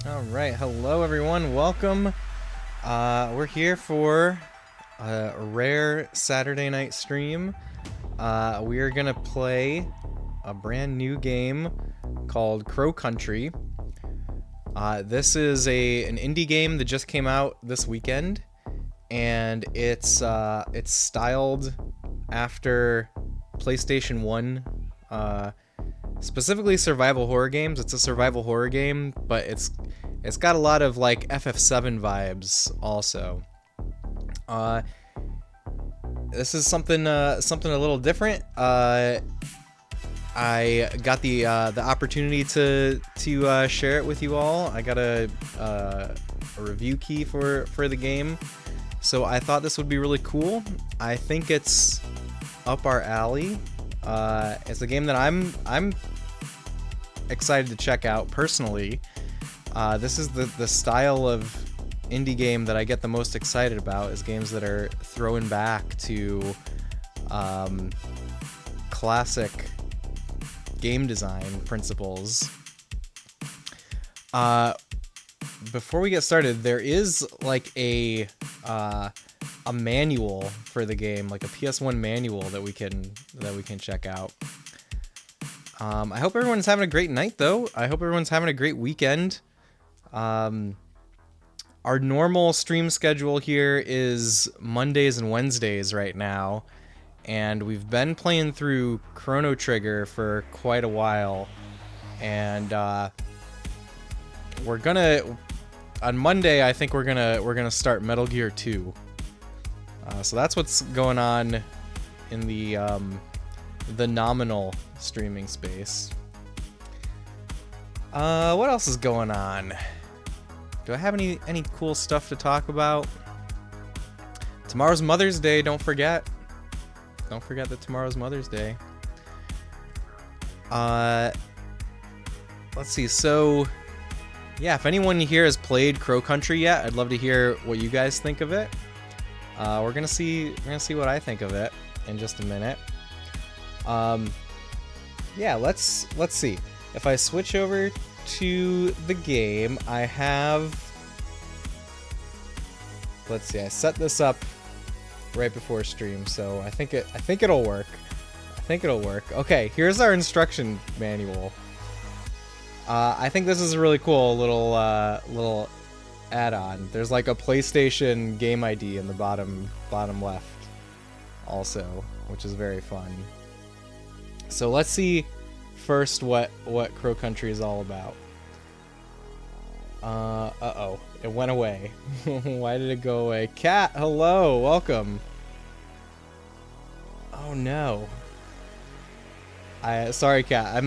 Alright, hello everyone, welcome. We're here for a rare Saturday night stream. We are gonna play a brand new game called Crow Country. This is an indie game that just came out this weekend, and it's styled after PlayStation 1, specifically survival horror games. It's a survival horror game, but it's got a lot of like FF7 vibes also. This is something a little different. I got the opportunity to share it with you all. I got a review key for the game, so I thought this would be really cool. I think it's up our alley. It's a game that I'm excited to check out personally. This is the style of indie game that I get the most excited about, is games that are throwing back to classic game design principles. Before we get started, there is like a manual for the game, like a PS1 manual that we can check out. I hope everyone's having a great night, though. I hope everyone's having a great weekend. Our normal stream schedule here is Mondays and Wednesdays right now, and we've been playing through Chrono Trigger for quite a while, and we're gonna, on Monday, I think we're gonna start Metal Gear 2. So that's what's going on in the nominal streaming space. What else is going on? Do I have any cool stuff to talk about? Tomorrow's Mother's Day, don't forget. Don't forget that tomorrow's Mother's Day. Let's see, so yeah, if anyone here has played Crow Country yet, I'd love to hear what you guys think of it. We're gonna see what I think of it in just a minute. Yeah, let's see. If I switch over to the game, I have, let's see, I set this up right before stream, so I think it'll work. Okay, here's our instruction manual. I think this is a really cool little add-on. There's like a PlayStation game ID in the bottom left also, which is very fun. So let's see first what Crow Country is all about. Uh-oh, it went away. Why did it go away? Cat, hello, welcome. Oh no. Sorry, Cat.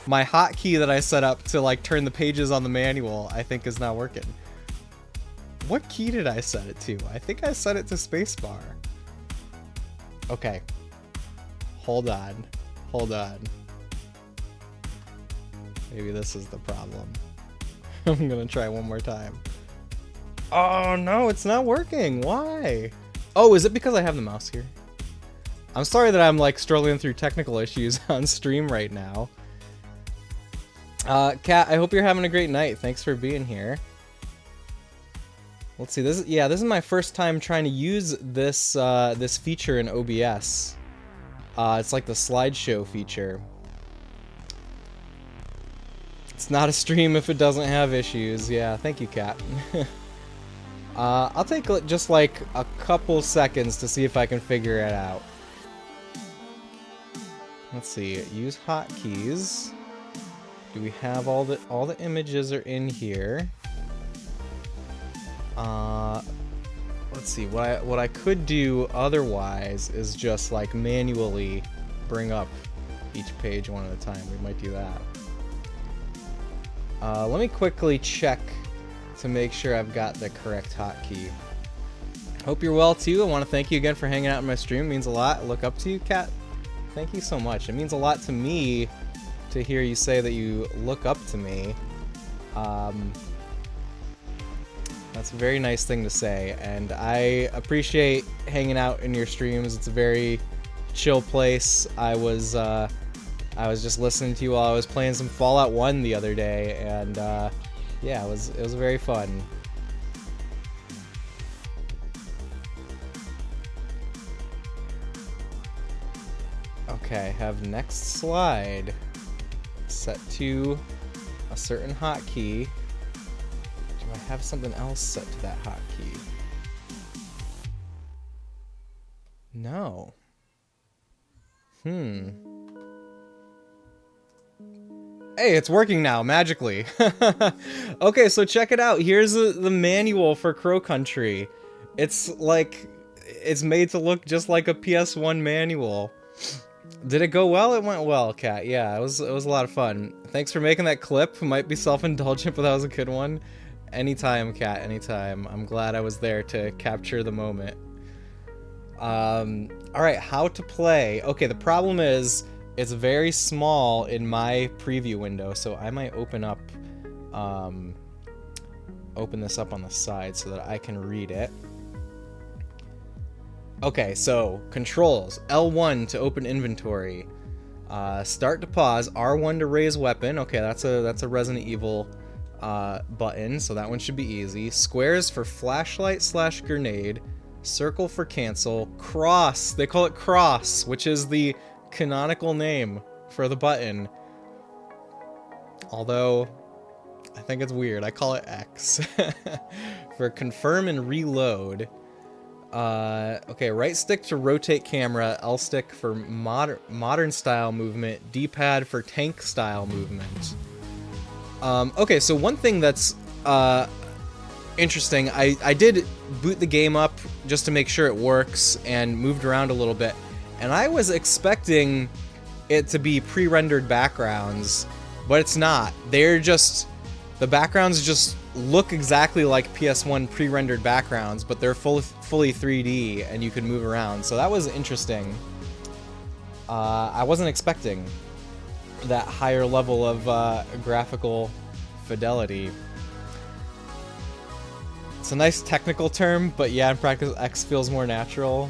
My hotkey that I set up to like turn the pages on the manual, I think is not working. What key did I set it to? I think I set it to spacebar. Okay. Hold on. Maybe this is the problem. I'm gonna try one more time. Oh no, it's not working. Why? Oh, is it because I have the mouse here? I'm sorry that I'm like struggling through technical issues on stream right now. Kat, I hope you're having a great night. Thanks for being here. Let's see. This is my first time trying to use this this feature in OBS. It's like the slideshow feature. It's not a stream if it doesn't have issues. Yeah, thank you, Kat. I'll take just like a couple seconds to see if I can figure it out. Let's see. Use hotkeys. Do we have all the images are in here? Let's see. What I could do otherwise is just like manually bring up each page one at a time. We might do that. Let me quickly check to make sure I've got the correct hotkey. Hope you're well too. I want to thank you again for hanging out in my stream. It means a lot. I look up to you, Kat. Thank you so much. It means a lot to me to hear you say that you look up to me. That's a very nice thing to say, and I appreciate hanging out in your streams. It's a very chill place. I was just listening to you while I was playing some Fallout 1 the other day, and yeah, it was very fun. Okay, have next slide set to a certain hotkey. Do I have something else set to that hotkey? No. Hey, it's working now, magically. Okay, so check it out. Here's the manual for Crow Country. It's like, it's made to look just like a PS1 manual. Did it go well? It went well, Kat. Yeah, it was a lot of fun. Thanks for making that clip. It might be self-indulgent, but that was a good one. Anytime, Kat, anytime. I'm glad I was there to capture the moment. Alright, how to play. Okay, the problem is, it's very small in my preview window, so I might open this up on the side so that I can read it. Okay, so controls: L1 to open inventory, start to pause, R1 to raise weapon. Okay, that's a Resident Evil button, so that one should be easy. Squares for flashlight / grenade, circle for cancel, cross. They call it cross, which is the canonical name for the button. Although I think it's weird. I call it X. For confirm and reload. Okay, right stick to rotate camera, L stick for modern style movement, D-pad for tank style movement. Okay, so one thing that's interesting, I did boot the game up just to make sure it works and moved around a little bit, and I was expecting it to be pre-rendered backgrounds, but it's not. They're just, the backgrounds just look exactly like PS1 pre-rendered backgrounds, but they're fully 3D and you can move around. So that was interesting. I wasn't expecting that higher level of graphical fidelity. It's a nice technical term, but yeah, in practice, X feels more natural.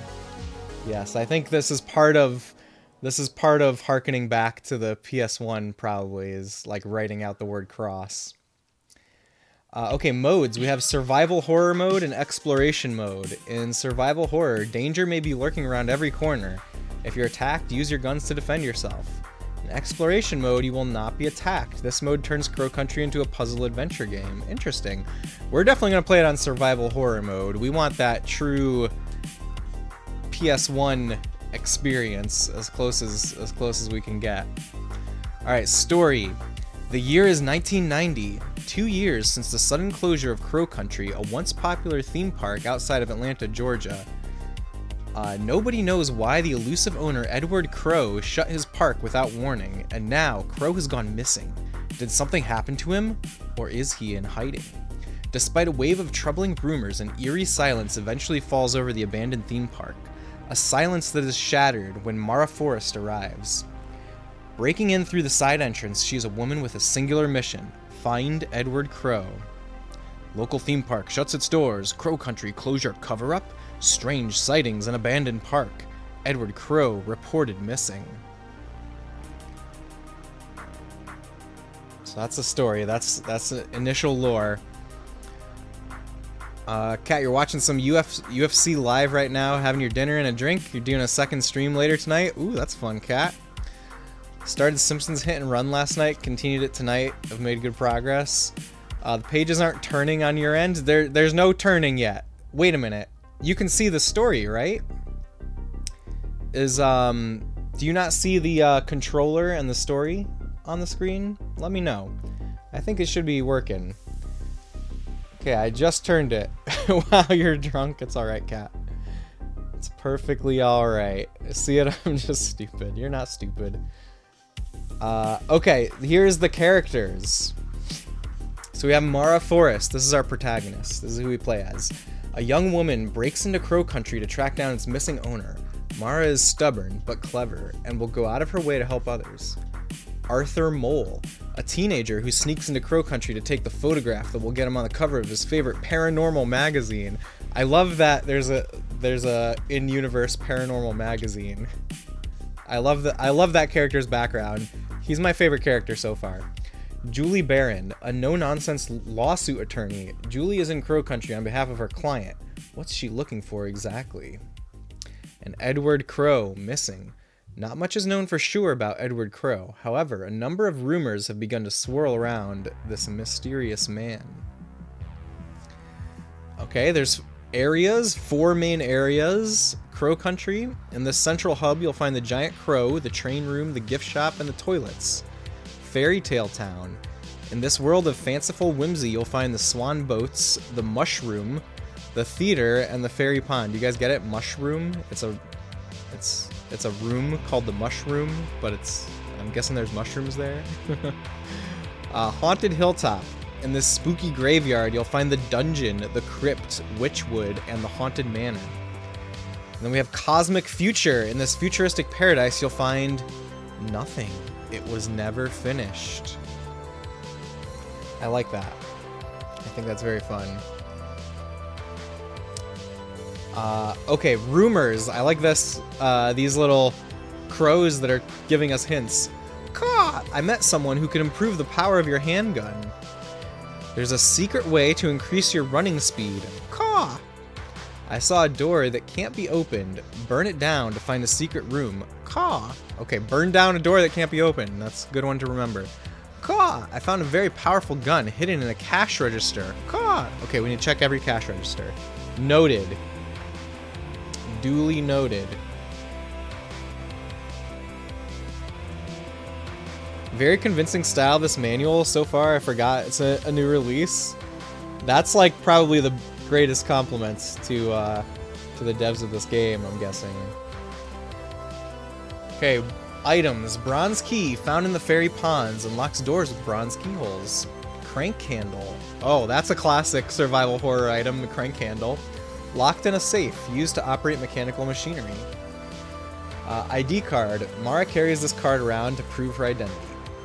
Yes, I think this is part of harkening back to the PS1. Probably is like writing out the word cross. Okay, modes. We have survival horror mode and exploration mode. In survival horror, danger may be lurking around every corner. If you're attacked, use your guns to defend yourself. In exploration mode, you will not be attacked. This mode turns Crow Country into a puzzle adventure game. Interesting. We're definitely going to play it on survival horror mode. We want that true PS1 experience as close as we can get. Alright, story. The year is 1990, 2 years since the sudden closure of Crow Country, a once popular theme park outside of Atlanta, Georgia. Nobody knows why the elusive owner Edward Crow shut his park without warning, and now Crow has gone missing. Did something happen to him, or is he in hiding? Despite a wave of troubling rumors, an eerie silence eventually falls over the abandoned theme park. A silence that is shattered when Mara Forrest arrives. Breaking in through the side entrance, she is a woman with a singular mission: find Edward Crow. Local theme park shuts its doors. Crow Country closure cover-up. Strange sightings in abandoned park. Edward Crow reported missing. So that's the story. That's the initial lore. Kat, you're watching some UFC live right now, having your dinner and a drink. You're doing a second stream later tonight. Ooh, that's fun, Kat. Started Simpsons Hit and Run last night, continued it tonight. I've made good progress. The pages aren't turning on your end. There's no turning yet. Wait a minute. You can see the story, right? Do you not see the controller and the story on the screen? Let me know. I think it should be working. Okay, I just turned it. Wow, you're drunk. It's alright, cat. It's perfectly alright. See it? I'm just stupid. You're not stupid. Okay, here's the characters. So we have Mara Forrest. This is our protagonist. This is who we play as. A young woman breaks into Crow Country to track down its missing owner. Mara is stubborn, but clever, and will go out of her way to help others. Arthur Mole, a teenager who sneaks into Crow Country to take the photograph that will get him on the cover of his favorite paranormal magazine. I love that there's a in-universe paranormal magazine. I love that character's background. He's my favorite character so far. Julie Barron, a no-nonsense lawsuit attorney. Julie is in Crow Country on behalf of her client. What's she looking for exactly? And Edward Crow, missing. Not much is known for sure about Edward Crow. However, a number of rumors have begun to swirl around this mysterious man. Okay, there's areas, 4 main areas. Crow Country. In this central hub, you'll find the giant crow, the train room, the gift shop, and the toilets. Fairy Tale Town. In this world of fanciful whimsy, you'll find the swan boats, the mushroom, the theater, and the fairy pond. You guys get it? Mushroom? It's a room called the Mushroom, but I'm guessing there's mushrooms there. Haunted Hilltop. In this spooky graveyard, you'll find the dungeon, the crypt, Witchwood, and the haunted manor. And then we have Cosmic Future. In this futuristic paradise, you'll find nothing. It was never finished. I like that. I think that's very fun. Okay, rumors. I like this. These little crows that are giving us hints. Caw! I met someone who can improve the power of your handgun. There's a secret way to increase your running speed. Caw! I saw a door that can't be opened. Burn it down to find a secret room. Caw! Okay, burn down a door that can't be opened. That's a good one to remember. Caw! I found a very powerful gun hidden in a cash register. Caw! Okay, we need to check every cash register. Noted. Duly noted. Very convincing style, this manual so far. I forgot it's a new release. That's like probably the greatest compliments to the devs of this game, I'm guessing. Okay, items. Bronze key found in the fairy ponds unlocks doors with bronze keyholes. Crank candle. Oh, that's a classic survival horror item, the crank candle. Locked in a safe, used to operate mechanical machinery. ID card. Mara carries this card around to prove her identity.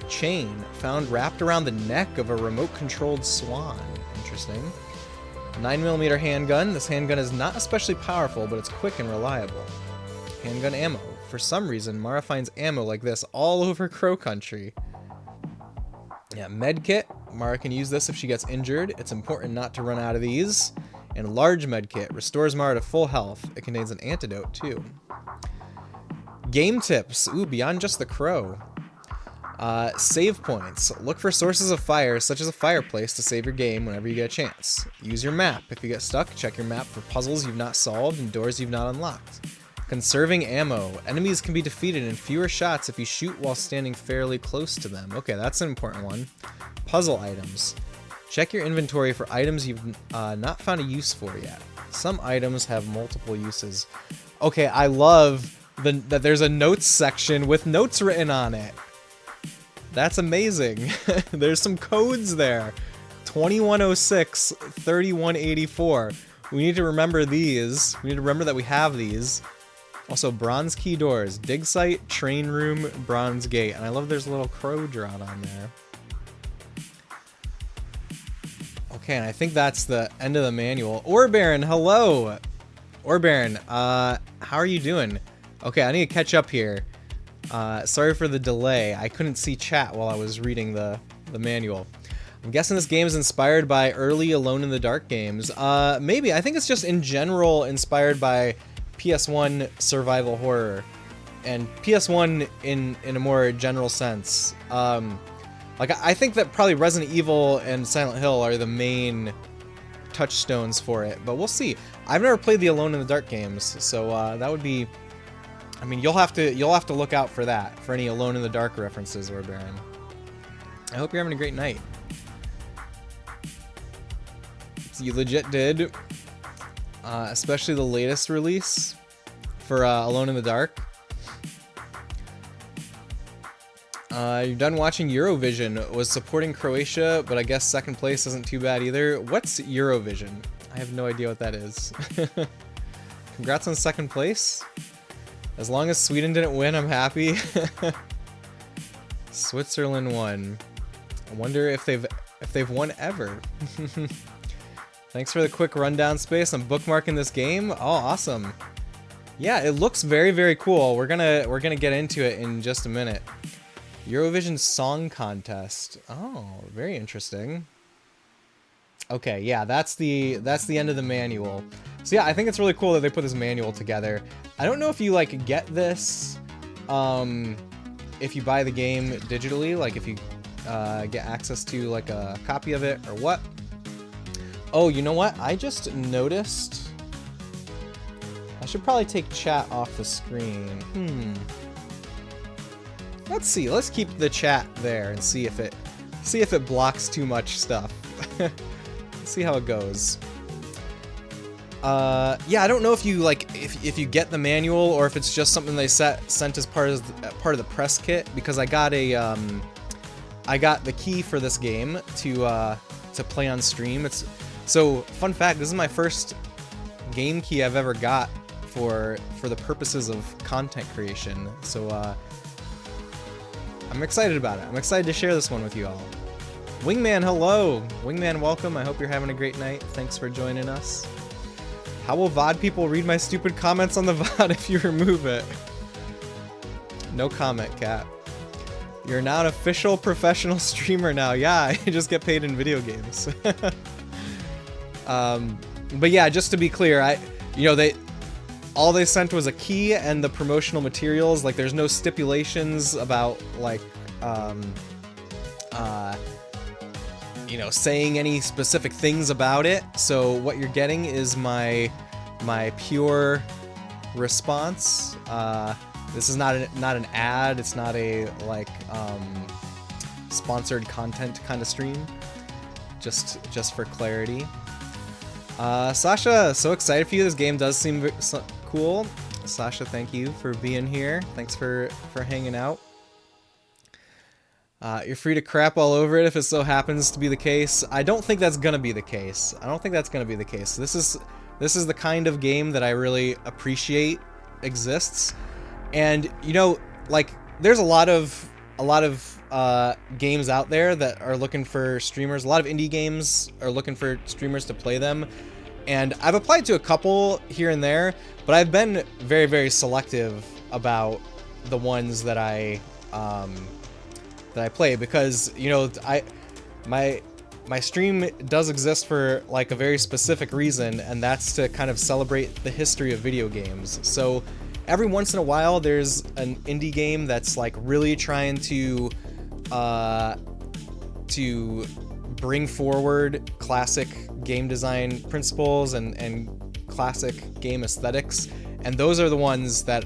Chain, found wrapped around the neck of a remote-controlled swan. Interesting. 9mm handgun. This handgun is not especially powerful, but it's quick and reliable. Handgun ammo. For some reason, Mara finds ammo like this all over Crow Country. Yeah, medkit. Mara can use this if she gets injured. It's important not to run out of these. And large medkit restores Mara to full health. It contains an antidote, too. Game tips. Ooh, beyond just the crow. Save points. Look for sources of fire, such as a fireplace, to save your game whenever you get a chance. Use your map. If you get stuck, check your map for puzzles you've not solved and doors you've not unlocked. Conserving ammo. Enemies can be defeated in fewer shots if you shoot while standing fairly close to them. Okay, that's an important one. Puzzle items. Check your inventory for items you've not found a use for yet. Some items have multiple uses. Okay, I love that there's a notes section with notes written on it. That's amazing. There's some codes there. 2106, 3184. We need to remember these. We need to remember that we have these. Also, bronze key doors. Dig site, train room, bronze gate. And I love there's a little crow drawn on there. Okay, and I think that's the end of the manual. Orbaron, hello! Orbaron, how are you doing? Okay, I need to catch up here. Sorry for the delay. I couldn't see chat while I was reading the manual. I'm guessing this game is inspired by early Alone in the Dark games. Maybe. I think it's just in general inspired by PS1 survival horror. and PS1 in a more general sense. Like I think that probably Resident Evil and Silent Hill are the main touchstones for it, but we'll see. I've never played the Alone in the Dark games, so that would be. I mean, you'll have to look out for that, for any Alone in the Dark references, Warbaron. I hope you're having a great night. So you legit did, especially the latest release for Alone in the Dark. You're done watching Eurovision. Was supporting Croatia, but I guess second place isn't too bad either. What's Eurovision? I have no idea what that is. Congrats on second place. As long as Sweden didn't win, I'm happy. Switzerland won. I wonder if they've won ever. Thanks for the quick rundown, Space. I'm bookmarking this game. Oh, awesome. Yeah, it looks very, very cool. We're gonna get into it in just a minute. Eurovision Song Contest. Oh, very interesting. Okay, yeah, that's the end of the manual. So yeah, I think it's really cool that they put this manual together. I don't know if you like get this if you buy the game digitally, like if you get access to like a copy of it or what. Oh, you know what? I just noticed. I should probably take chat off the screen. Let's see. Let's keep the chat there and see if it blocks too much stuff. Let's see how it goes. Yeah, I don't know if you like if you get the manual or if it's just something they sent as part of the press kit, because I got the key for this game to play on stream. So fun fact, this is my first game key I've ever got for the purposes of content creation. So I'm excited about it. I'm excited to share this one with you all. Wingman, hello! Wingman, welcome. I hope you're having a great night. Thanks for joining us. How will VOD people read my stupid comments on the VOD if you remove it? No comment, Cat. You're now an official professional streamer now. Yeah, I just get paid in video games. But yeah, just to be clear, all they sent was a key and the promotional materials. Like, there's no stipulations about like saying any specific things about it. So what you're getting is my pure response. This is not an ad. It's not a like sponsored content kind of stream. Just for clarity. Sasha, so excited for you. This game does seem cool. Sasha, thank you for being here. Thanks for hanging out. You're free to crap all over it if it so happens to be the case. I don't think that's gonna be the case. This is the kind of game that I really appreciate exists. And like there's a lot of games out there that are looking for streamers. A lot of indie games are looking for streamers to play them. And I've applied to a couple here and there, but I've been very, very selective about the ones that I play, because my stream does exist for like a very specific reason, and that's to kind of celebrate the history of video games. So every once in a while there's an indie game that's like really trying to bring forward classic game design principles and classic game aesthetics, and those are the ones that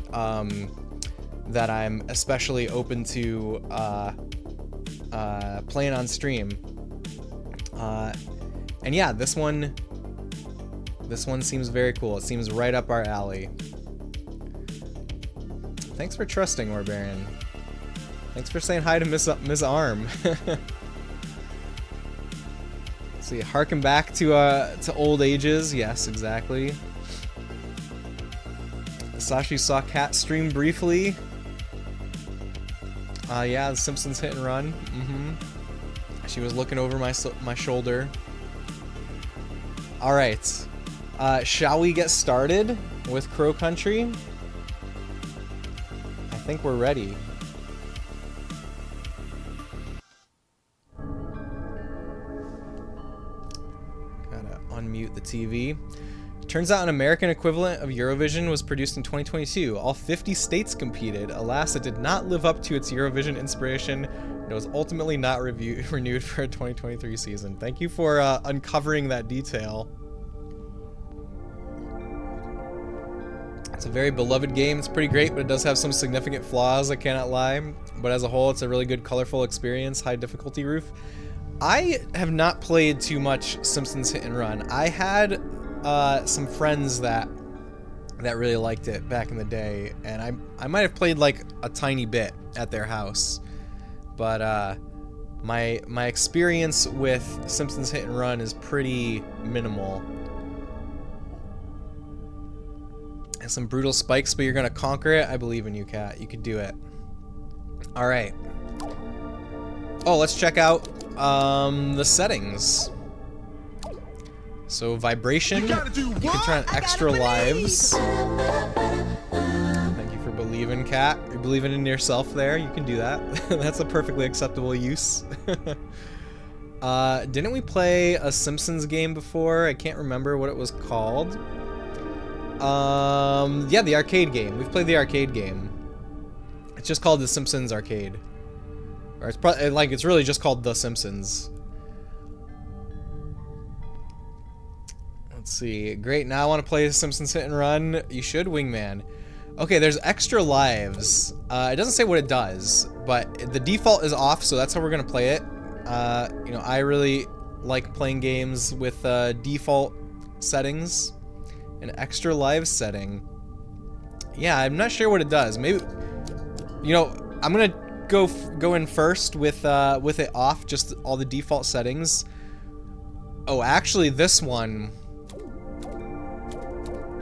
that I'm especially open to playing on stream. And yeah, this one seems very cool. It seems right up our alley. Thanks for trusting, Warbarian. Thanks for saying hi to Miss Arm. See, harken back to old ages. Yes, exactly. Sashi saw Cat stream briefly. Yeah, The Simpsons Hit and Run. She was looking over my shoulder. All right, shall we get started with Crow Country? I think we're ready. Gotta unmute the TV. Turns out an American equivalent of Eurovision was produced in 2022. All 50 states competed. Alas, it did not live up to its Eurovision inspiration. It was ultimately not renewed for a 2023 season. Thank you for uncovering that detail. It's a very beloved game. It's pretty great, but it does have some significant flaws, I cannot lie. But as a whole, it's a really good, colorful experience. High difficulty roof. I have not played too much Simpsons Hit and Run. I had some friends that really liked it back in the day, and I might have played like a tiny bit at their house. But my experience with Simpsons Hit and Run is pretty minimal. Has some brutal spikes, but you're gonna conquer it. I believe in you, Kat. You can do it. All right. Oh, let's check out the settings. So vibration. You can turn on extra lives. Thank you for believing, Kat. You're believing in yourself there. You can do that. That's a perfectly acceptable use. Didn't we play a Simpsons game before? I can't remember what it was called. Yeah, the arcade game. We've played the arcade game. It's just called The Simpsons Arcade. Or it's probably like it's really just called The Simpsons. Let's see. Great. Now I want to play Simpsons Hit and Run. You should, Wingman. Okay, there's extra lives. It doesn't say what it does, but the default is off, so that's how we're gonna play it. You know, I really like playing games with default settings. An extra live setting. Yeah, I'm not sure what it does. Maybe, you know, I'm gonna go in first with it off, just all the default settings. Oh, actually, this one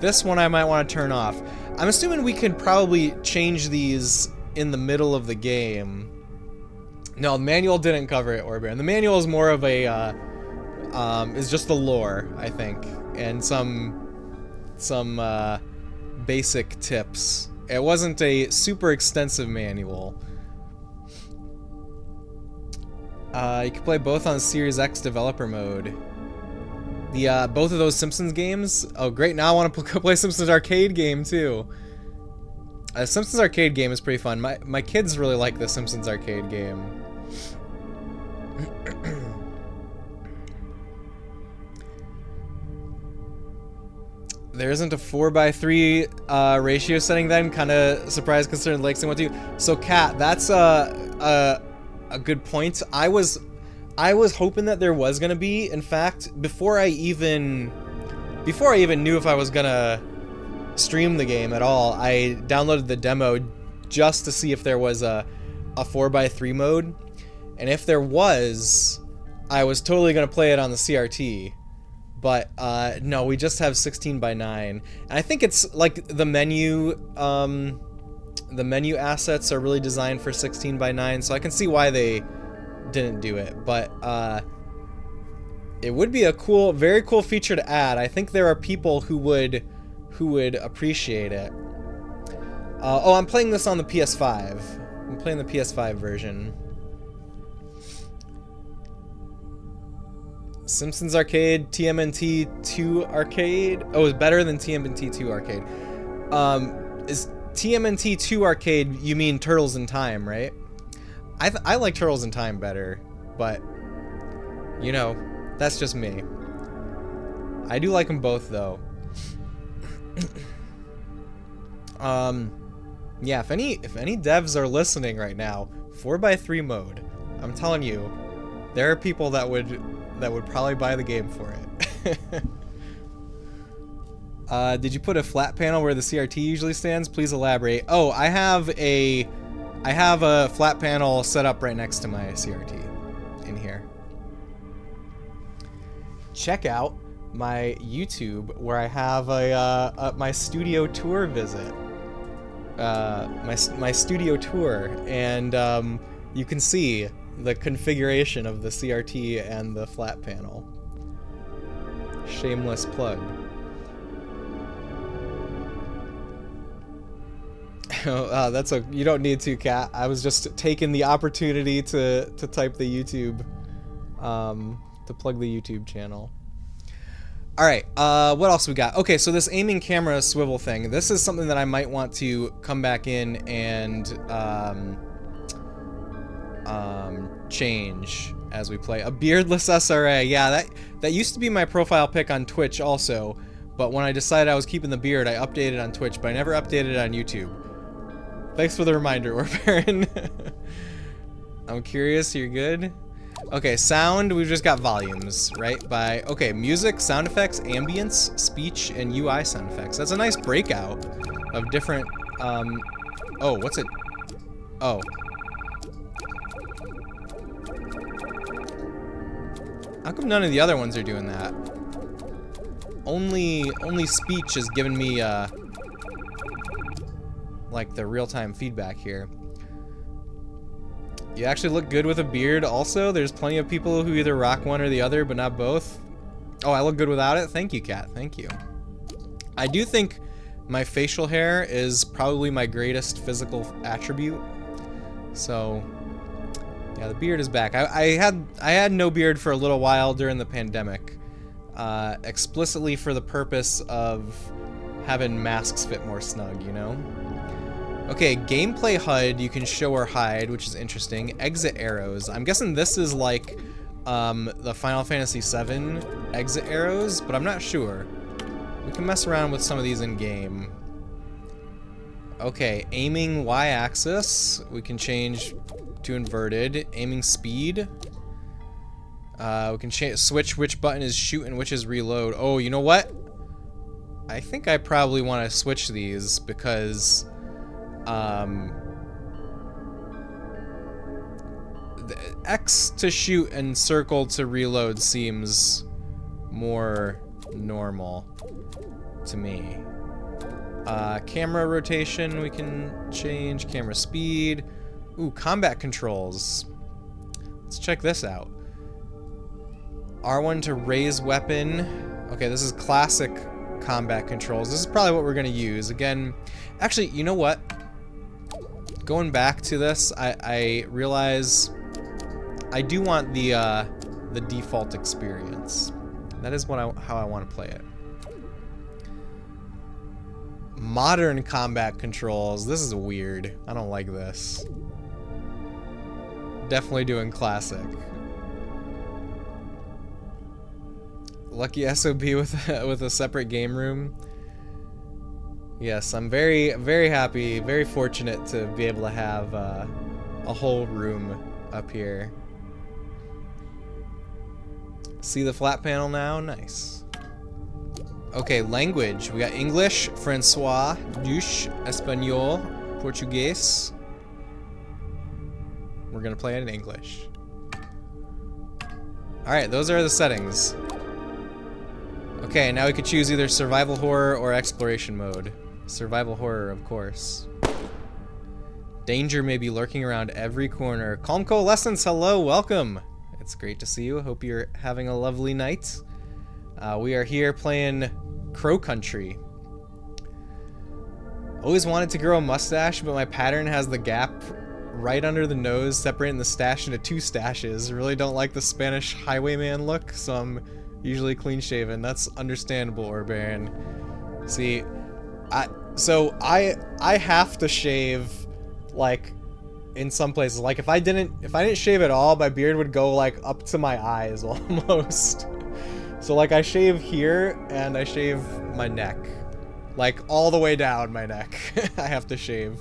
I might want to turn off. I'm assuming we could probably change these in the middle of the game. No, the manual didn't cover it, Orbear. And the manual is more of a is just the lore, I think, and some basic tips. It wasn't a super extensive manual. You can play both on Series X developer mode. The both of those Simpsons games. Oh, great! Now I want to play Simpsons Arcade game too. Simpsons Arcade game is pretty fun. My kids really like the Simpsons Arcade game. There isn't a 4:3 ratio setting then. Kind of surprised considering Lakes and what to. So, Kat, that's a good point. I was hoping that there was gonna be. In fact, before I even knew if I was gonna stream the game at all, I downloaded the demo just to see if there was a 4:3 mode, and if there was, I was totally gonna play it on the CRT. But no, we just have 16:9, and I think it's like the menu assets are really designed for 16:9, so I can see why they didn't do it. But it would be a cool, very cool feature to add. I think there are people who would appreciate it. Oh, I'm playing this on the PS5. I'm playing the PS5 version. Simpsons Arcade, TMNT 2 Arcade. Oh, it's better than TMNT 2 Arcade. Is TMNT 2 Arcade, you mean Turtles in Time, right? I like Turtles in Time better, but, you know, that's just me. I do like them both, though. Yeah, if any devs are listening right now, 4:3 mode, I'm telling you, there are people that would probably buy the game for it. Did you put a flat panel where the CRT usually stands? Please elaborate. Oh, I have a flat panel set up right next to my CRT in here. Check out my YouTube where I have my studio tour visit. My studio tour, and you can see the configuration of the CRT and the flat panel. Shameless plug. That's you don't need to, Kat. I was just taking the opportunity to type the YouTube, to plug the YouTube channel. All right, what else we got? Okay, so this aiming camera swivel thing, this is something that I might want to come back in and change as we play. A beardless SRA, yeah, that used to be my profile pic on Twitch also, but when I decided I was keeping the beard, I updated on Twitch, but I never updated it on YouTube. Thanks for the reminder, Orbaron. I'm curious, you're good? Okay, sound, we've just got volumes, right? Okay, music, sound effects, ambience, speech, and UI sound effects. That's a nice breakout of different, oh, what's it? Oh. How come none of the other ones are doing that? Only speech is giving me, like the real-time feedback here. You actually look good with a beard also. There's plenty of people who either rock one or the other, but not both. Oh, I look good without it? Thank you, Kat. Thank you. I do think my facial hair is probably my greatest physical attribute. So, yeah, the beard is back. I had no beard for a little while during the pandemic. Explicitly for the purpose of having masks fit more snug, you know? Okay, gameplay HUD, you can show or hide, which is interesting. Exit arrows. I'm guessing this is like the Final Fantasy VII exit arrows, but I'm not sure. We can mess around with some of these in game. Okay, aiming Y-axis, we can change to inverted. Aiming speed. We can switch which button is shoot and which is reload. Oh, you know what? I think I probably want to switch these because the X to shoot and circle to reload seems more normal to me. Camera rotation we can change. Camera speed. Ooh, combat controls. Let's check this out. R1 to raise weapon. Okay, this is classic combat controls. This is probably what we're gonna use. Again, actually, you know what? Going back to this, I realize I do want the default experience. That is how I want to play it. Modern combat controls. This is weird. I don't like this. Definitely doing classic. Lucky SOB with a separate game room. Yes, I'm very, very happy, very fortunate to be able to have a whole room up here. See the flat panel now? Nice. Okay, language. We got English, Francois, Douche, Espanol, Portuguese. We're gonna play it in English. Alright, those are the settings. Okay, now we could choose either survival horror or exploration mode. Survival horror, of course. Danger may be lurking around every corner. Calm Coalescence, hello, welcome. It's great to see you. Hope you're having a lovely night. We are here playing Crow Country. Always wanted to grow a mustache, but my pattern has the gap right under the nose, separating the stash into two stashes. Really don't like the Spanish highwayman look, so I'm usually clean shaven. That's understandable, Orbaron. See, I have to shave, like, in some places. Like, if I didn't shave at all, my beard would go like up to my eyes almost. So like I shave here and I shave my neck, like all the way down my neck. I have to shave.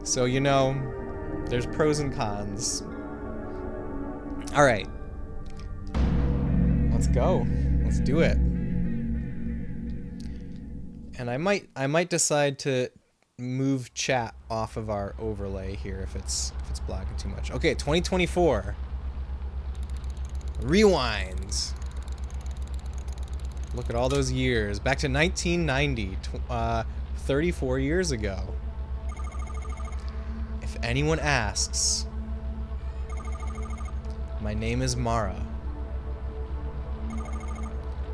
So you know, there's pros and cons. All right, let's go. Let's do it. And I might decide to move chat off of our overlay here if it's blocking too much. Okay, 2024. Rewind. Look at all those years. Back to 1990, 34 years ago. If anyone asks, my name is Mara.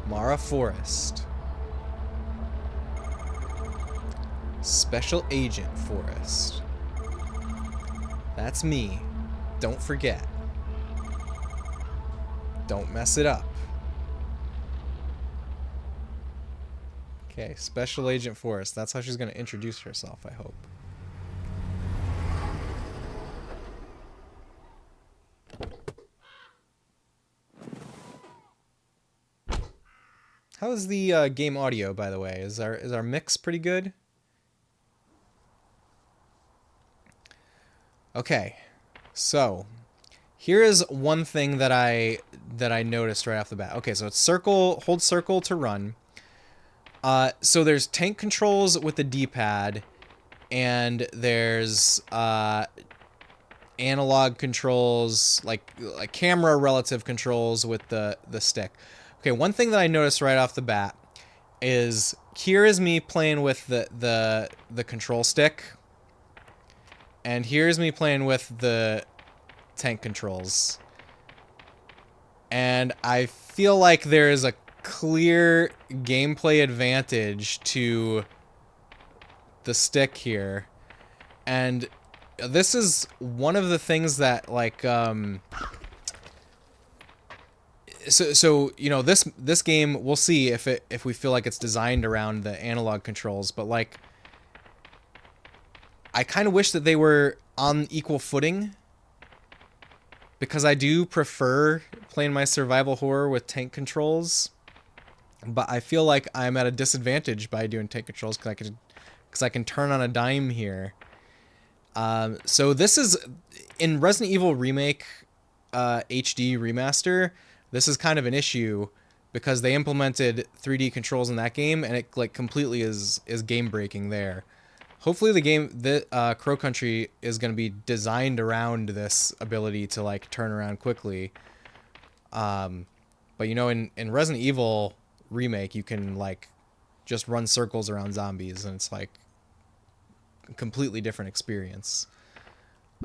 Mara Forrest. Special Agent Forrest. That's me. Don't forget. Don't mess it up. Okay, Special Agent Forrest. That's how she's going to introduce herself, I hope. How is the game audio, by the way? Is our mix pretty good? Okay, so here is one thing that I noticed right off the bat. Okay, so it's hold circle to run. So there's tank controls with the D-pad, and there's analog controls, like camera relative controls with the stick. Okay, one thing that I noticed right off the bat is here is me playing with the control stick, and here's me playing with the tank controls. And I feel like there is a clear gameplay advantage to the stick here. And this is one of the things that, like, so you know, this game, we'll see if we feel like it's designed around the analog controls, but like I kind of wish that they were on equal footing, because I do prefer playing my survival horror with tank controls, but I feel like I'm at a disadvantage by doing tank controls because I can turn on a dime here. So this is in Resident Evil Remake HD Remaster. This is kind of an issue because they implemented 3D controls in that game, and it like completely is game breaking there. Hopefully the Crow Country is going to be designed around this ability to like turn around quickly. But you know, in Resident Evil Remake, you can like just run circles around zombies, and it's like a completely different experience.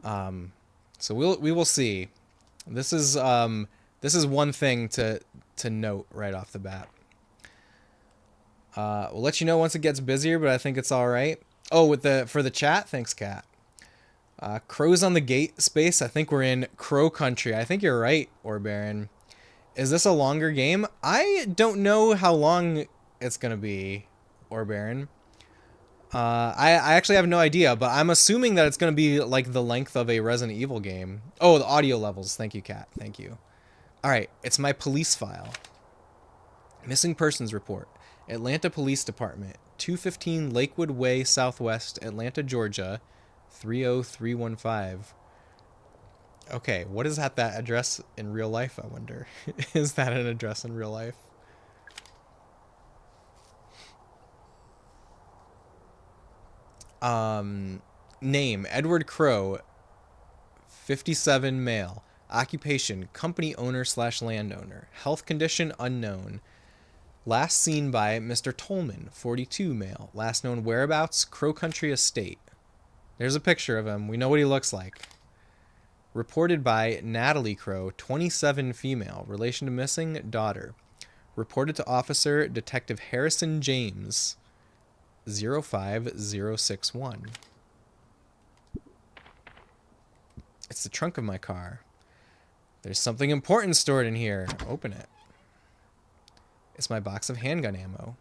So we will see. This is one thing to note right off the bat. We'll let you know once it gets busier, but I think it's all right. Oh, for the chat, thanks, Kat. Crows on the Gate space. I think we're in Crow Country. I think you're right, Orbaron. Is this a longer game? I don't know how long it's gonna be, Orbaron. I actually have no idea, but I'm assuming that it's gonna be like the length of a Resident Evil game. Oh, the audio levels. Thank you, Kat. Thank you. All right, it's my police file. Missing persons report. Atlanta Police Department, 215 Lakewood Way Southwest, Atlanta, Georgia, 30315. Okay, what is that address in real life, I wonder? Is that an address in real life? Name, Edward Crow, 57, male. Occupation, company owner / landowner. Health condition, unknown. Last seen by Mr. Tolman, 42, male. Last known whereabouts, Crow Country Estate. There's a picture of him. We know what he looks like. Reported by Natalie Crow, 27, female. Relation to missing, daughter. Reported to Officer Detective Harrison James, 05061. It's the trunk of my car. There's something important stored in here. Open it. It's my box of handgun ammo.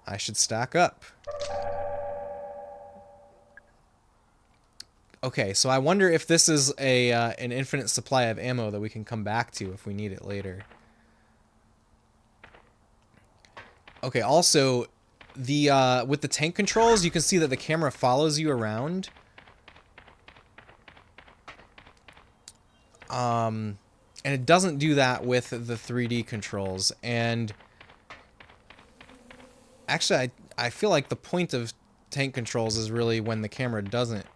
I should stock up. Okay, so I wonder if this is an infinite supply of ammo that we can come back to if we need it later. Okay, also, with the tank controls, you can see that the camera follows you around. And it doesn't do that with the 3D controls. And actually, I feel like the point of tank controls is really when the camera doesn't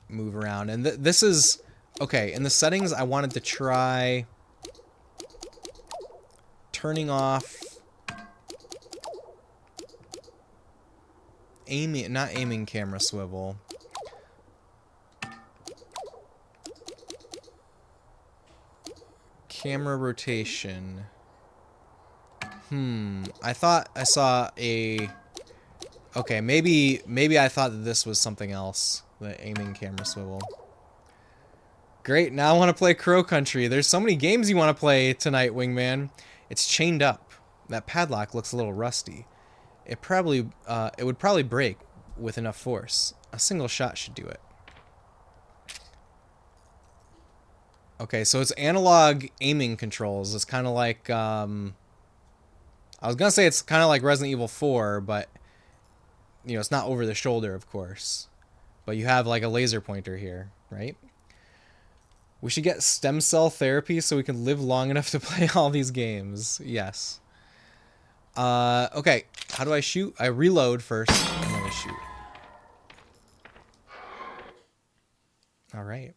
move around. And this is... Okay, in the settings, I wanted to try turning off... not aiming camera swivel. Camera rotation. I thought I saw a... Okay, maybe I thought that this was something else. The aiming camera swivel. Great, now I want to play Crow Country. There's so many games you want to play tonight, Wingman. It's chained up. That padlock looks a little rusty. it would probably break with enough force. A single shot should do it. Okay, so it's analog aiming controls. It's kind of like, I was gonna say it's kind of like Resident Evil 4, but, you know, it's not over the shoulder, of course. But you have, like, a laser pointer here, right? We should get stem cell therapy so we can live long enough to play all these games. Yes. Okay, how do I shoot? I reload first, and then I shoot. All right.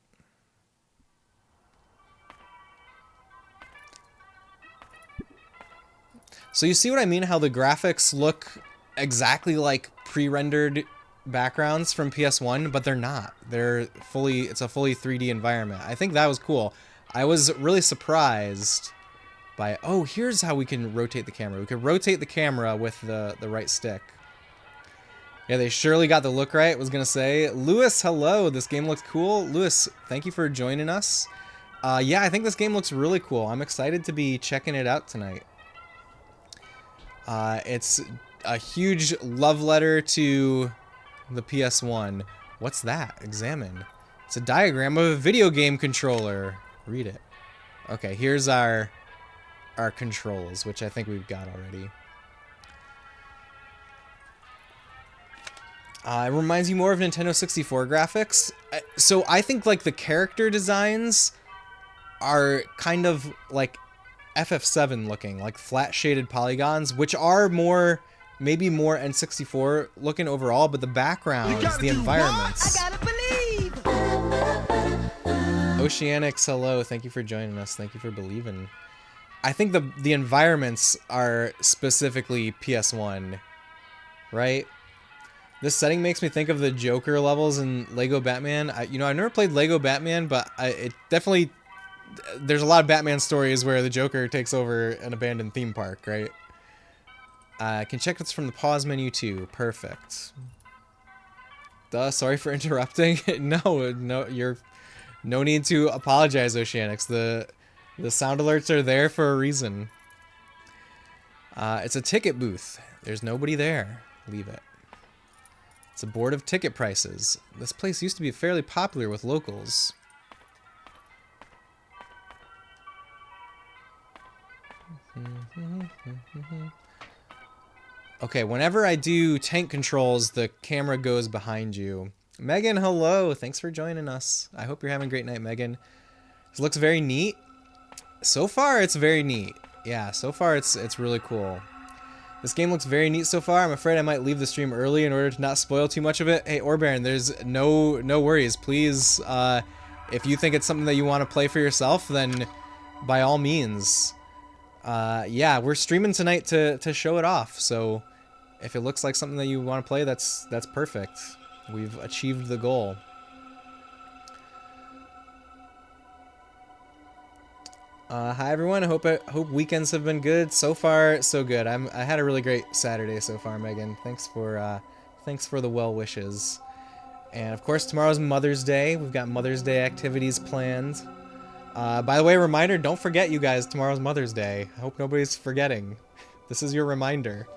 So you see what I mean? How the graphics look exactly like pre-rendered backgrounds from PS1, but they're not. It's a fully 3D environment. I think that was cool. I was really surprised by, oh, here's how we can rotate the camera. We could rotate the camera with the right stick. Yeah, they surely got the look right, was gonna say. Lewis, hello, this game looks cool. Lewis, thank you for joining us. Yeah, I think this game looks really cool. I'm excited to be checking it out tonight. It's a huge love letter to the PS1. What's that? Examine. It's a diagram of a video game controller. Read it. Okay, here's our controls, which I think we've got already. It reminds you more of Nintendo 64 graphics. So I think like the character designs are kind of like FF7 looking, like flat shaded polygons, which are more, maybe more N64 looking overall, but the backgrounds, the environments. I gotta believe. Oceanics, hello, thank you for joining us, thank you for believing. I think the environments are specifically PS1, right? This setting makes me think of the Joker levels in Lego Batman. I've never played Lego Batman, but it definitely, there's a lot of Batman stories where the Joker takes over an abandoned theme park, right? I can check this from the pause menu too. Perfect. Duh, sorry for interrupting. No, you're no need to apologize, Oceanics. The sound alerts are there for a reason. It's a ticket booth. There's nobody there. Leave it. It's a board of ticket prices. This place used to be fairly popular with locals. Okay, whenever I do tank controls, the camera goes behind you. Megan, hello. Thanks for joining us. I hope you're having a great night, Megan. This looks very neat. So far, it's very neat. Yeah, so far it's really cool. This game looks very neat so far. I'm afraid I might leave the stream early in order to not spoil too much of it. Hey, Orbaron, there's no worries. Please, if you think it's something that you want to play for yourself, then by all means. Yeah, we're streaming tonight to show it off. So if it looks like something that you want to play, that's perfect. We've achieved the goal. Hi everyone. I hope weekends have been good. So far, so good. I had a really great Saturday so far, Megan. Thanks for the well wishes. And of course, tomorrow's Mother's Day. We've got Mother's Day activities planned. By the way, reminder, don't forget, you guys, tomorrow's Mother's Day. I hope nobody's forgetting. This is your reminder.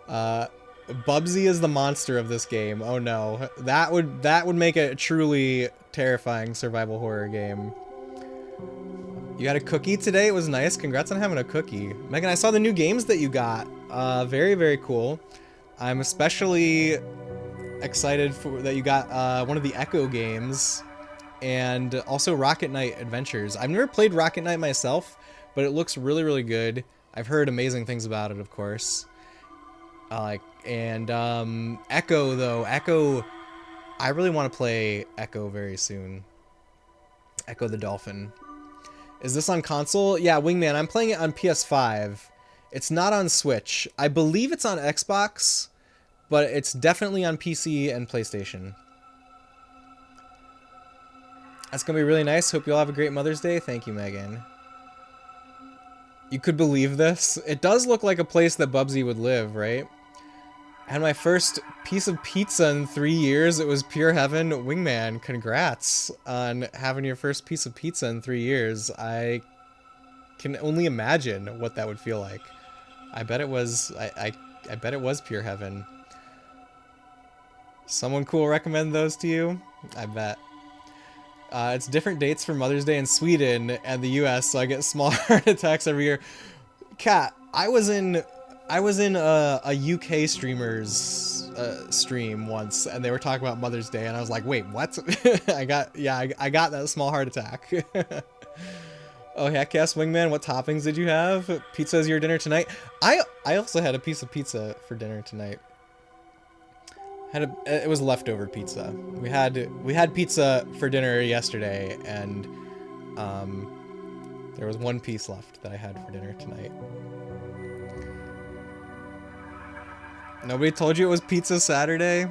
Bubsy is the monster of this game. Oh no. That would make it a truly terrifying survival horror game. You got a cookie today? It was nice. Congrats on having a cookie. Megan, I saw the new games that you got. Very, very cool. I'm especially excited for that you got one of the Echo games. And also Rocket Knight Adventures. I've never played Rocket Knight myself, but it looks really, really good. I've heard amazing things about it, of course. Echo, though. Echo, I really want to play Echo very soon. Echo the Dolphin. Is this on console? Yeah, Wingman, I'm playing it on PS5. It's not on Switch. I believe it's on Xbox, but it's definitely on PC and PlayStation. That's going to be really nice. Hope you all have a great Mother's Day. Thank you, Megan. You could believe this? It does look like a place that Bubsy would live, right? I had my first piece of pizza in 3 years. It was pure heaven. Wingman, congrats on having your first piece of pizza in 3 years. I can only imagine what that would feel like. I bet it was... I bet it was pure heaven. Someone cool recommend those to you? I bet. It's different dates for Mother's Day in Sweden and the US, so I get small heart attacks every year. Kat, I was in a UK streamer's stream once, and they were talking about Mother's Day, and I was like, wait, what? I got that small heart attack. Oh, heck yes, Wingman, what toppings did you have? Pizza is your dinner tonight? I also had a piece of pizza for dinner tonight. It was leftover pizza. We had pizza for dinner yesterday, and there was one piece left that I had for dinner tonight. Nobody told you it was Pizza Saturday?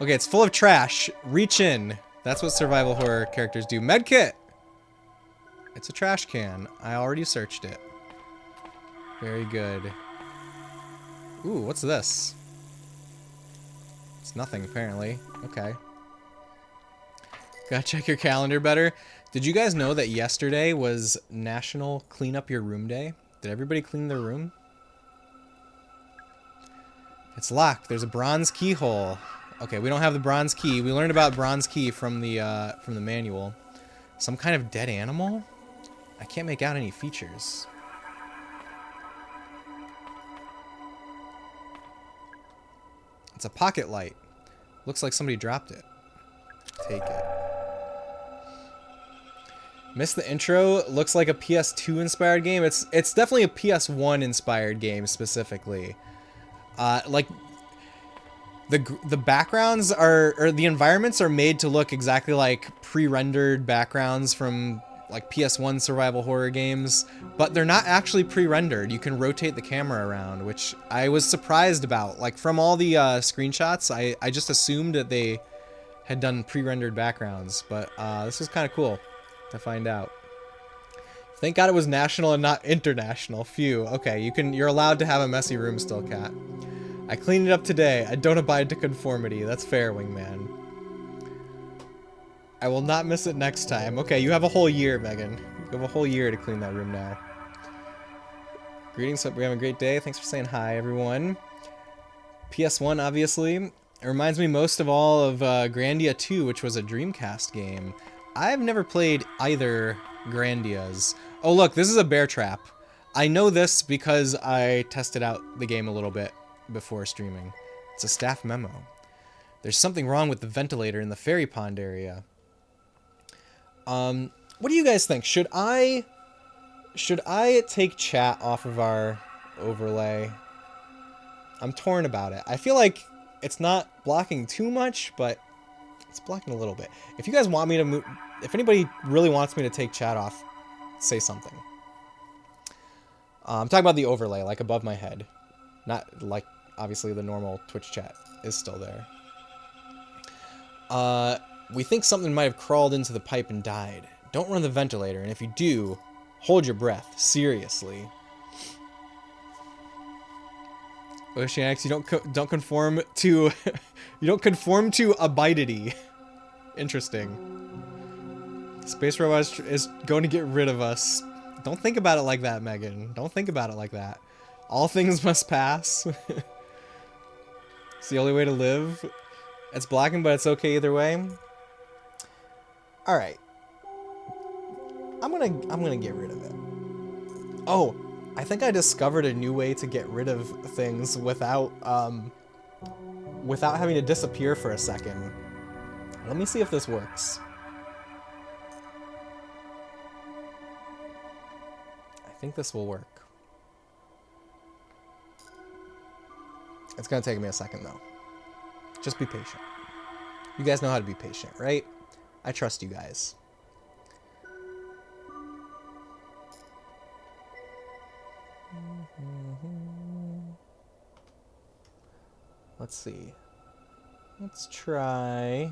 Okay, it's full of trash. Reach in. That's what survival horror characters do. Medkit! It's a trash can. I already searched it. Very good. Ooh, what's this? It's nothing, apparently. Okay. Gotta check your calendar better. Did you guys know that yesterday was National Clean Up Your Room Day? Did everybody clean their room? It's locked. There's a bronze keyhole. Okay, we don't have the bronze key. We learned about bronze key from the manual. Some kind of dead animal? I can't make out any features. It's a pocket light. Looks like somebody dropped it. Take it. Missed the intro. Looks like a PS2 inspired game. It's definitely a PS1 inspired game specifically. Like the backgrounds or the environments are made to look exactly like pre-rendered backgrounds from like PS1 survival horror games, but they're not actually pre-rendered. You can rotate the camera around, which I was surprised about. Like from all the screenshots, I just assumed that they had done pre-rendered backgrounds, but this is kind of cool to find out. Thank God it was national and not international. Phew. Okay, you're allowed to have a messy room still, Kat. I cleaned it up today. I don't abide to conformity. That's fair, Wingman. I will not miss it next time. Okay, you have a whole year, Megan. You have a whole year to clean that room now. Greetings, hope you're having a great day. Thanks for saying hi, everyone. PS1, obviously. It reminds me most of all of Grandia 2, which was a Dreamcast game. I've never played either Grandias. Oh, look, this is a bear trap. I know this because I tested out the game a little bit before streaming. It's a staff memo. There's something wrong with the ventilator in the fairy pond area. What do you guys think? Should I take chat off of our overlay? I'm torn about it. I feel like it's not blocking too much, but it's blocking a little bit. If you guys want me to move, if anybody really wants me to take chat off, say something. I'm talking about the overlay, like above my head. Not like, obviously the normal Twitch chat is still there. We think something might have crawled into the pipe and died. Don't run the ventilator, and if you do, hold your breath. Seriously. Oceanics, you don't conform to you don't conform to abidity. Interesting. Space robot is going to get rid of us. Don't think about it like that, Megan. Don't think about it like that. All things must pass. It's the only way to live. It's blocking, but it's okay either way. All right. I'm gonna get rid of it. Oh, I think I discovered a new way to get rid of things without having to disappear for a second. Let me see if this works. I think this will work. It's gonna take me a second though. Just be patient. You guys know how to be patient, right? I trust you guys. Let's see. Let's try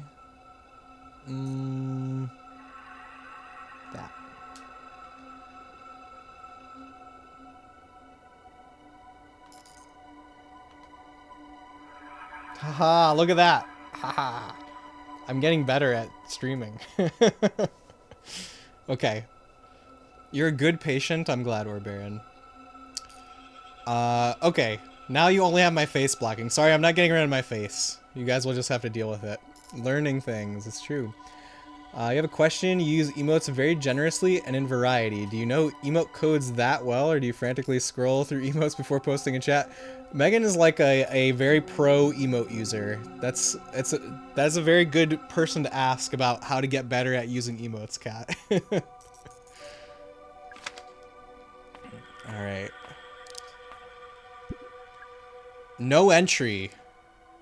that. Haha, look at that. Haha. I'm getting better at streaming. Okay. You're a good patient. I'm glad, Orbarian. Okay. Now you only have my face blocking. Sorry, I'm not getting rid of my face. You guys will just have to deal with it. Learning things, it's true. You have a question. You use emotes very generously and in variety. Do you know emote codes that well, or do you frantically scroll through emotes before posting in chat? Megan is like a very pro emote user. That's a very good person to ask about how to get better at using emotes, Kat. All right. No entry.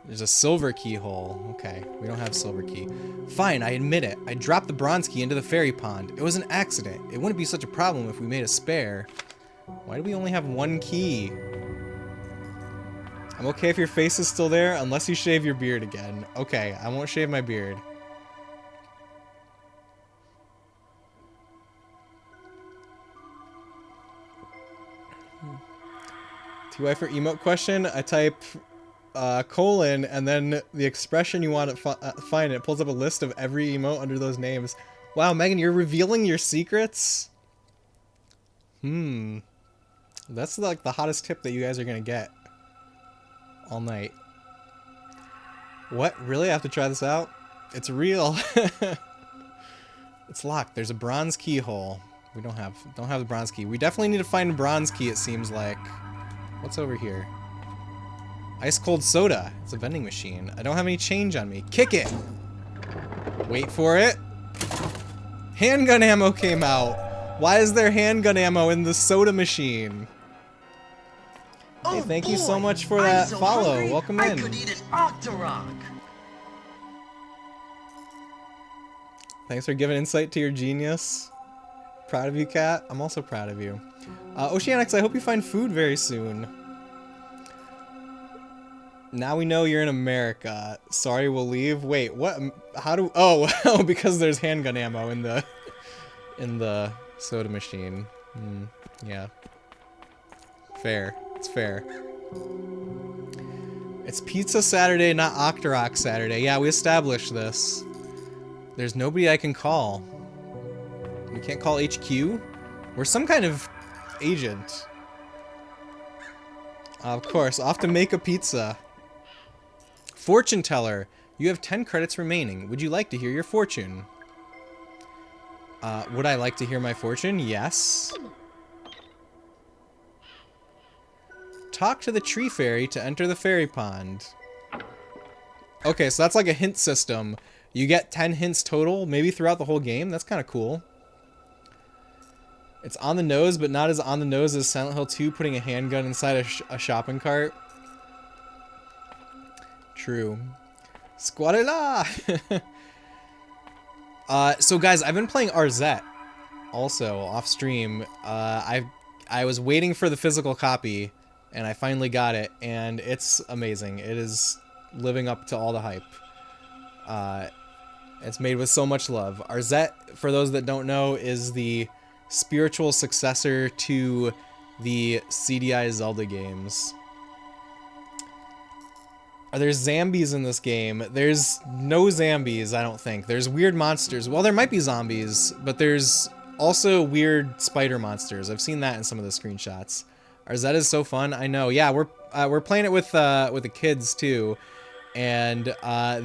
There's a silver keyhole. Okay, we don't have silver key. Fine, I admit it. I dropped the bronze key into the fairy pond. It was an accident. It wouldn't be such a problem if we made a spare. Why do we only have one key? I'm okay if your face is still there, unless you shave your beard again. Okay, I won't shave my beard. TY for emote question, I type colon and then the expression you want to find. It pulls up a list of every emote under those names. Wow, Megan, you're revealing your secrets? That's like the hottest tip that you guys are gonna get all night. What? Really? I have to try this out? It's real. It's locked. There's a bronze keyhole. We don't have the bronze key. We definitely need to find a bronze key, it seems like. What's over here? Ice cold soda. It's a vending machine. I don't have any change on me. Kick it! Wait for it. Handgun ammo came out. Why is there handgun ammo in the soda machine? Hey, thank you so much for that follow. Hungry, welcome in. I could eat an Octorok. Thanks for giving insight to your genius. Proud of you, Kat. I'm also proud of you. Oceanics, I hope you find food very soon. Now we know you're in America. Sorry, we'll leave. Wait, what? How do? Oh, because there's handgun ammo in the soda machine. Yeah. Fair. It's fair. It's Pizza Saturday, not Octorok Saturday. Yeah, we established this. There's nobody I can call. We can't call HQ? We're some kind of agent. Of course, off to make a pizza. Fortune teller. You have 10 credits remaining. Would you like to hear your fortune? Would I like to hear my fortune? Yes. Talk to the tree fairy to enter the fairy pond. Okay, so that's like a hint system. You get 10 hints total, maybe throughout the whole game. That's kind of cool. It's on the nose, but not as on the nose as Silent Hill 2 putting a handgun inside a shopping cart. True. Squadilla! So guys, I've been playing RZ also off stream. I was waiting for the physical copy, and I finally got it, and it's amazing. It is living up to all the hype. It's made with so much love. RZ, for those that don't know, is the spiritual successor to the CDI Zelda games. Are there zombies in this game? There's no zombies, I don't think. There's weird monsters. Well, there might be zombies, but there's also weird spider monsters. I've seen that in some of the screenshots. RZ is so fun. I know. Yeah, we're playing it with the kids too, and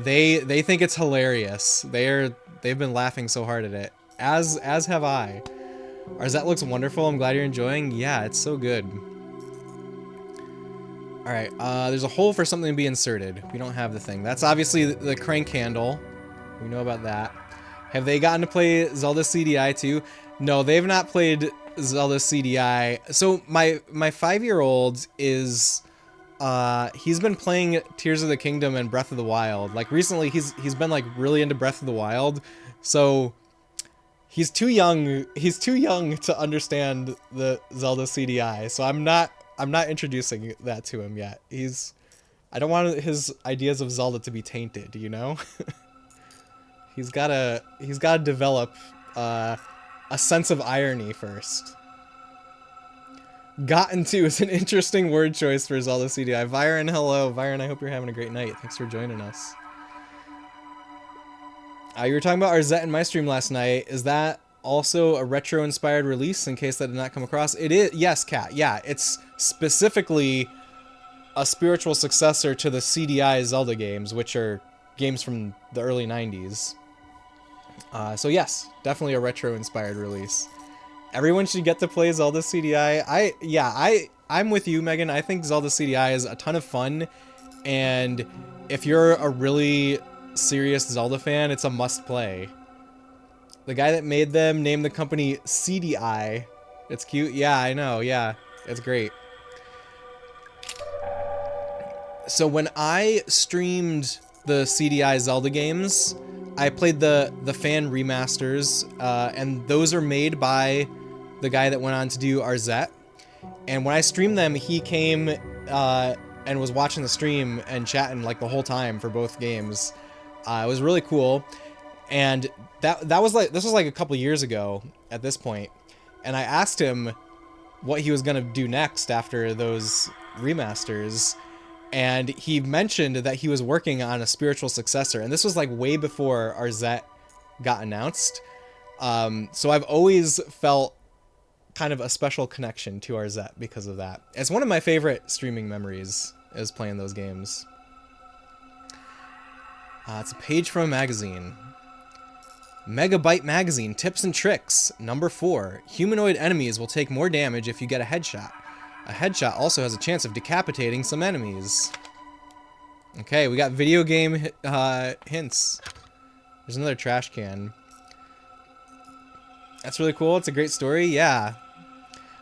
they think it's hilarious. They've been laughing so hard at it, as have I. RZ looks wonderful. I'm glad you're enjoying. Yeah, it's so good. Alright, there's a hole for something to be inserted. We don't have the thing. That's obviously the crank handle. We know about that. Have they gotten to play Zelda CDI too? No, they've not played Zelda CDI. So my 5-year-old is he's been playing Tears of the Kingdom and Breath of the Wild. Like recently he's been like really into Breath of the Wild. So he's too young to understand the Zelda CDI. So I'm not introducing that to him yet. I don't want his ideas of Zelda to be tainted, you know? He's gotta develop a sense of irony first. Gotten to is an interesting word choice for Zelda CDI. Vyron, hello. Vyron, I hope you're having a great night. Thanks for joining us. You were talking about RZ in my stream last night. Is that also a retro-inspired release, in case that did not come across? It is. Yes, Kat. Yeah, it's specifically a spiritual successor to the CDI Zelda games, which are games from the early 90s. So yes, definitely a retro-inspired release. Everyone should get to play Zelda CDI. I'm with you, Megan. I think Zelda CDI is a ton of fun, and if you're a really serious Zelda fan, it's a must-play. The guy that made them named the company CDI. It's cute. Yeah, I know. Yeah, it's great. So when I streamed the CDI Zelda games, I played the fan remasters, and those are made by the guy that went on to do Arzette. And when I streamed them, he came and was watching the stream and chatting like the whole time for both games. It was really cool. And this was like a couple years ago at this point, and I asked him what he was gonna do next after those remasters, and he mentioned that he was working on a spiritual successor, and this was like way before Arzette got announced. So I've always felt kind of a special connection to Arzette because of that. It's one of my favorite streaming memories, is playing those games. It's a page from a magazine. Megabyte Magazine, Tips and Tricks. Number 4. Humanoid enemies will take more damage if you get a headshot. A headshot also has a chance of decapitating some enemies. Okay, we got video game hints. There's another trash can. That's really cool. It's a great story. Yeah.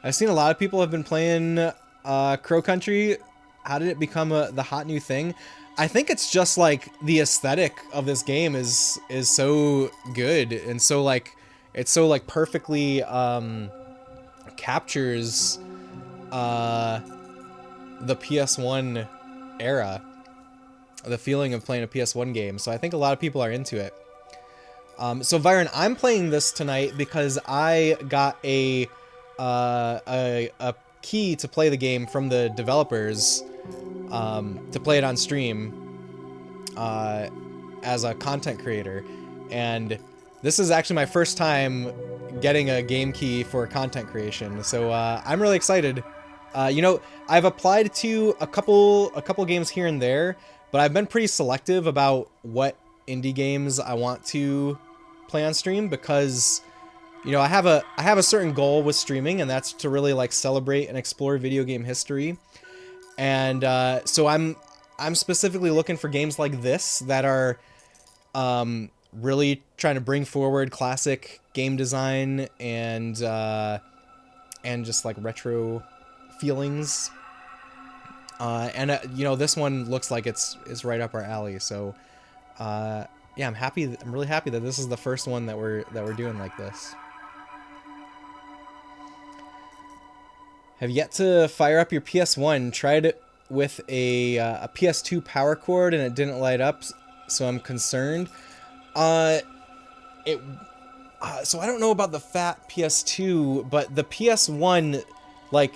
I've seen a lot of people have been playing Crow Country. How did it become the hot new thing? I think it's just like the aesthetic of this game is so good, and so like it's so like perfectly captures the PS1 era, the feeling of playing a PS1 game. So I think a lot of people are into it. So Viren, I'm playing this tonight because I got a key to play the game from the developers. To play it on stream as a content creator, and this is actually my first time getting a game key for content creation, so I'm really excited. You know, I've applied to a couple games here and there, but I've been pretty selective about what indie games I want to play on stream, because you know I have a certain goal with streaming, and that's to really like celebrate and explore video game history. And so I'm specifically looking for games like this that are really trying to bring forward classic game design and just like retro feelings. And you know, this one looks like it's right up our alley. So yeah, I'm happy. I'm really happy that this is the first one that we're doing like this. Have yet to fire up your PS1. Tried it with a PS2 power cord and it didn't light up, so I'm concerned. So I don't know about the fat PS2, but the PS1, like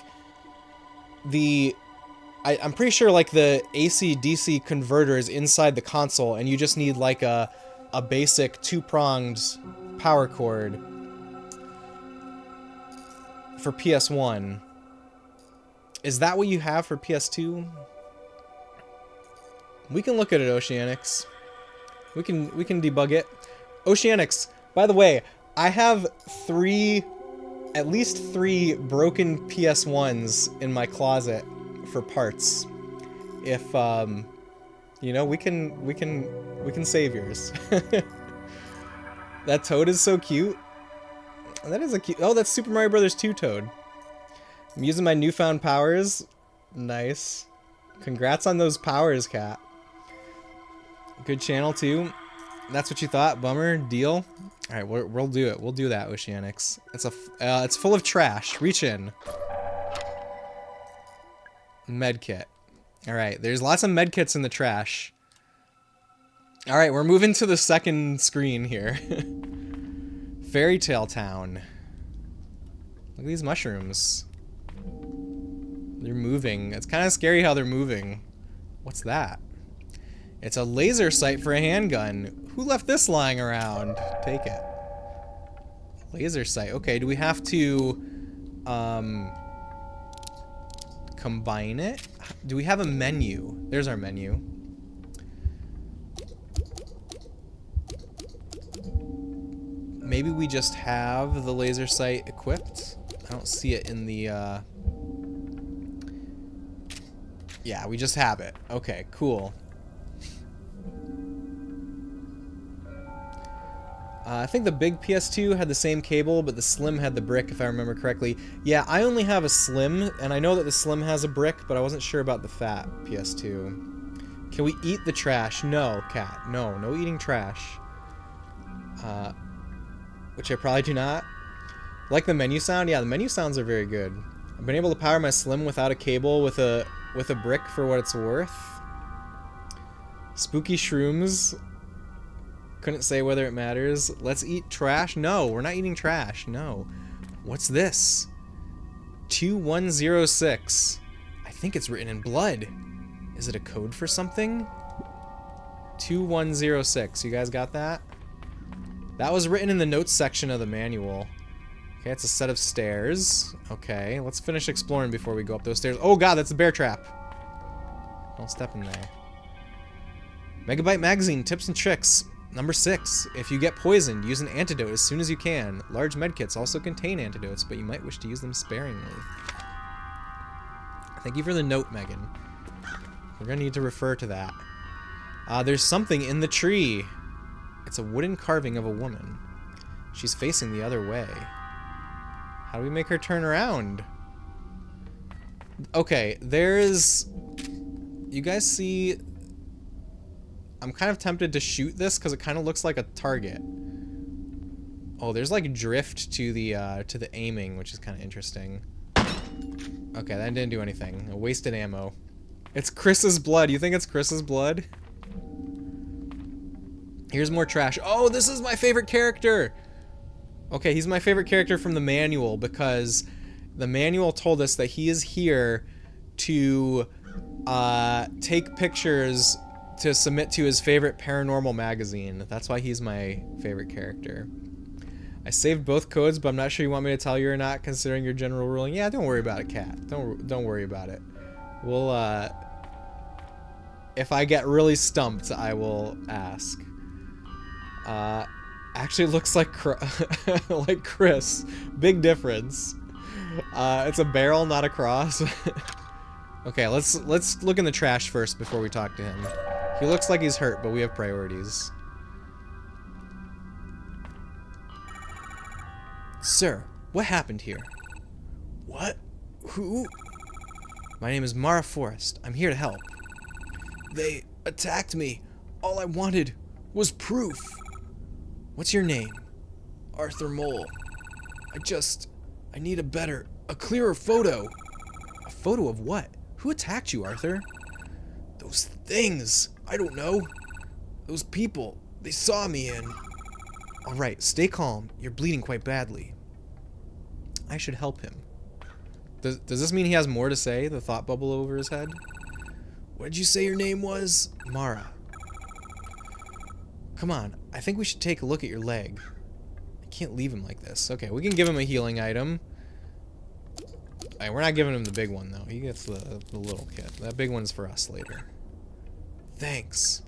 I'm pretty sure like the AC/DC converter is inside the console, and you just need like a basic 2-pronged power cord for PS1. Is that what you have for PS2? We can look at it, Oceanics. We can debug it. Oceanics, by the way, I have at least three broken PS1s in my closet for parts. If you know, we can save yours. That Toad is so cute. That is a cute. Oh, that's Super Mario Brothers 2 Toad. I'm using my newfound powers. Nice. Congrats on those powers, cat. Good channel, too. That's what you thought? Bummer. Deal? Alright, we'll do it. We'll do that, Oceanics. It's full of trash. Reach in. Medkit. Alright, there's lots of medkits in the trash. Alright, we're moving to the second screen here. Fairy Tale Town. Look at these mushrooms. They're moving. It's kind of scary how they're moving. What's that? It's a laser sight for a handgun. Who left this lying around? Take it. Laser sight. Okay, do we have to combine it? Do we have a menu? There's our menu. Maybe we just have the laser sight equipped. I don't see it in the, Yeah, we just have it. Okay, cool. I think the big PS2 had the same cable, but the Slim had the brick, if I remember correctly. Yeah, I only have a Slim, and I know that the Slim has a brick, but I wasn't sure about the fat PS2. Can we eat the trash? No, cat. No, no eating trash. Which I probably do not. Like the menu sound? Yeah, the menu sounds are very good. I've been able to power my Slim without a cable with a brick for what it's worth. Spooky shrooms. Couldn't say whether it matters. Let's eat trash? No, we're not eating trash. No. What's this? 2106. I think it's written in blood. Is it a code for something? 2106. You guys got that? That was written in the notes section of the manual. Okay, it's a set of stairs. Okay, let's finish exploring before we go up those stairs. Oh god, that's a bear trap. Don't step in there. Megabyte Magazine, tips and tricks. Number 6. If you get poisoned, use an antidote as soon as you can. Large medkits also contain antidotes, but you might wish to use them sparingly. Thank you for the note, Megan. We're gonna need to refer to that. There's something in the tree. It's a wooden carving of a woman. She's facing the other way. How do we make her turn around? Okay, there's... You guys see... I'm kind of tempted to shoot this because it kind of looks like a target. Oh, there's like drift to the aiming, which is kind of interesting. Okay, that didn't do anything. A wasted ammo. It's Chris's blood. You think it's Chris's blood? Here's more trash. Oh, this is my favorite character. Okay, he's my favorite character from the manual because the manual told us that he is here to take pictures to submit to his favorite paranormal magazine. That's why he's my favorite character. I saved both codes, but I'm not sure you want me to tell you or not, considering your general ruling. Yeah, don't worry about it, Cat. Don't worry about it. We'll if I get really stumped, I will ask. Actually looks like like Chris. Big difference. It's a barrel, not a cross. Okay, let's look in the trash first before we talk to him. He looks like he's hurt, but we have priorities. Sir, what happened here? What? Who? My name is Mara Forrest. I'm here to help. They attacked me. All I wanted was proof. What's your name? Arthur Mole. I need a clearer photo. A photo of what? Who attacked you, Arthur? Those things. I don't know. Those people. They saw me and... Alright, stay calm. You're bleeding quite badly. I should help him. Does this mean he has more to say? The thought bubble over his head? What did you say your name was? Mara. Come on, I think we should take a look at your leg. I can't leave him like this. Okay, we can give him a healing item. Alright, we're not giving him the big one, though. He gets the little kit. That big one's for us later. Thanks.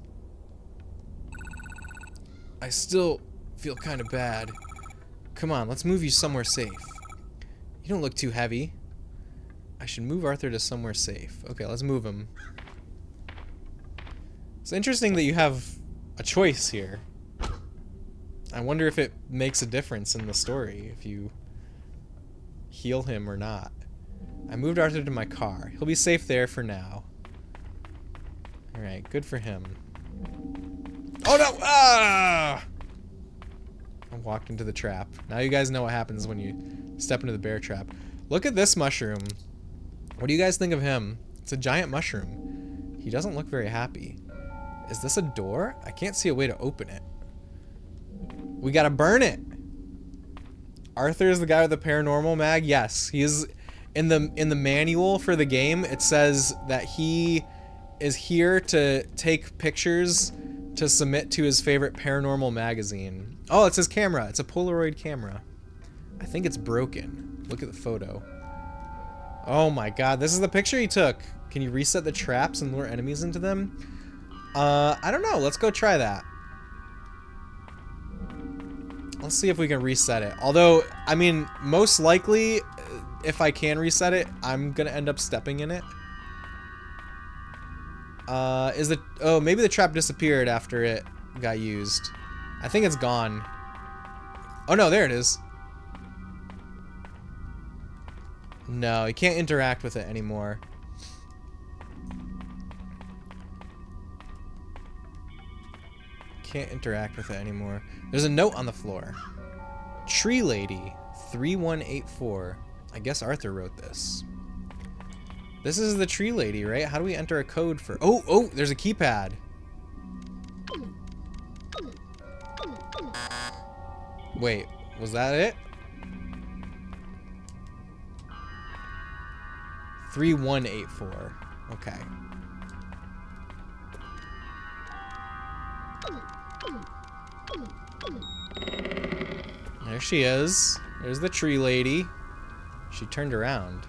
I still feel kind of bad. Come on, let's move you somewhere safe. You don't look too heavy. I should move Arthur to somewhere safe. Okay, let's move him. It's interesting that you have a choice here. I wonder if it makes a difference in the story, if you heal him or not. I moved Arthur to my car. He'll be safe there for now. Alright, good for him. Oh no! Ah! I walked into the trap. Now you guys know what happens when you step into the bear trap. Look at this mushroom. What do you guys think of him? It's a giant mushroom. He doesn't look very happy. Is this a door? I can't see a way to open it. We gotta burn it! Arthur is the guy with the paranormal mag? Yes. He is in the manual for the game, it says that he is here to take pictures to submit to his favorite paranormal magazine. Oh, it's his camera. It's a Polaroid camera. I think it's broken. Look at the photo. Oh my god, this is the picture he took. Can you reset the traps and lure enemies into them? I don't know. Let's go try that. Let's see if we can reset it. Although, I mean, most likely, if I can reset it, I'm gonna end up stepping in it. Oh, maybe the trap disappeared after it got used. I think it's gone. Oh no, there it is. No, you can't interact with it anymore. Can't interact with it anymore. There's a note on the floor. Tree Lady 3184. I guess Arthur wrote this. This is the Tree Lady, right? How do we enter a code for... Oh, there's a keypad. Wait, was that it? 3184. Okay. There she is. There's the Tree Lady. She turned around.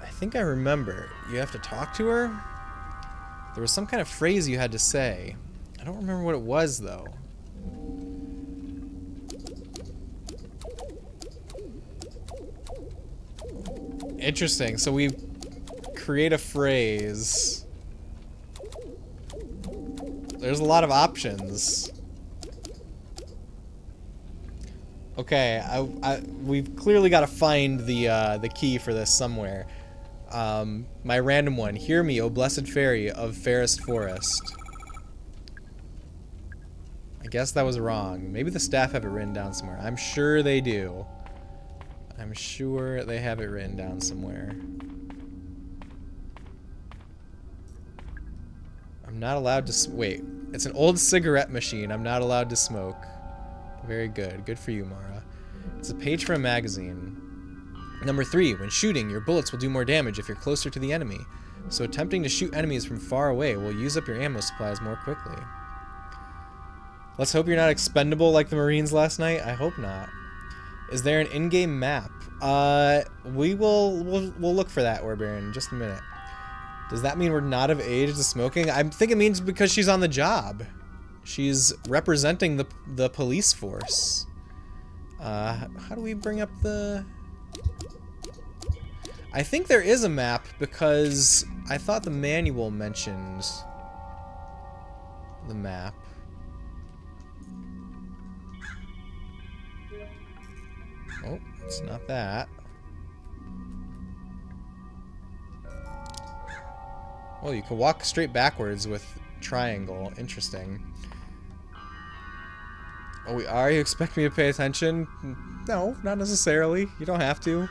I think I remember. You have to talk to her? There was some kind of phrase you had to say. I don't remember what it was, though. Interesting. So we create a phrase. There's a lot of options. Okay, we've clearly got to find the key for this somewhere. My random one. Hear me, O blessed fairy of fairest forest. I guess that was wrong. Maybe the staff have it written down somewhere. I'm sure they do. I'm sure they have it written down somewhere. I'm not allowed to wait. It's an old cigarette machine. I'm not allowed to smoke. Very good. Good for you, Mara. It's a page from a magazine. Number 3. When shooting, your bullets will do more damage if you're closer to the enemy. So attempting to shoot enemies from far away will use up your ammo supplies more quickly. Let's hope you're not expendable like the Marines last night. I hope not. Is there an in-game map? We'll look for that, Orbear, in just a minute. Does that mean we're not of age to smoking? I think it means because she's on the job. She's representing the police force. How do we bring up the... I think there is a map because I thought the manual mentioned the map. Oh, it's not that. Oh, you can walk straight backwards with triangle. Interesting. Oh, are you expect me to pay attention? No, not necessarily. You don't have to.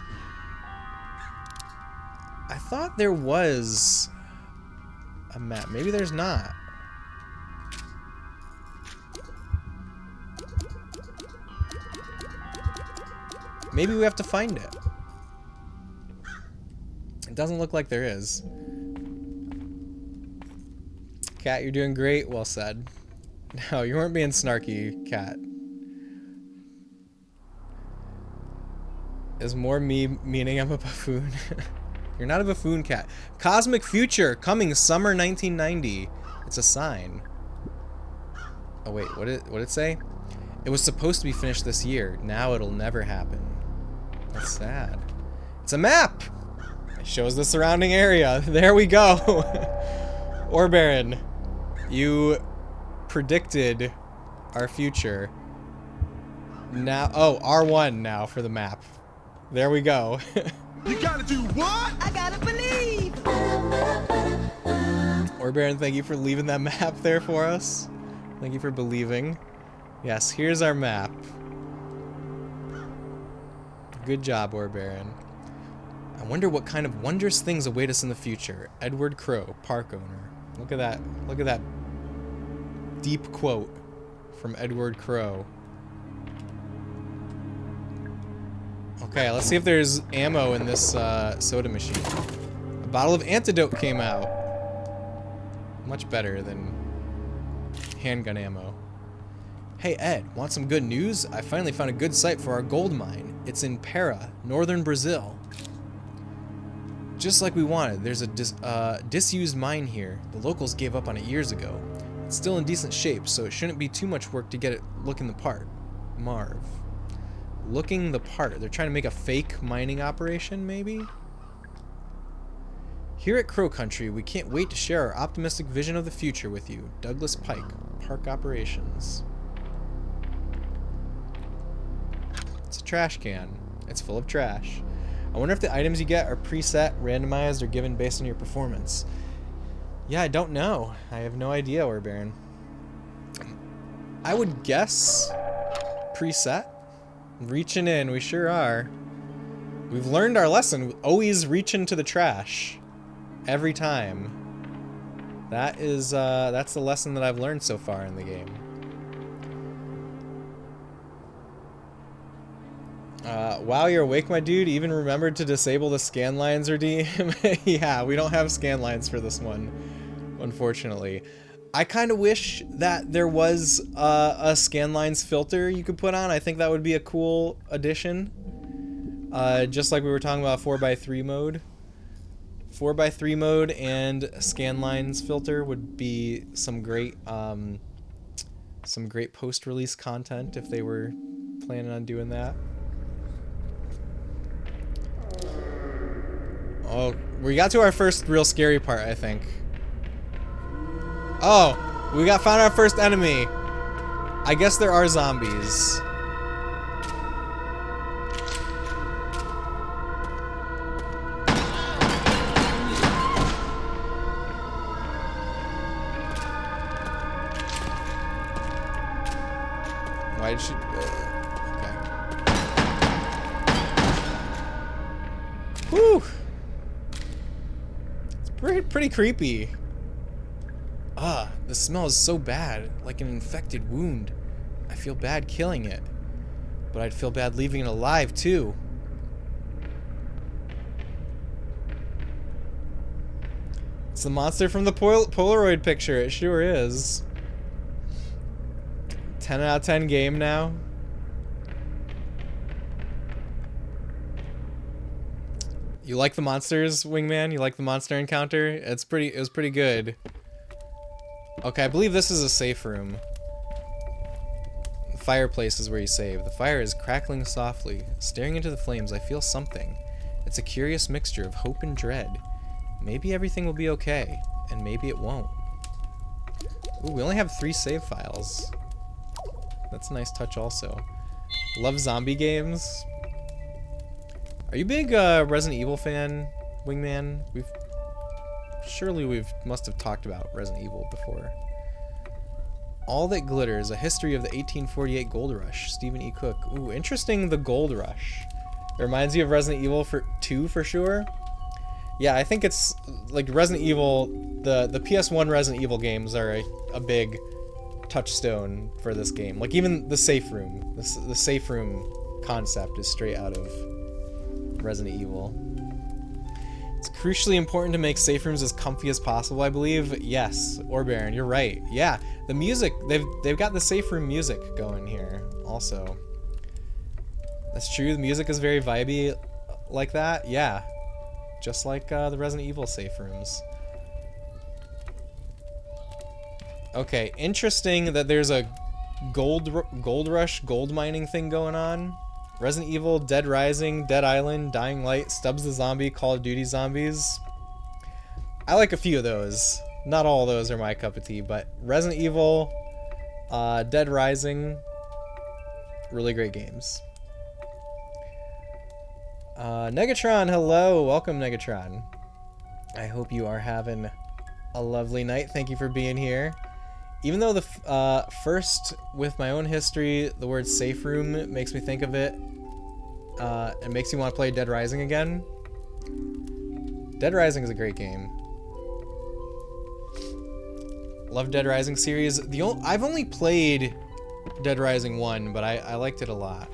I thought there was a map. Maybe there's not. Maybe we have to find it. It doesn't look like there is. Cat, you're doing great. Well said. No, you weren't being snarky, Cat. Is more me meaning I'm a buffoon? You're not a buffoon, Cat. Cosmic Future, coming summer 1990. It's a sign. Oh wait, what did it say? It was supposed to be finished this year. Now it'll never happen. That's sad. It's a map! It shows the surrounding area. There we go. Orbaron, you predicted our future. Now, oh, R1 now for the map. There we go. You gotta do what? I gotta believe. Orbaron, thank you for leaving that map there for us. Thank you for believing. Yes, here's our map. Good job, Orbaron. I wonder what kind of wondrous things await us in the future. Edward Crow, park owner. Look at that. Look at that deep quote from Edward Crow. Okay, let's see if there's ammo in this soda machine. A bottle of antidote came out. Much better than handgun ammo. Hey Ed, want some good news? I finally found a good site for our gold mine. It's in Para, northern Brazil. Just like we wanted. There's a disused mine here. The locals gave up on it years ago. It's still in decent shape, so it shouldn't be too much work to get it looking the part. Marv. Looking the part. They're trying to make a fake mining operation, maybe? Here at Crow Country, we can't wait to share our optimistic vision of the future with you. Douglas Pike, Park Operations. It's a trash can. It's full of trash. I wonder if the items you get are preset, randomized, or given based on your performance. Yeah, I don't know. I have no idea, Orbaron. I would guess preset. Reaching in, we sure are. We've learned our lesson. Always reach into the trash. Every time. That's the lesson that I've learned so far in the game. Wow, you're awake, my dude. Even remembered to disable the scan lines redeem. Yeah, we don't have scan lines for this one, unfortunately. I kind of wish that there was a scan lines filter you could put on. I think that would be a cool addition. Just like we were talking about 4x3 mode. 4x3 mode and scan lines filter would be some great post-release content if they were planning on doing that. Oh, we got to our first real scary part, I think. Oh, we found our first enemy. I guess there are zombies. Why did she... okay. Whew. Pretty creepy. Ah, the smell is so bad, like an infected wound. I feel bad killing it, but I'd feel bad leaving it alive too. It's the monster from the Polaroid picture. It sure is. 10 out of 10 game now. You like the monsters, Wingman? You like the monster encounter? It was pretty good. Okay, I believe this is a safe room. The fireplace is where you save. The fire is crackling softly. Staring into the flames, I feel something. It's a curious mixture of hope and dread. Maybe everything will be okay, and maybe it won't. Ooh, we only have 3 save files. That's a nice touch also. Love zombie games. Are you a big Resident Evil fan, Wingman? Surely we must have talked about Resident Evil before. All That Glitters, a history of the 1848 Gold Rush. Stephen E. Cook. Ooh, interesting, the Gold Rush. It reminds you of Resident Evil 2 for sure. Yeah, I think it's like Resident Evil, the PS1 Resident Evil games are a big touchstone for this game. Like even the safe room. The safe room concept is straight out of Resident Evil. It's crucially important to make safe rooms as comfy as possible, I believe. Yes, Orbaron, you're right. Yeah, the music, they've got the safe room music going here also. That's true, the music is very vibey like that. Yeah, just like the Resident Evil safe rooms. Okay, interesting that there's a gold rush gold mining thing going on. Resident Evil, Dead Rising, Dead Island, Dying Light, Stubbs the Zombie, Call of Duty Zombies. I like a few of those. Not all of those are my cup of tea, but Resident Evil, Dead Rising, really great games. Negatron, hello. Welcome, Negatron. I hope you are having a lovely night. Thank you for being here. Even though the first, with my own history, the word safe room makes me think of it. It makes me want to play Dead Rising again. Dead Rising is a great game. Love Dead Rising series. I've only played Dead Rising 1, but I liked it a lot.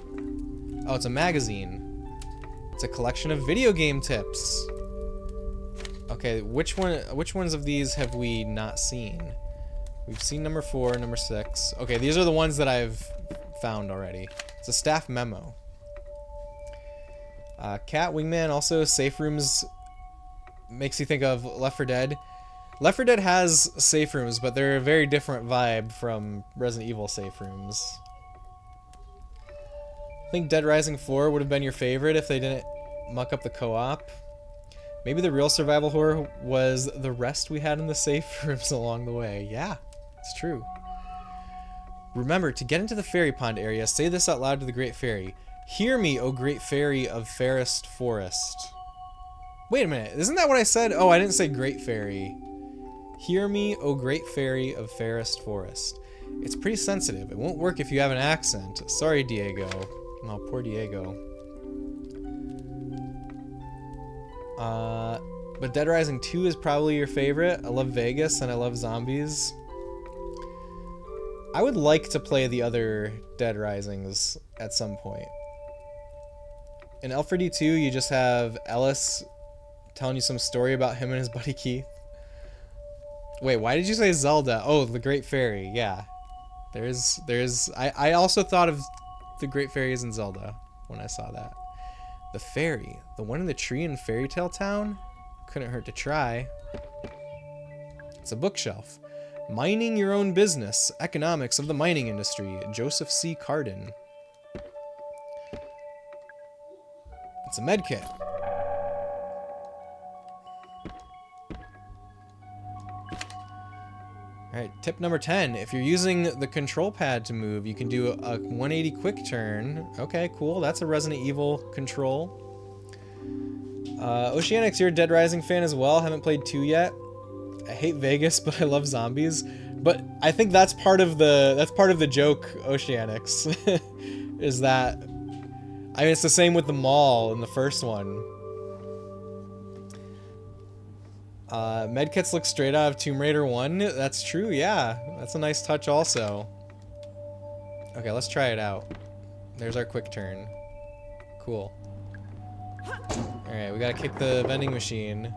Oh, it's a magazine. It's a collection of video game tips. Okay, which ones of these have we not seen? We've seen number 4, number 6. Okay, these are the ones that I've found already. It's a staff memo. Cat Wingman, also safe rooms makes you think of Left 4 Dead. Left 4 Dead has safe rooms, but they're a very different vibe from Resident Evil safe rooms. I think Dead Rising 4 would have been your favorite if they didn't muck up the co-op. Maybe the real survival horror was the rest we had in the safe rooms along the way. Yeah, it's true. Remember, to get into the fairy pond area, say this out loud to the Great Fairy. Hear me, O Great Fairy of Fairest Forest. Wait a minute, isn't that what I said? Oh, I didn't say Great Fairy. Hear me, O Great Fairy of Fairest Forest. It's pretty sensitive. It won't work if you have an accent. Sorry, Diego. Oh, poor Diego. But Dead Rising 2 is probably your favorite. I love Vegas and I love zombies. I would like to play the other Dead Risings at some point. In L4D 2, you just have Ellis telling you some story about him and his buddy Keith. Wait, why did you say Zelda? Oh, the Great Fairy. Yeah. I also thought of the Great Fairies in Zelda when I saw that. The fairy, the one in the tree in Fairy Tale Town? Couldn't hurt to try. It's a bookshelf. Mining Your Own Business, Economics of the Mining Industry, Joseph C. Cardin. It's a medkit. Alright, tip number 10. If you're using the control pad to move, you can do a 180 quick turn. Okay, cool. That's a Resident Evil control. Oceanics, you're a Dead Rising fan as well. Haven't played 2 yet. I hate Vegas, but I love zombies. But I think that's part of the joke, Oceanics. Is that, I mean, it's the same with the mall in the first one. Medkits look straight out of Tomb Raider 1. That's true, yeah. That's a nice touch also. Okay, let's try it out. There's our quick turn. Cool. Alright, we gotta kick the vending machine.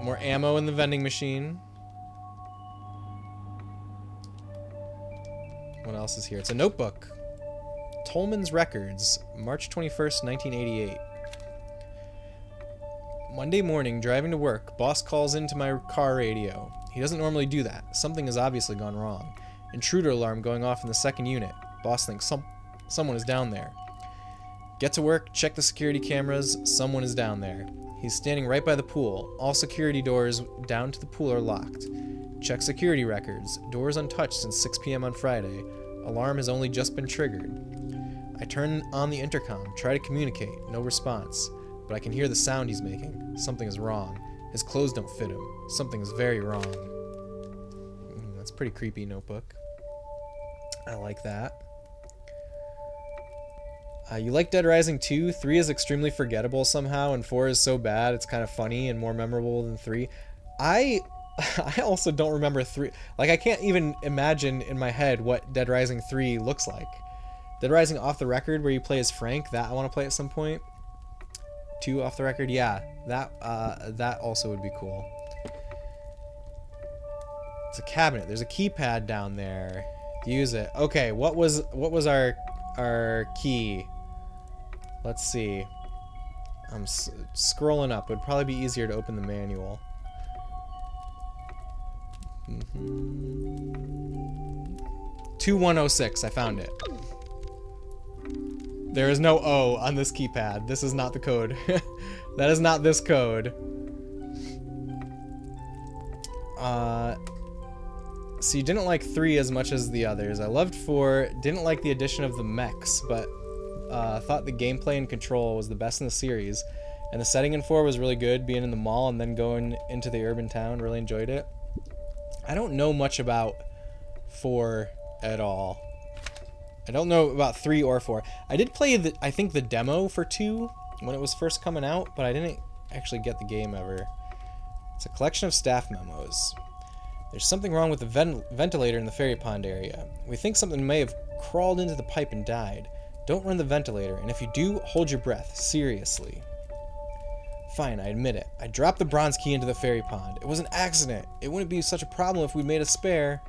More ammo in the vending machine. What else is here? It's a notebook. Tolman's Records, March 21st, 1988. Monday morning, driving to work, boss calls into my car radio. He doesn't normally do that. Something has obviously gone wrong. Intruder alarm going off in the second unit. Boss thinks someone is down there. Get to work, check the security cameras. Someone is down there. He's standing right by the pool. All security doors down to the pool are locked. Check security records. Doors untouched since 6 p.m. on Friday. Alarm has only just been triggered. I turn on the intercom, try to communicate. No response. But I can hear the sound he's making. Something is wrong. His clothes don't fit him. Something is very wrong. That's pretty creepy, notebook. I like that. You like Dead Rising 2? 3 is extremely forgettable somehow, and 4 is so bad it's kind of funny and more memorable than 3. I also don't remember 3. Like, I can't even imagine in my head what Dead Rising 3 looks like. Dead Rising Off the Record, where you play as Frank, that I want to play at some point. 2 Off the Record, yeah, that also would be cool. It's a cabinet. There's a keypad down there. Use it. Okay, what was our key? Let's see. I'm scrolling up. It would probably be easier to open the manual. 2106. I found it. There is no O on this keypad. This is not the code. That is not this code. So you didn't like 3 as much as the others. I loved 4. Didn't like the addition of the mechs, but thought the gameplay and control was the best in the series. And the setting in 4 was really good, being in the mall and then going into the urban town. Really enjoyed it. I don't know much about 4 at all. I don't know about 3 or 4. I did play, I think, the demo for 2 when it was first coming out, but I didn't actually get the game ever. It's a collection of staff memos. There's something wrong with the ventilator in the fairy pond area. We think something may have crawled into the pipe and died. Don't run the ventilator, and if you do, hold your breath. Seriously. Fine, I admit it. I dropped the bronze key into the fairy pond. It was an accident. It wouldn't be such a problem if we made a spare.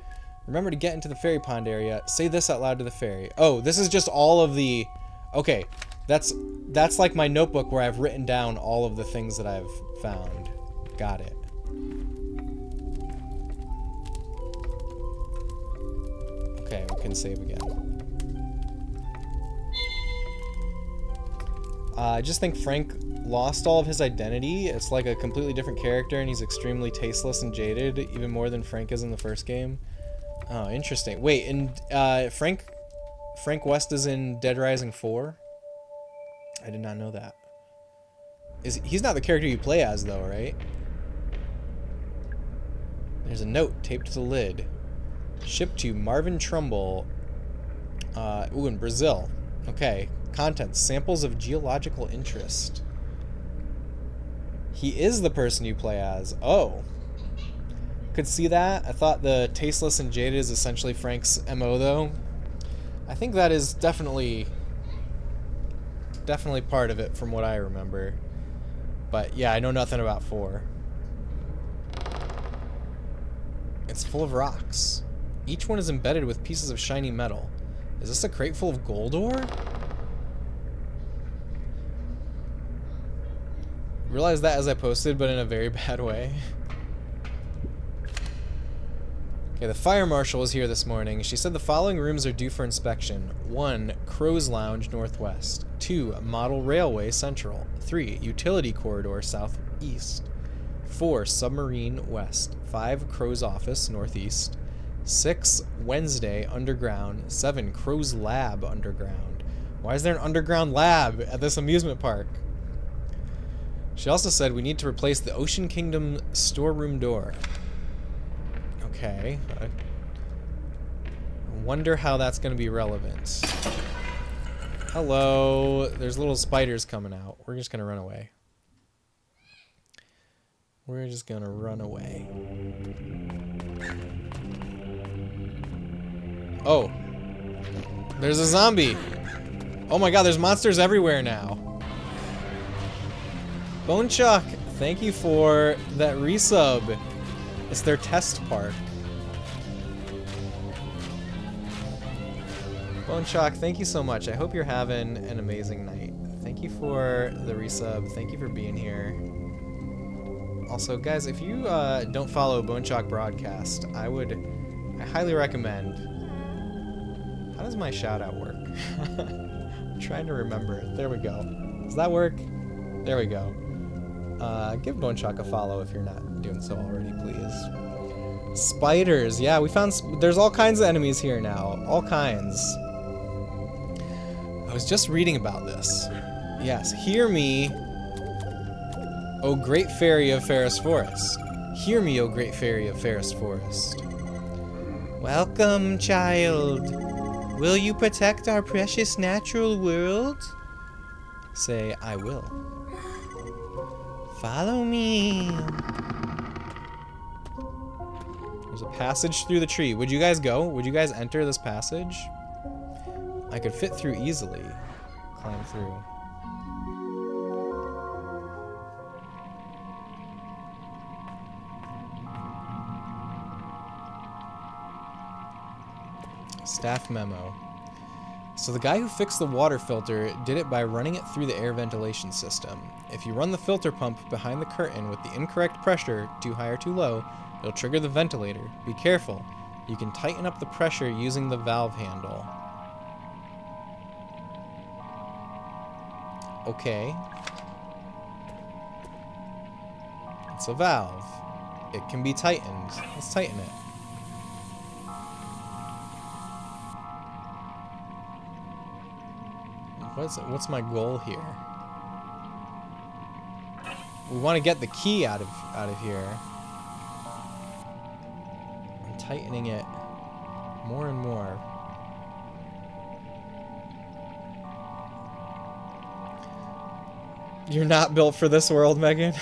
Remember to get into the fairy pond area. Say this out loud to the fairy. Oh, this is just all of the... Okay, That's like my notebook where I've written down all of the things that I've found. Got it. Okay, we can save again. I just think Frank lost all of his identity. It's like a completely different character, and he's extremely tasteless and jaded, even more than Frank is in the first game. Oh, interesting. Wait, and Frank West is in Dead Rising 4? I did not know that. He's not the character you play as, though, right? There's a note taped to the lid. Shipped to Marvin Trumbull. Ooh, in Brazil. Okay. Contents. Samples of geological interest. He is the person you play as. Oh. Could see that. I thought the tasteless and jaded is essentially Frank's MO, though. I think that is definitely part of it from what I remember. But yeah, I know nothing about 4. It's full of rocks. Each one is embedded with pieces of shiny metal. Is this a crate full of gold ore? Realized that as I posted, but in a very bad way. Okay, the fire marshal was here this morning. She said the following rooms are due for inspection. 1. Crow's Lounge Northwest. 2. Model Railway Central. 3. Utility Corridor Southeast. 4. Submarine West. 5. Crow's Office Northeast. 6. Wednesday Underground. 7. Crow's Lab Underground. Why is there an underground lab at this amusement park? She also said we need to replace the Ocean Kingdom storeroom door. Okay. I wonder how that's going to be relevant. Hello. There's little spiders coming out. We're just going to run away. We're just going to run away. Oh. There's a zombie. Oh my god, there's monsters everywhere now. Bone Chuck, thank you for that resub. It's their test park. Bone Chuck, thank you so much. I hope you're having an amazing night. Thank you for the resub. Thank you for being here. Also, guys, if you don't follow Bone Chuck Broadcast, I highly recommend. How does my shout out work? I'm trying to remember it. There we go. Does that work? There we go. Give Bone Chuck a follow if you're not doing so already, please. Spiders. Yeah, we found... There's all kinds of enemies here now. All kinds. I was just reading about this. Yes, hear me, O great fairy of Fairest Forest. Hear me, O great fairy of Fairest Forest. Welcome, child. Will you protect our precious natural world? Say, I will. Follow me. There's a passage through the tree. Would you guys go? Would you guys enter this passage? I could fit through easily. Climb through. Staff memo. So the guy who fixed the water filter did it by running it through the air ventilation system. If you run the filter pump behind the curtain with the incorrect pressure, too high or too low, it'll trigger the ventilator. Be careful. You can tighten up the pressure using the valve handle. Okay. It's a valve. It can be tightened. Let's tighten it. What's my goal here? We want to get the key out of here. I'm tightening it more and more. You're not built for this world, Megan.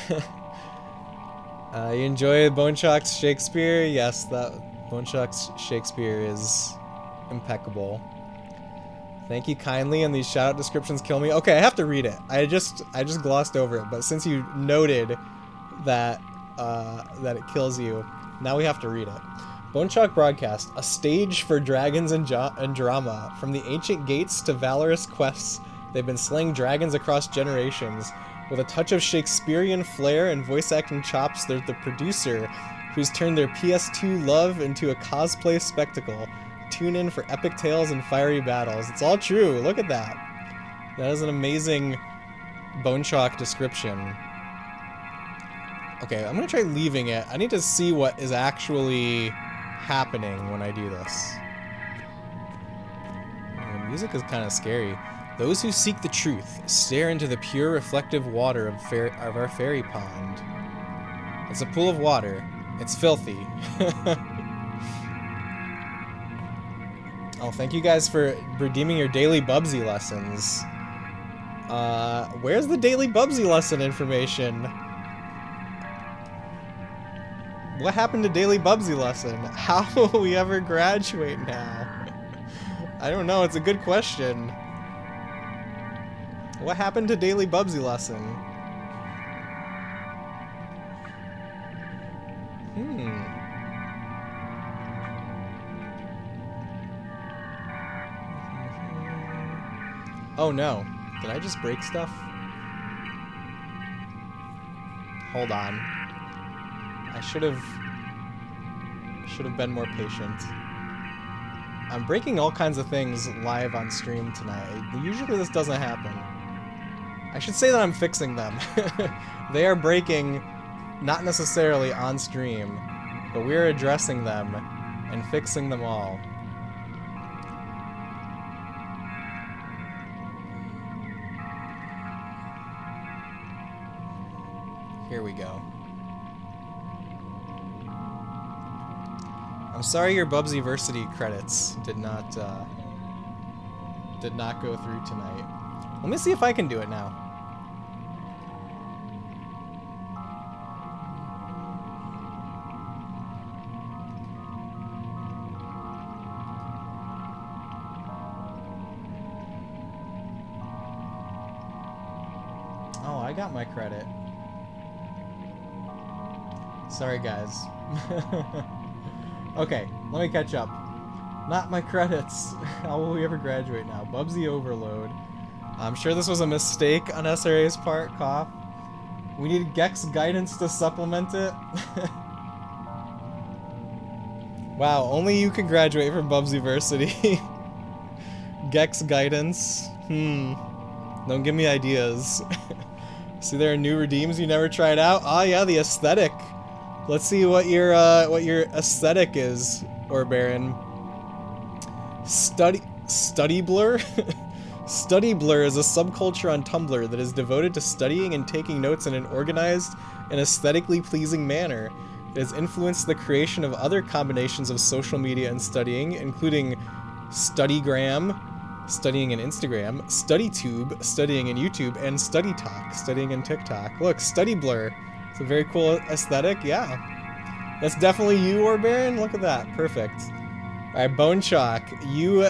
You enjoy Bone Chuck's Shakespeare? Yes, that Bone Chuck's Shakespeare is impeccable. Thank you kindly, and these shout-out descriptions kill me. Okay, I have to read it. I just glossed over it, but since you noted that that it kills you, now we have to read it. Bone Chuck Broadcast, a stage for dragons and drama, from the ancient gates to valorous quests They've been slaying dragons across generations. With a touch of Shakespearean flair and voice acting chops, they're the producer who's turned their PS2 love into a cosplay spectacle. Tune in for epic tales and fiery battles. It's all true. Look at that. That is an amazing Bone Chalk description. Okay, I'm gonna try leaving it. I need to see what is actually happening when I do this. The music is kind of scary. Those who seek the truth stare into the pure reflective water of our fairy pond. It's a pool of water. It's filthy. Oh, thank you guys for redeeming your daily Bubsy lessons. Where's the daily Bubsy lesson information? What happened to daily Bubsy lesson? How will we ever graduate now? I don't know, it's a good question. What happened to daily Bubsy lesson? Oh no. Did I just break stuff? Hold on. I should have been more patient. I'm breaking all kinds of things live on stream tonight. Usually this doesn't happen. I should say that I'm fixing them. They are breaking, not necessarily on stream, but we're addressing them and fixing them all. Here we go. I'm sorry your Bubsyversity credits did not go through tonight. Let me see if I can do it now. Oh, I got my credit. Sorry, guys. Okay, let me catch up. Not my credits. How will we ever graduate now? Bubsy overload. I'm sure this was a mistake on SRA's part, cough. We need Gex guidance to supplement it. Wow, only you can graduate from Bubsyversity. Gex guidance. Don't give me ideas. See, there are new redeems you never tried out. Ah, yeah, the aesthetic. Let's see what your aesthetic is, Orbaron. Study blur? Study blur is a subculture on Tumblr that is devoted to studying and taking notes in an organized and aesthetically pleasing manner. It has influenced the creation of other combinations of social media and studying, including Studygram, studying in Instagram, StudyTube, studying in YouTube, and StudyTalk, studying in TikTok. Look, Study blur. It's a very cool aesthetic, yeah. That's definitely you, Orbaron. Look at that, perfect. All right, Bone Chalk, you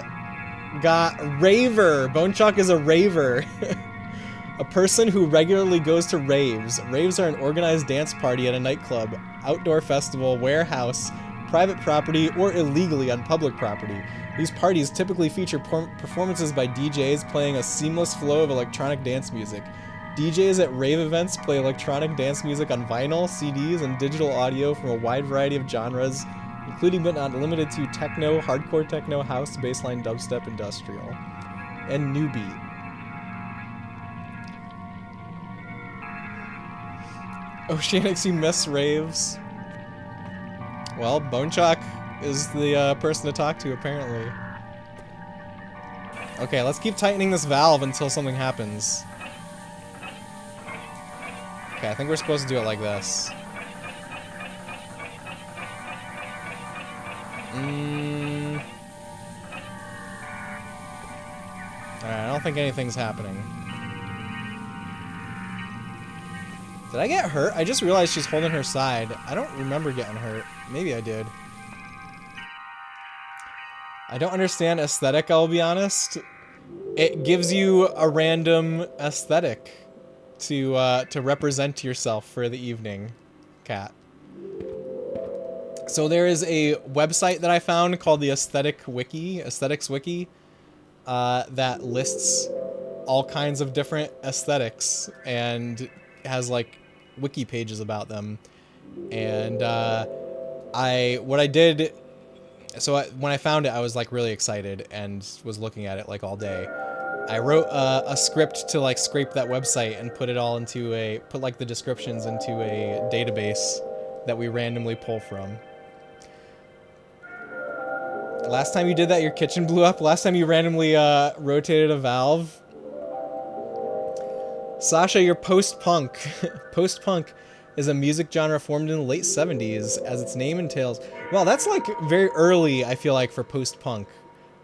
got raver. Bone Chalk is a raver. A person who regularly goes to raves. Raves are an organized dance party at a nightclub, outdoor festival, warehouse, private property, or illegally on public property. These parties typically feature performances by DJs playing a seamless flow of electronic dance music. DJs at rave events play electronic dance music on vinyl, CDs, and digital audio from a wide variety of genres, including but not limited to techno, hardcore techno, house, bassline, dubstep, industrial, and new beat. Oceanics, you miss raves. Well, Bone Chalk is the person to talk to, apparently. Okay, let's keep tightening this valve until something happens. Okay, I think we're supposed to do it like this. Alright, I don't think anything's happening. Did I get hurt? I just realized she's holding her side. I don't remember getting hurt. Maybe I did. I don't understand aesthetic, I'll be honest. It gives you a random aesthetic to represent yourself for the evening, Cat. So there is a website that I found called the Aesthetics Wiki, that lists all kinds of different aesthetics and has like wiki pages about them. And what I did, so when I found it, I was like really excited and was looking at it like all day. I wrote a script to like scrape that website and put it all into put like the descriptions into a database that we randomly pull from. Last time you did that, your kitchen blew up. Last time you randomly rotated a valve. Sasha, you're post-punk. Post-punk is a music genre formed in the late 70s, as its name entails. Well, that's like very early, I feel like, for post-punk.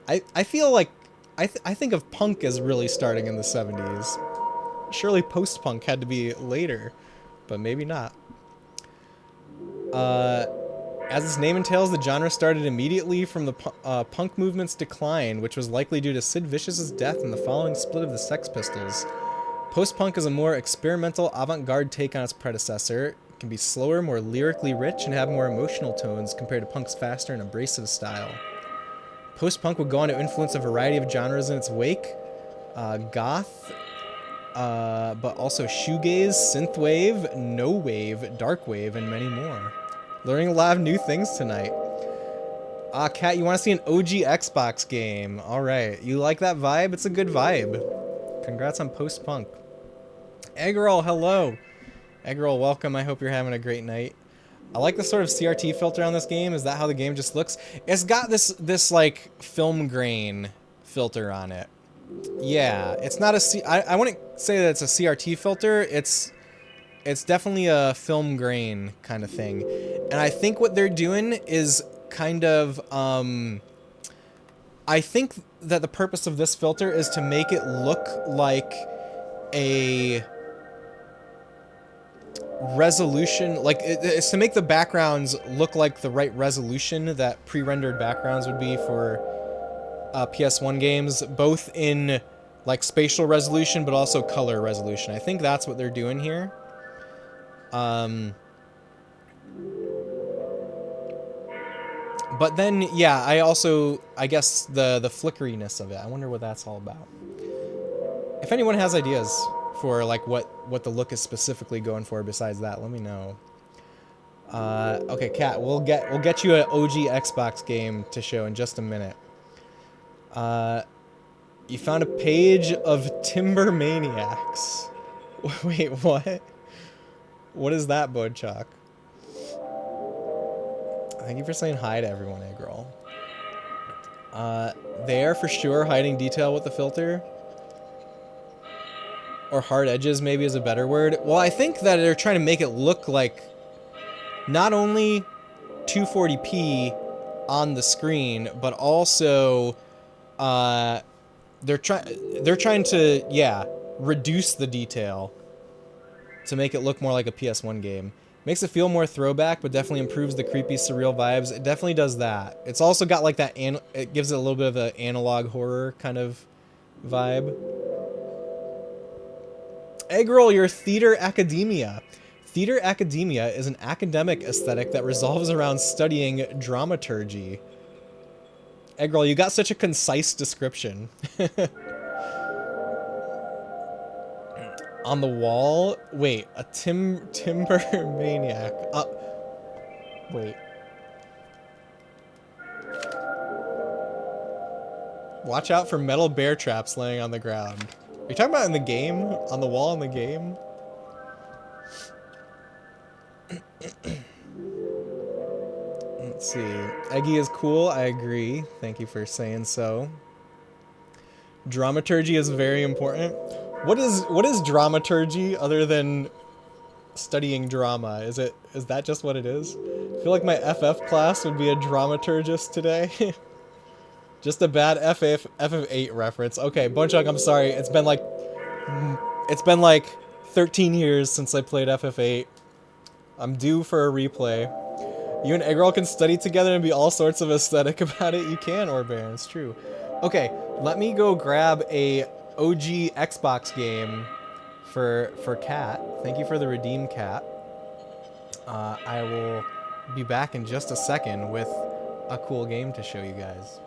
I feel like I think of punk as really starting in the 70s. Surely post-punk had to be later, but maybe not. As its name entails, the genre started immediately from the punk movement's decline, which was likely due to Sid Vicious's death and the following split of the Sex Pistols. Post-punk is a more experimental, avant-garde take on its predecessor. It can be slower, more lyrically rich, and have more emotional tones compared to punk's faster and abrasive style. Post-punk would go on to influence a variety of genres in its wake. Goth, but also shoegaze, synthwave, no-wave, darkwave, and many more. Learning a lot of new things tonight. Kat, you want to see an OG Xbox game. Alright, you like that vibe? It's a good vibe. Congrats on post-punk. Eggroll, hello. Eggroll, welcome. I hope you're having a great night. I like the sort of CRT filter on this game. Is that how the game just looks? It's got this like film grain filter on it. Yeah, it's not a I wouldn't say that it's a CRT filter. It's definitely a film grain kind of thing. And I think what they're doing is kind of I think that the purpose of this filter is to make it look like a resolution, like it's to make the backgrounds look like the right resolution that pre-rendered backgrounds would be for PS1 games, both in like spatial resolution but also color resolution. I think that's what they're doing here. But then, yeah, I guess the flickeriness of it, I wonder what that's all about. If anyone has ideas for like what the look is specifically going for besides that, let me know. Okay, Kat, we'll get you an OG Xbox game to show in just a minute. You found a page of Timber Maniacs. Wait, what? What is that, Bodchuck? Thank you for saying hi to everyone, Eggroll. They are for sure hiding detail with the filter. Or hard edges, maybe is a better word. Well, I think that they're trying to make it look like not only 240p on the screen, but also they're trying to, yeah, reduce the detail to make it look more like a PS1 game. Makes it feel more throwback, but definitely improves the creepy, surreal vibes. It definitely does that. It's also got like that, it gives it a little bit of an analog horror kind of vibe. Eggroll, your theater academia. Theater academia is an academic aesthetic that revolves around studying dramaturgy. Eggroll, you got such a concise description. On the wall? Wait, a timber maniac. Wait. Watch out for metal bear traps laying on the ground. Are you talking about in the game? On the wall in the game? Let's see. Eggy is cool. I agree. Thank you for saying so. Dramaturgy is very important. What is dramaturgy other than studying drama? Is that just what it is? I feel like my FF class would be a dramaturgist today. Just a bad FF8 reference. Okay, Bonchuk, I'm sorry. It's been like 13 years since I played FF8. I'm due for a replay. You and Eggroll can study together and be all sorts of aesthetic about it. You can, Orbaron, it's true. Okay, let me go grab a OG Xbox game for Kat. Thank you for the redeem, Kat. I will be back in just a second with a cool game to show you guys.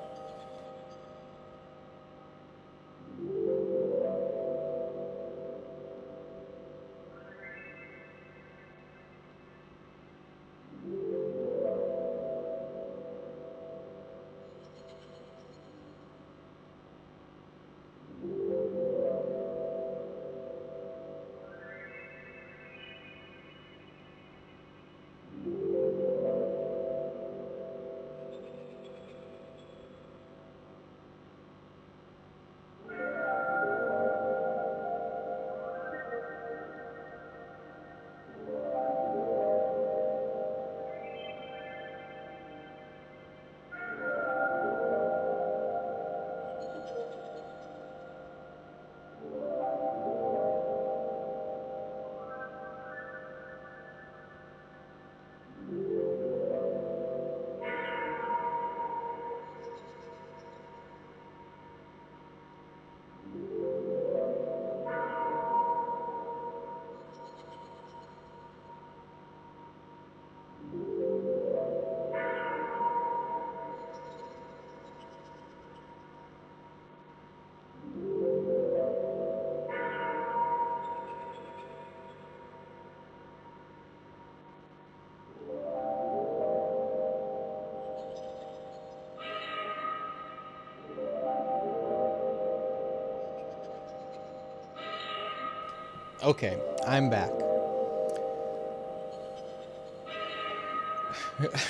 Okay, I'm back.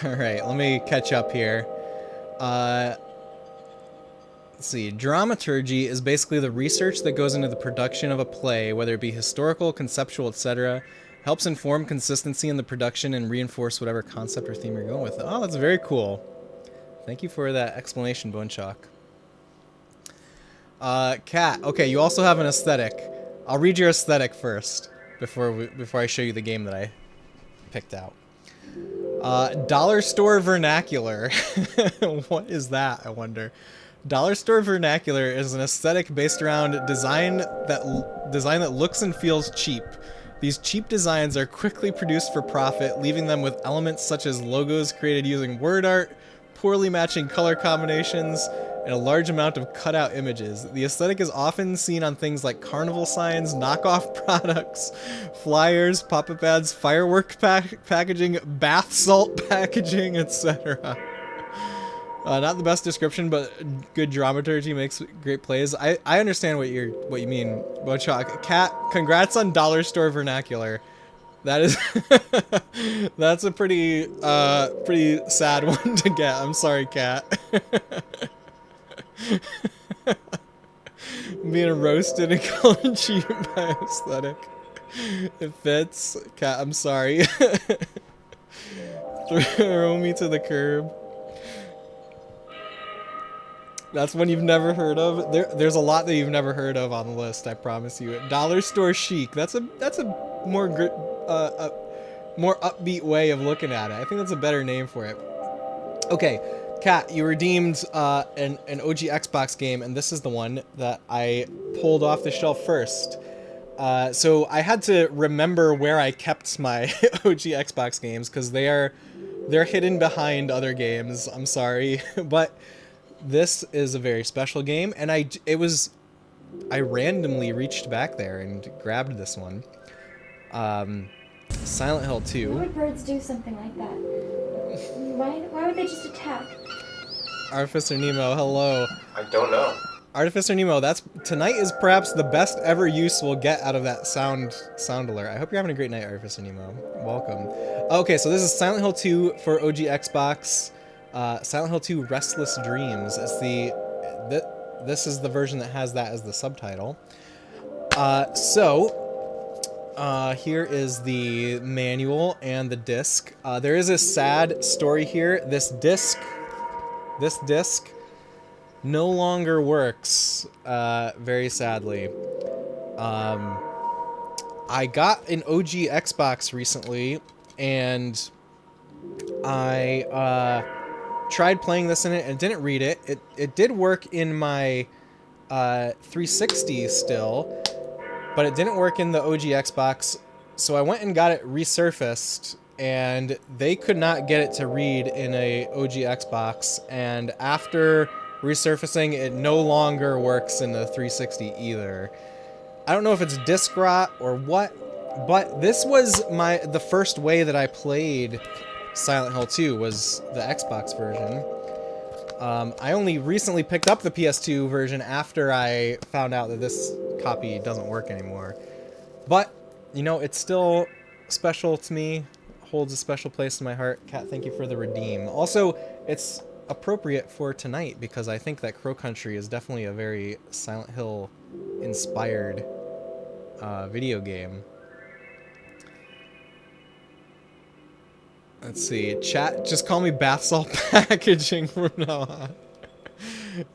Alright, let me catch up here. Let's see. Dramaturgy is basically the research that goes into the production of a play, whether it be historical, conceptual, etc. Helps inform consistency in the production and reinforce whatever concept or theme you're going with. Oh, that's very cool. Thank you for that explanation, Boneshock. Kat, okay, you also have an aesthetic. I'll read your aesthetic first before I show you the game that I picked out. Dollar store vernacular. What is that, I wonder? Dollar store vernacular is an aesthetic based around design that looks and feels cheap. These cheap designs are quickly produced for profit, leaving them with elements such as logos created using word art, poorly matching color combinations, and a large amount of cutout images. The aesthetic is often seen on things like carnival signs, knockoff products, flyers, pop-up ads, firework packaging, bath salt packaging, etc. Not the best description, but good dramaturgy makes great plays. I understand what you mean, Bochok. Kat, congrats on Dollar Store Vernacular. That is that's a pretty sad one to get. I'm sorry, Kat. Being roasted and called cheap by aesthetic. It fits. Kat, I'm sorry. Throw me to the curb. That's one you've never heard of. There's a lot that you've never heard of on the list, I promise you. Dollar store chic. That's a more more upbeat way of looking at it. I think that's a better name for it. Okay, Kat, you redeemed an OG Xbox game, and this is the one that I pulled off the shelf first. So I had to remember where I kept my OG Xbox games because they're hidden behind other games. I'm sorry, but this is a very special game, and I randomly reached back there and grabbed this one. Silent Hill 2. Why would birds do something like that? Why would they just attack? Artificer Nemo, hello. I don't know. Artificer Nemo, tonight is perhaps the best ever use we'll get out of that sound alert. I hope you're having a great night, Artificer Nemo. Welcome. Okay, so this is Silent Hill 2 for OG Xbox. Silent Hill 2 Restless Dreams. This is the version that has that as the subtitle. Here is the manual and the disc. There is a sad story here. This disc no longer works, very sadly. I got an OG Xbox recently, and I tried playing this in it and didn't read it. It did work in my 360 still, but it didn't work in the OG Xbox, so I went and got it resurfaced, and they could not get it to read in a OG Xbox, and after resurfacing, it no longer works in the 360 either. I don't know if it's disc rot or what, but this was the first way that I played Silent Hill 2 was the Xbox version. I only recently picked up the PS2 version after I found out that this copy doesn't work anymore. But, you know, it's still special to me, holds a special place in my heart. Kat, thank you for the redeem. Also, it's appropriate for tonight because I think that Crow Country is definitely a very Silent Hill inspired video game. Let's see, chat, just call me bath salt packaging from now on.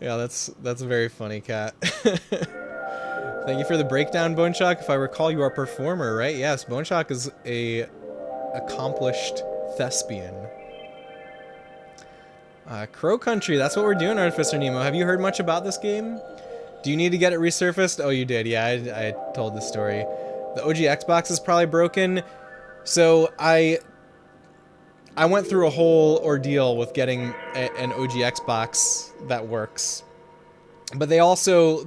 Yeah, that's very funny, Kat. Thank you for the breakdown, Boneshock. If I recall, you are a performer, right? Yes, Boneshock is a accomplished thespian. Crow Country, that's what we're doing, Artificer Nemo. Have you heard much about this game? Do you need to get it resurfaced? Oh, you did. Yeah, I told the story. The OG Xbox is probably broken. So I went through a whole ordeal with getting an OG Xbox that works. But they also,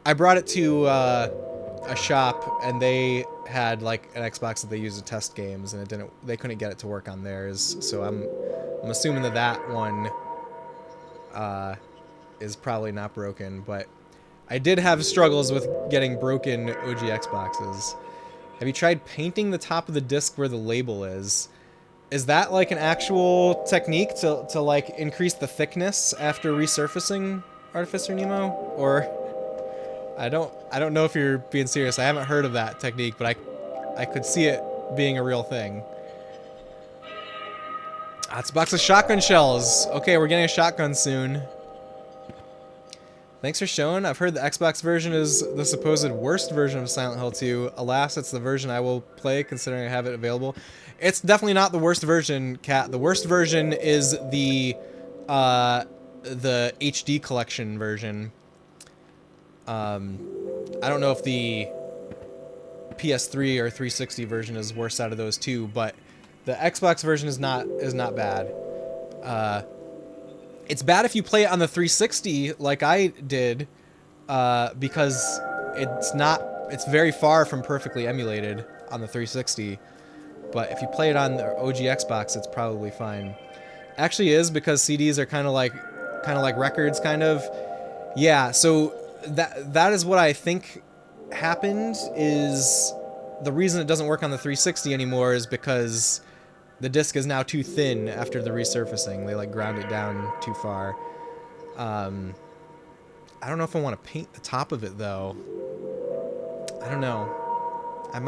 I brought it to a shop, and they had like an Xbox that they used to test games, and they couldn't get it to work on theirs. So I'm assuming that one is probably not broken, but I did have struggles with getting broken OG Xboxes. Have you tried painting the top of the disc where the label is? Is that like an actual technique to like increase the thickness after resurfacing Artificer Nemo? Or I don't know if you're being serious. I haven't heard of that technique, but I could see it being a real thing. Ah, it's a box of shotgun shells. Okay, we're getting a shotgun soon. Thanks for showing. I've heard the Xbox version is the supposed worst version of Silent Hill 2. Alas, it's the version I will play considering I have it available. It's definitely not the worst version, Kat. The worst version is the HD collection version. I don't know if the PS3 or 360 version is worse out of those two, but the Xbox version is not bad. It's bad if you play it on the 360 like I did, because it's very far from perfectly emulated on the 360. But if you play it on the OG Xbox, it's probably fine. Actually is, because CDs are kind of like records, kind of. Yeah, so that is what I think happened. Is the reason it doesn't work on the 360 anymore is because the disc is now too thin after the resurfacing. They like ground it down too far. I don't know if I want to paint the top of it though. I don't know. I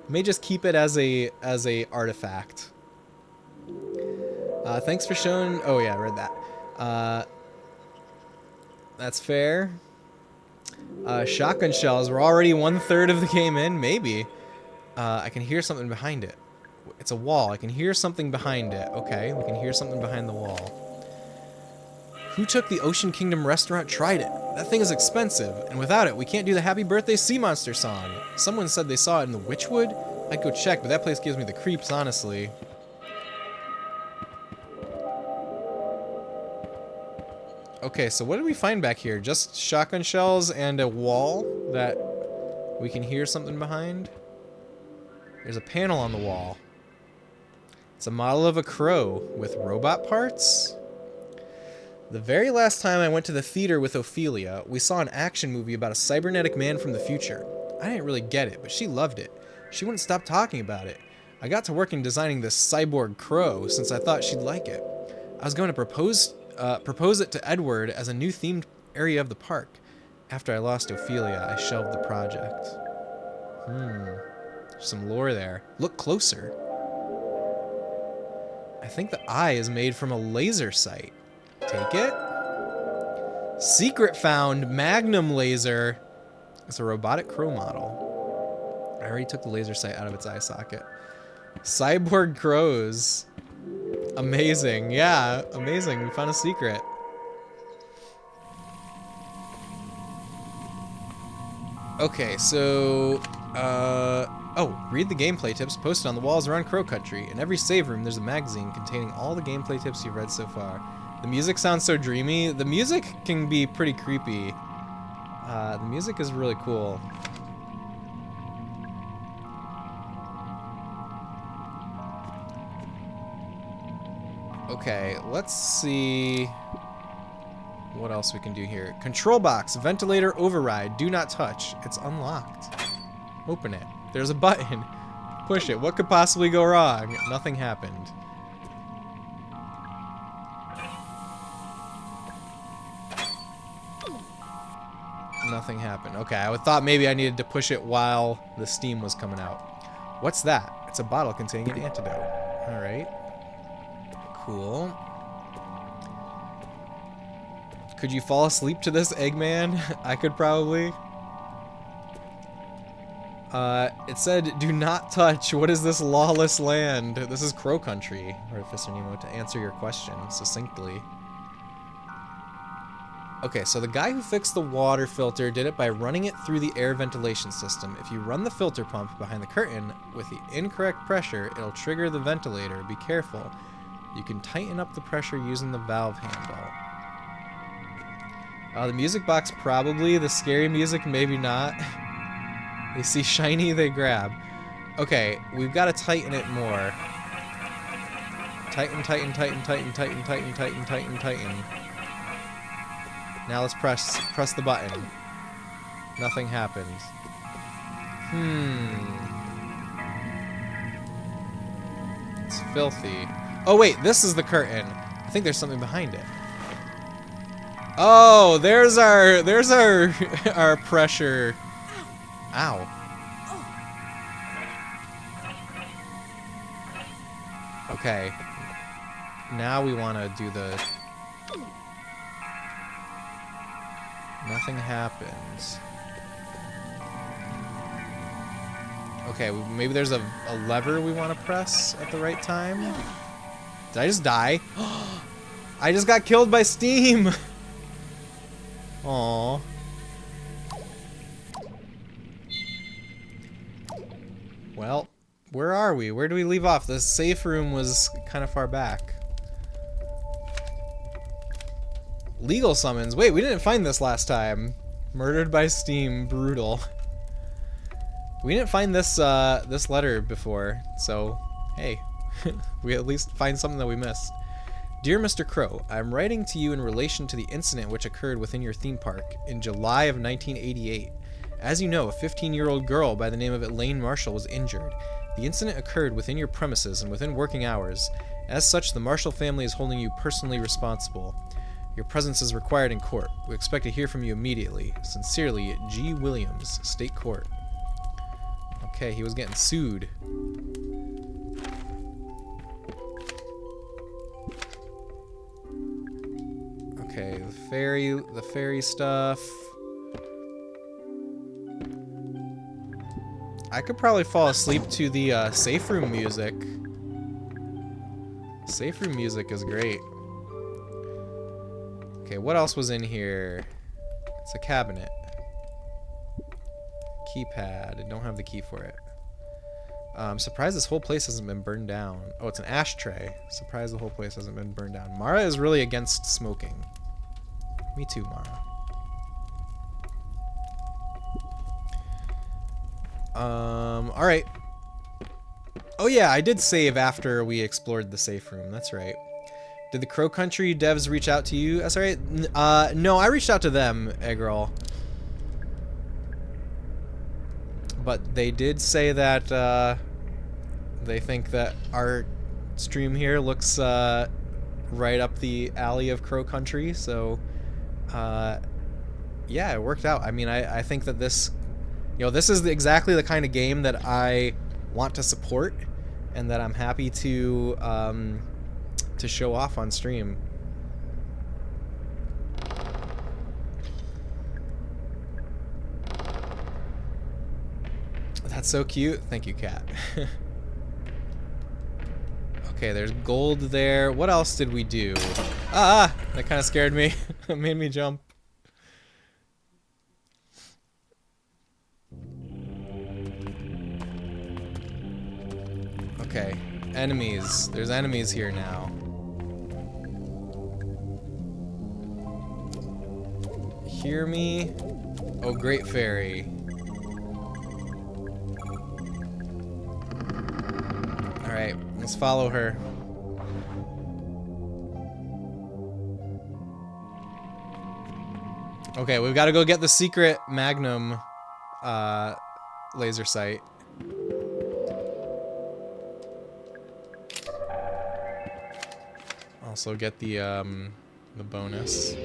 may just keep it as a artifact. Thanks for showing. Oh yeah, I read that. That's fair. Shotgun shells. We're already 1/3 of the game in. Maybe. I can hear something behind it. It's a wall. I can hear something behind it. Okay, we can hear something behind the wall. Who took the Ocean Kingdom restaurant? Tried it. That thing is expensive, and without it, we can't do the Happy Birthday Sea Monster song. Someone said they saw it in the Witchwood. I'd go check, but that place gives me the creeps, honestly. Okay, so what did we find back here? Just shotgun shells and a wall that we can hear something behind? There's a panel on the wall. It's a model of a crow with robot parts. The very last time I went to the theater with Ophelia, we saw an action movie about a cybernetic man from the future. I didn't really get it, but she loved it. She wouldn't stop talking about it. I got to work in designing this cyborg crow since I thought she'd like it. I was going to propose it to Edward as a new themed area of the park. After I lost Ophelia, I shelved the project. There's some lore there. Look closer. I think the eye is made from a laser sight. Take it. Secret found. Magnum laser. It's a robotic crow model. I already took the laser sight out of its eye socket. Cyborg crows. Amazing. Yeah, amazing. We found a secret. Okay, so... oh, read the gameplay tips posted on the walls around Crow Country. In every save room, there's a magazine containing all the gameplay tips you've read so far. The music sounds so dreamy. The music can be pretty creepy. The music is really cool. Okay, let's see what else we can do here. Control box, ventilator override, do not touch. It's unlocked. Open it. There's a button. Push it. What could possibly go wrong? Nothing happened. Nothing happened. Okay, I thought maybe I needed to push it while the steam was coming out. What's that? It's a bottle containing an antidote. Alright. Cool. Could you fall asleep to this, Eggman? I could probably. It said, do not touch. What is this lawless land? This is Crow Country, Artificer Nemo, to answer your question succinctly. Okay, so the guy who fixed the water filter did it by running it through the air ventilation system. If you run the filter pump behind the curtain with the incorrect pressure, it'll trigger the ventilator. Be careful. You can tighten up the pressure using the valve handle. The music box probably. The scary music maybe not. They see shiny, they grab. Okay, we've got to tighten it more. Tighten, tighten, tighten, tighten, tighten, tighten, tighten, tighten, tighten. Now let's press the button. Nothing happened. It's filthy. Oh wait, this is the curtain. I think there's something behind it. Oh, there's our our pressure. Ow. Okay. Now we want to do the... Nothing happens. Okay, maybe there's a lever we want to press at the right time. Did I just die? I just got killed by steam! Aww. Well, where are we? Where do we leave off? The safe room was kind of far back. Legal summons. Wait, we didn't find this last time. Murdered by steam. Brutal. We didn't find this this letter before, so hey, we at least find something that we missed. Dear Mr. Crow, I'm writing to you in relation to the incident which occurred within your theme park in July of 1988. As you know, a 15-year-old girl by the name of Elaine Marshall was injured. The incident occurred within your premises and within working hours. As such, the Marshall family is holding you personally responsible. Your presence is required in court. We expect to hear from you immediately. Sincerely, G. Williams, State Court. Okay, he was getting sued. Okay, the fairy stuff. I could probably fall asleep to the safe room music. Safe room music is great. Okay, what else was in here? It's a cabinet. Keypad. I don't have the key for it. I'm surprised this whole place hasn't been burned down. Oh, it's an ashtray. Surprised the whole place hasn't been burned down. Mara is really against smoking. Me too, Mara. Alright. Oh yeah, I did save after we explored the safe room. That's right. Did the Crow Country devs reach out to you? That's right. No, I reached out to them, Eggroll. But they did say that they think that our stream here looks right up the alley of Crow Country, so yeah, it worked out. I mean, I think that this, you know, this is exactly the kind of game that I want to support and that I'm happy to show off on stream. That's so cute. Thank you, cat. Okay, there's gold there. What else did we do? Ah! That kind of scared me. It made me jump. Okay. Enemies. There's enemies here now. Hear me? Oh, Great Fairy. Alright, let's follow her. Okay, we've got to go get the secret Magnum laser sight. Also get the bonus.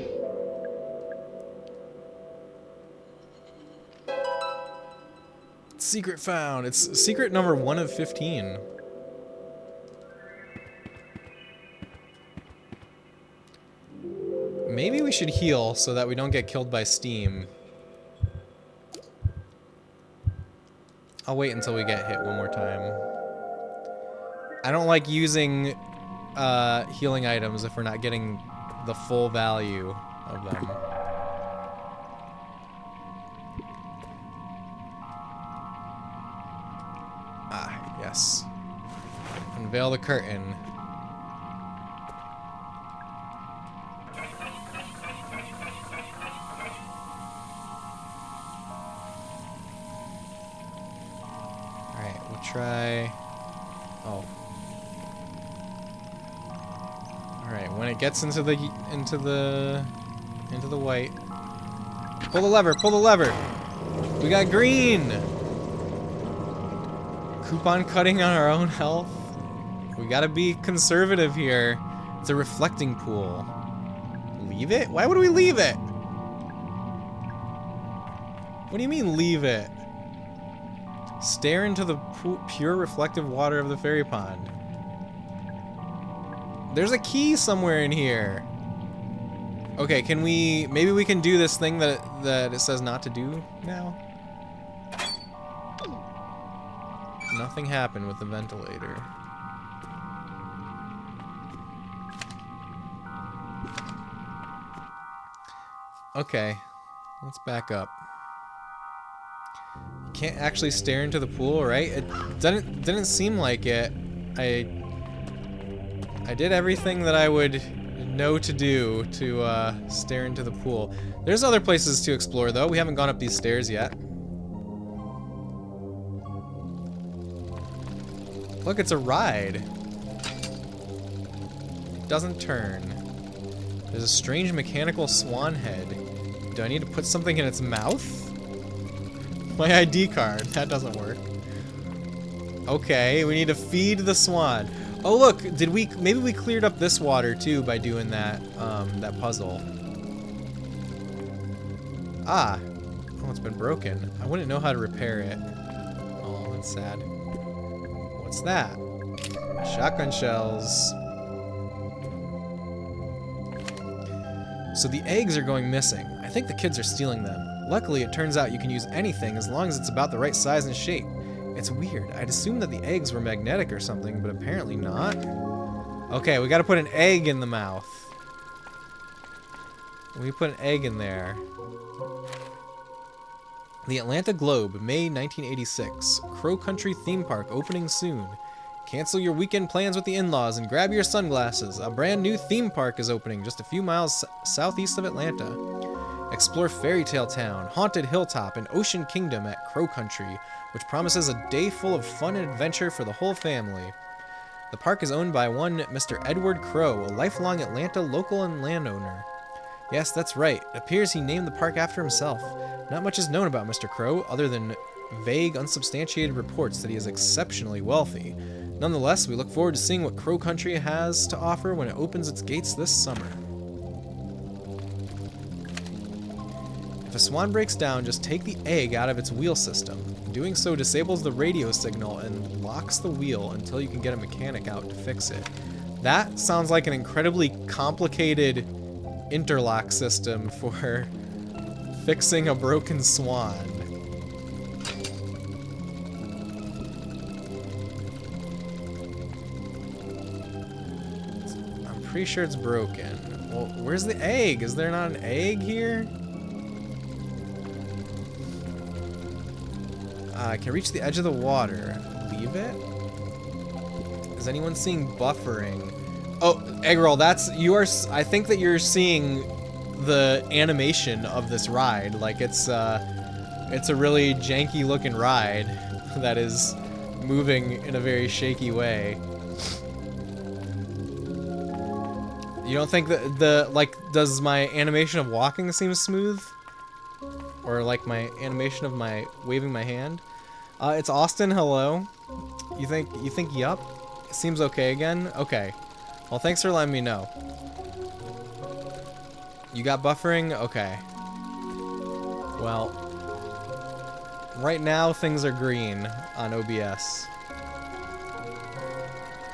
Secret found. It's secret number 1 of 15. Maybe we should heal so that we don't get killed by steam. I'll wait until we get hit one more time. I don't like using healing items if we're not getting the full value of them. Ah, yes. Unveil the curtain. Alright, we'll try... Oh. Alright, when it gets into the white. Pull the lever, pull the lever! We got green. Coupon cutting on our own health. We gotta be conservative here. It's a reflecting pool. Leave it? Why would we leave it? What do you mean leave it? Stare into the pure reflective water of the fairy pond. There's a key somewhere in here. Okay, can we... Maybe we can do this thing that it says not to do now? Nothing happened with the ventilator. Okay, let's back up. You can't actually stare into the pool, right? It didn't seem like it. I did everything that I would know to do to stare into the pool. There's other places to explore, though. We haven't gone up these stairs yet. Look, it's a ride. It doesn't turn. There's a strange mechanical swan head. Do I need to put something in its mouth? My ID card. That doesn't work. Okay, we need to feed the swan. Oh look, maybe we cleared up this water too by doing that that puzzle. Ah. Oh, it's been broken. I wouldn't know how to repair it. Oh, that's sad. What's that? Shotgun shells. So the eggs are going missing. I think the kids are stealing them. Luckily, it turns out you can use anything as long as it's about the right size and shape. It's weird. I'd assumed that the eggs were magnetic or something, but apparently not. Okay, we gotta put an egg in the mouth. We put an egg in there. The Atlanta Globe, May 1986. Crow Country Theme Park opening soon. Cancel your weekend plans with the in-laws and grab your sunglasses. A brand new theme park is opening just a few miles southeast of Atlanta. Explore Fairy Tale Town, Haunted Hilltop, and Ocean Kingdom at Crow Country, which promises a day full of fun and adventure for the whole family. The park is owned by one Mr. Edward Crow, a lifelong Atlanta local and landowner. Yes, that's right. It appears he named the park after himself. Not much is known about Mr. Crow, other than vague, unsubstantiated reports that he is exceptionally wealthy. Nonetheless, we look forward to seeing what Crow Country has to offer when it opens its gates this summer. If a swan breaks down, just take the egg out of its wheel system. Doing so disables the radio signal and locks the wheel until you can get a mechanic out to fix it. That sounds like an incredibly complicated interlock system for fixing a broken swan. I'm pretty sure it's broken. Well, where's the egg? Is there not an egg here? I can reach the edge of the water. Leave it? Is anyone seeing buffering? Oh, Eggroll, I think that you're seeing the animation of this ride. Like it's a really janky looking ride that is moving in a very shaky way. You don't think that does my animation of walking seem smooth? Or like my animation of my waving my hand? It's Austin, hello. You think yup? Seems okay again? Okay. Well, thanks for letting me know. You got buffering? Okay. Well, right now things are green on OBS.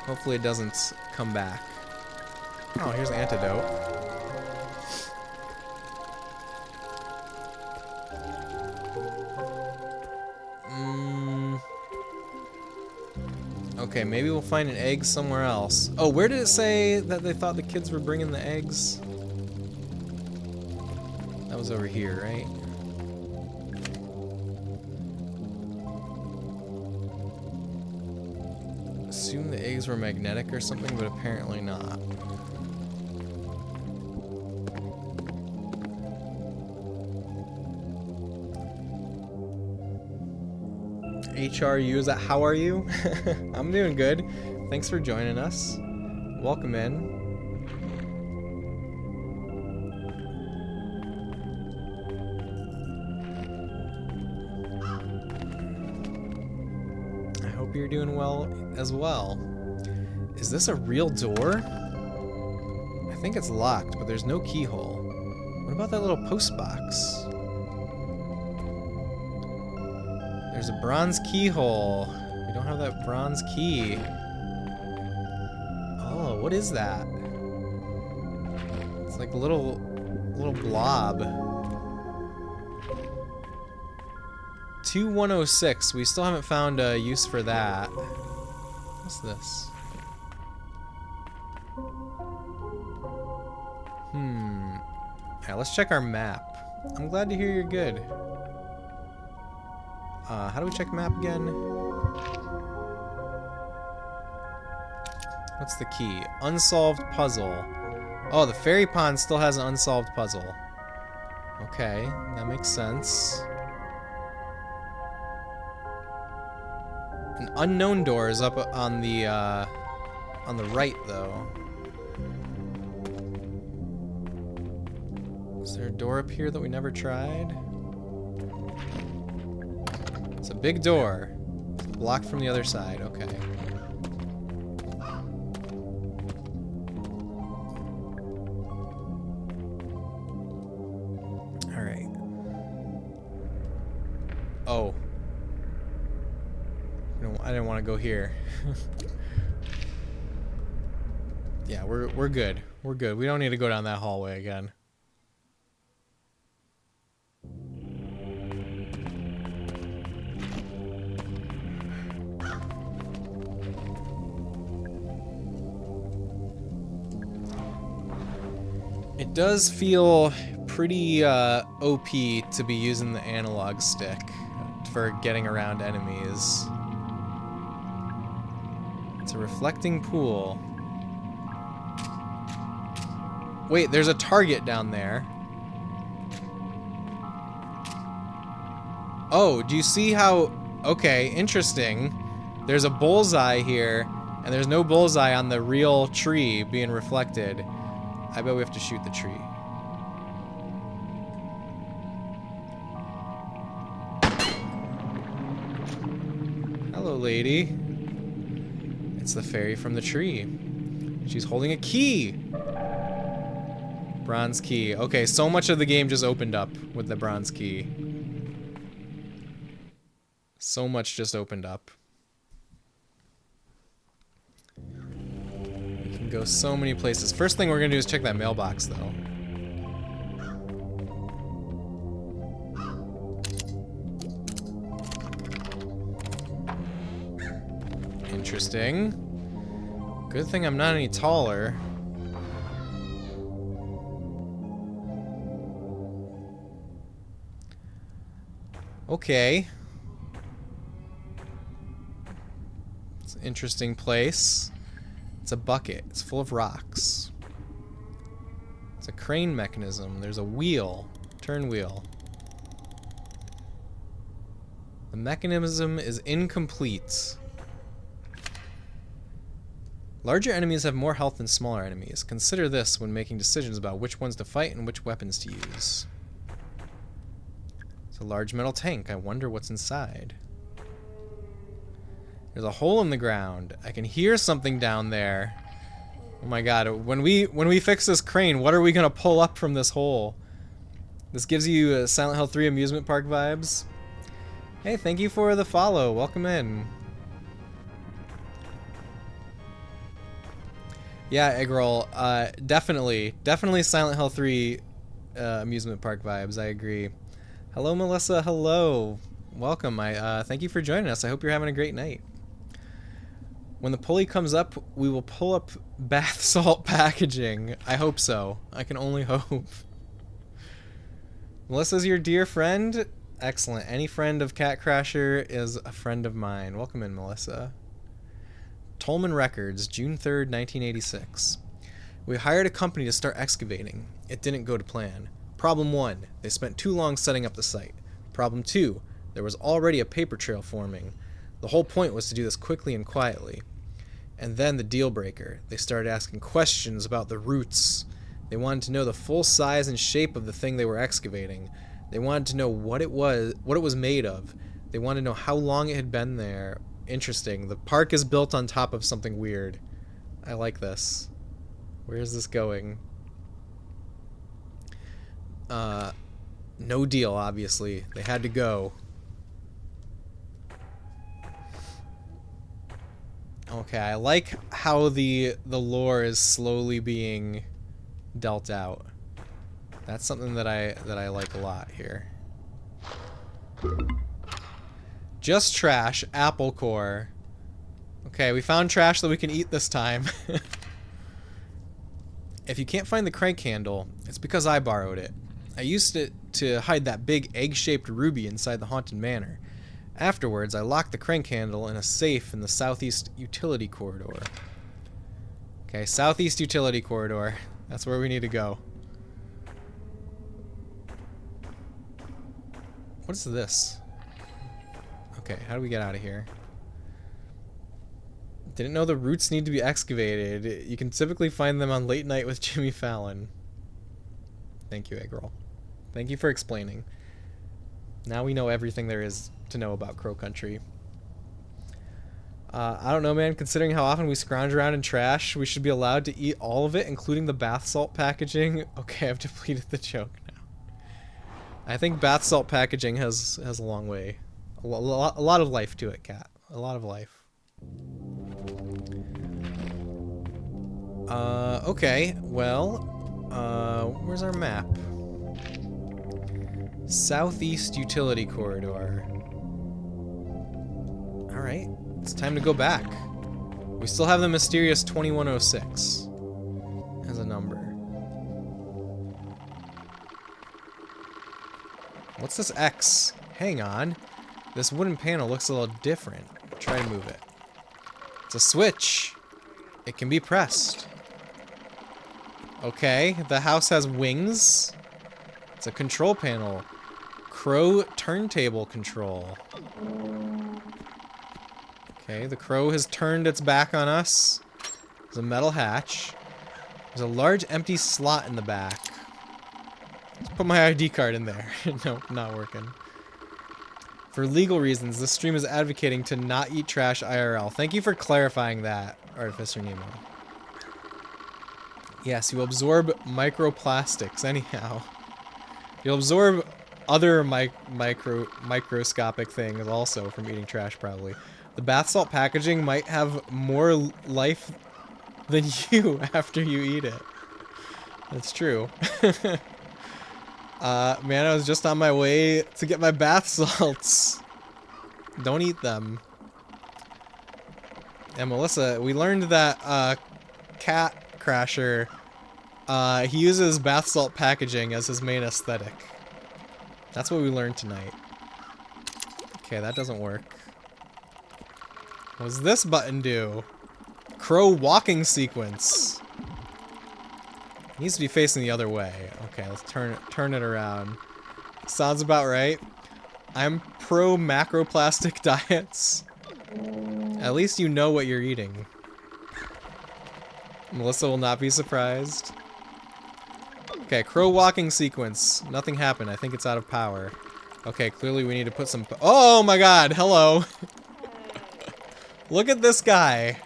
Hopefully it doesn't come back. Oh, here's an antidote. Okay, maybe we'll find an egg somewhere else. Oh, where did it say that they thought the kids were bringing the eggs? That was over here, right? Assume the eggs were magnetic or something, but apparently not. HRU, is that how are you? I'm doing good. Thanks for joining us. Welcome in. hope you're doing well as well. Is this a real door? I think it's locked, but there's no keyhole. What about that little post box? There's a bronze keyhole. We don't have that bronze key. Oh, what is that? It's like a little blob. 2106. We still haven't found a use for that. What's this? Alright, let's check our map. I'm glad to hear you're good. How do we check map again? What's the key? Unsolved puzzle. Oh, the fairy pond still has an unsolved puzzle. Okay, that makes sense. An unknown door is up on the right, though. Is there a door up here that we never tried? It's a big door. It's blocked from the other side. Okay. Alright. Oh. No, I didn't want to go here. Yeah, we're good. We're good. We don't need to go down that hallway again. It does feel pretty OP to be using the analog stick for getting around enemies. It's a reflecting pool. Wait, there's a target down there. Oh, do you see how... Okay, interesting. There's a bullseye here, and there's no bullseye on the real tree being reflected. I bet we have to shoot the tree. Hello, lady. It's the fairy from the tree. She's holding a key. Bronze key. Okay, so much of the game just opened up with the bronze key. So much just opened up. We can go so many places. First thing we're gonna do is check that mailbox, though. Interesting. Good thing I'm not any taller. Okay. It's an interesting place. It's a bucket. It's full of rocks. It's a crane mechanism. There's a wheel. Turn wheel. The mechanism is incomplete. Larger enemies have more health than smaller enemies. Consider this when making decisions about which ones to fight and which weapons to use. It's a large metal tank. I wonder what's inside. There's a hole in the ground. I can hear something down there. Oh my god, when we fix this crane, what are we gonna pull up from this hole? This gives you Silent Hill 3 amusement park vibes. Hey, thank you for the follow. Welcome in. Yeah, Eggroll, definitely Silent Hill 3 amusement park vibes. I agree. Hello, Melissa. Hello. Welcome. Thank you for joining us. I hope you're having a great night. When the pulley comes up, we will pull up bath salt packaging. I hope so. I can only hope. Melissa's your dear friend? Excellent. Any friend of Cat Crasher is a friend of mine. Welcome in, Melissa. Tolman Records, June 3rd, 1986. We hired a company to start excavating. It didn't go to plan. Problem 1, they spent too long setting up the site. Problem 2, there was already a paper trail forming. The whole point was to do this quickly and quietly. And then the deal breaker. They started asking questions about the roots. They wanted to know the full size and shape of the thing they were excavating. They wanted to know what it was made of. They wanted to know how long it had been there, Interesting. The park is built on top of something weird. I like this. Where is this going? No deal, obviously. They had to go. Okay, I like how the lore is slowly being dealt out. That's something that I like a lot here. Just trash, apple core. Okay, we found trash that we can eat this time. If you can't find the crank handle, it's because I borrowed it. I used it to hide that big egg-shaped ruby inside the haunted manor. Afterwards, I locked the crank handle in a safe in the southeast utility corridor. Okay, southeast utility corridor. That's where we need to go. What is this? Okay, how do we get out of here? Didn't know the roots need to be excavated. You can typically find them on Late Night with Jimmy Fallon. Thank you, Eggroll. Thank you for explaining. Now we know everything there is to know about Crow Country. I don't know, man. Considering how often we scrounge around in trash, we should be allowed to eat all of it, including the bath salt packaging. Okay, I've depleted the joke now. I think bath salt packaging has a long way. A lot of life to it, Cat. A lot of life. Okay, well, where's our map? Southeast utility corridor. Alright, it's time to go back. We still have the mysterious 2106 as a number. What's this X? Hang on. This wooden panel looks a little different. Try to move it. It's a switch. It can be pressed. Okay, the house has wings. It's a control panel. Crow turntable control. Okay, the crow has turned its back on us. There's a metal hatch. There's a large empty slot in the back. Let's put my ID card in there. Nope, not working. For legal reasons, this stream is advocating to not eat trash IRL. Thank you for clarifying that, Artificer Nemo. Yes, you absorb microplastics anyhow. You'll absorb other microscopic things also from eating trash, probably. The bath salt packaging might have more life than you after you eat it. That's true. Man, I was just on my way to get my bath salts. Don't eat them. And Melissa, we learned that Cat Crasher, he uses bath salt packaging as his main aesthetic. That's what we learned tonight. Okay, that doesn't work. What does this button do? Crow walking sequence. It needs to be facing the other way. Okay, let's turn it around. Sounds about right. I'm pro macroplastic diets. At least you know what you're eating. Melissa will not be surprised. Okay, crow walking sequence. Nothing happened. I think it's out of power. Okay, clearly we need to put some... Oh my god, hello! Look at this guy.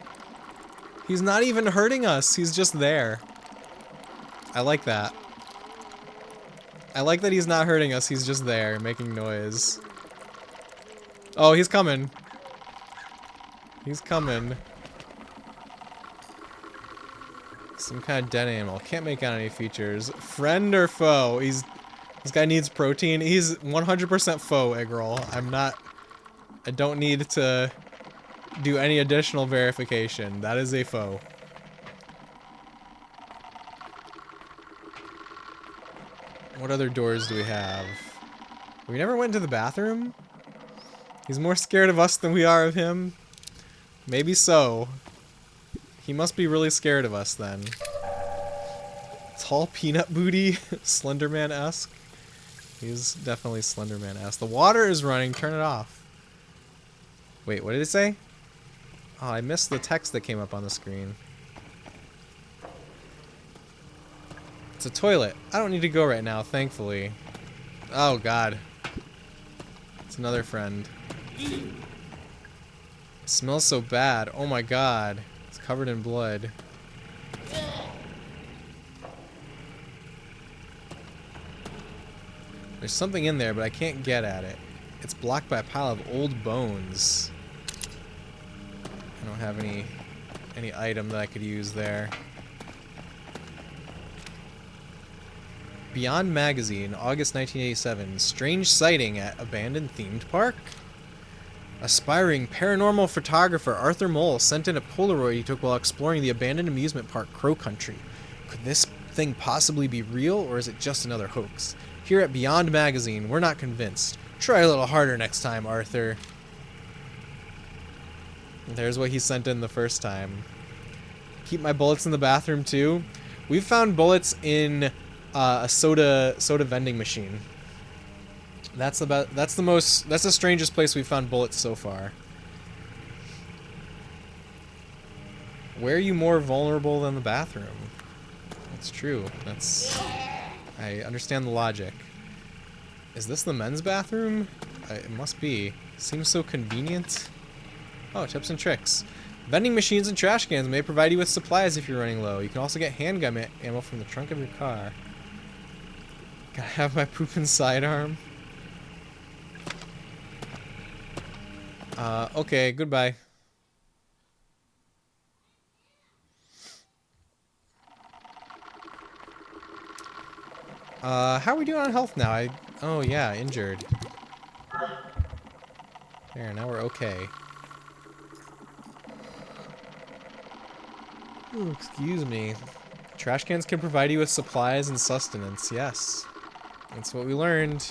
He's not even hurting us. He's just there. I like that. I like that he's not hurting us. He's just there, making noise. Oh, he's coming. He's coming. Some kind of dead animal. Can't make out any features. Friend or foe? This guy needs protein. He's 100% foe, Eggroll. I don't need to do any additional verification. That is a foe. What other doors do we have? We never went to the bathroom? He's more scared of us than we are of him? Maybe so. He must be really scared of us then. Tall peanut booty? Slenderman-esque? He's definitely Slenderman-esque. The water is running. Turn it off. Wait, what did it say? Oh, I missed the text that came up on the screen. It's a toilet. I don't need to go right now, thankfully. Oh, God. It's another friend. It smells so bad. Oh my god. It's covered in blood. There's something in there, but I can't get at it. It's blocked by a pile of old bones. I don't have any item that I could use there. Beyond Magazine, August 1987. Strange sighting at abandoned themed park? Aspiring paranormal photographer Arthur Mole sent in a Polaroid he took while exploring the abandoned amusement park Crow Country. Could this thing possibly be real, or is it just another hoax? Here at Beyond Magazine, we're not convinced. Try a little harder next time, Arthur. There's what he sent in the first time. Keep my bullets in the bathroom too. We've found bullets in a soda vending machine. That's the strangest place we've found bullets so far. Where are you more vulnerable than the bathroom? That's true. I understand the logic. Is this the men's bathroom? It must be. Seems so convenient. Oh, tips and tricks. Vending machines and trash cans may provide you with supplies if you're running low. You can also get handgun ammo from the trunk of your car. Gotta have my poop and sidearm. Okay, goodbye. How are we doing on health now? Oh yeah, injured. There, now we're okay. Ooh, excuse me. Trash cans can provide you with supplies and sustenance. Yes. That's what we learned.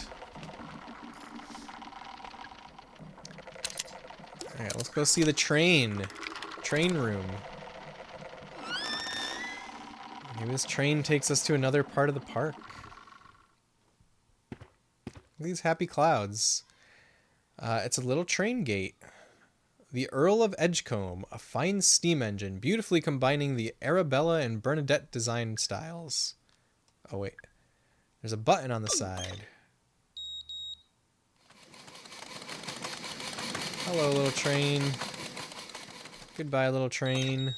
Alright, let's go see the train. Train room. Maybe this train takes us to another part of the park. Look at these happy clouds. It's a little train gate. The Earl of Edgecombe, a fine steam engine, beautifully combining the Arabella and Bernadette design styles. Oh wait, there's a button on the side. Hello, little train. Goodbye, little train.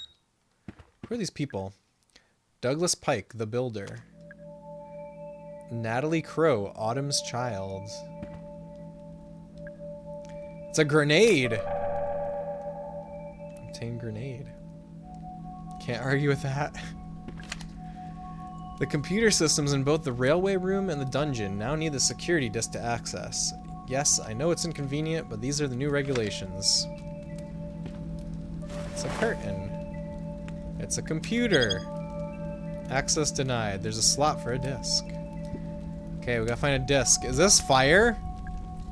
Who are these people? Douglas Pike, the builder. Natalie Crow, Autumn's child. It's a grenade! Obtain grenade. Can't argue with that. The computer systems in both the railway room and the dungeon now need the security disk to access. Yes, I know it's inconvenient, but these are the new regulations. It's a curtain. It's a computer. Access denied. There's a slot for a disk. Okay, we gotta find a disk. Is this fire?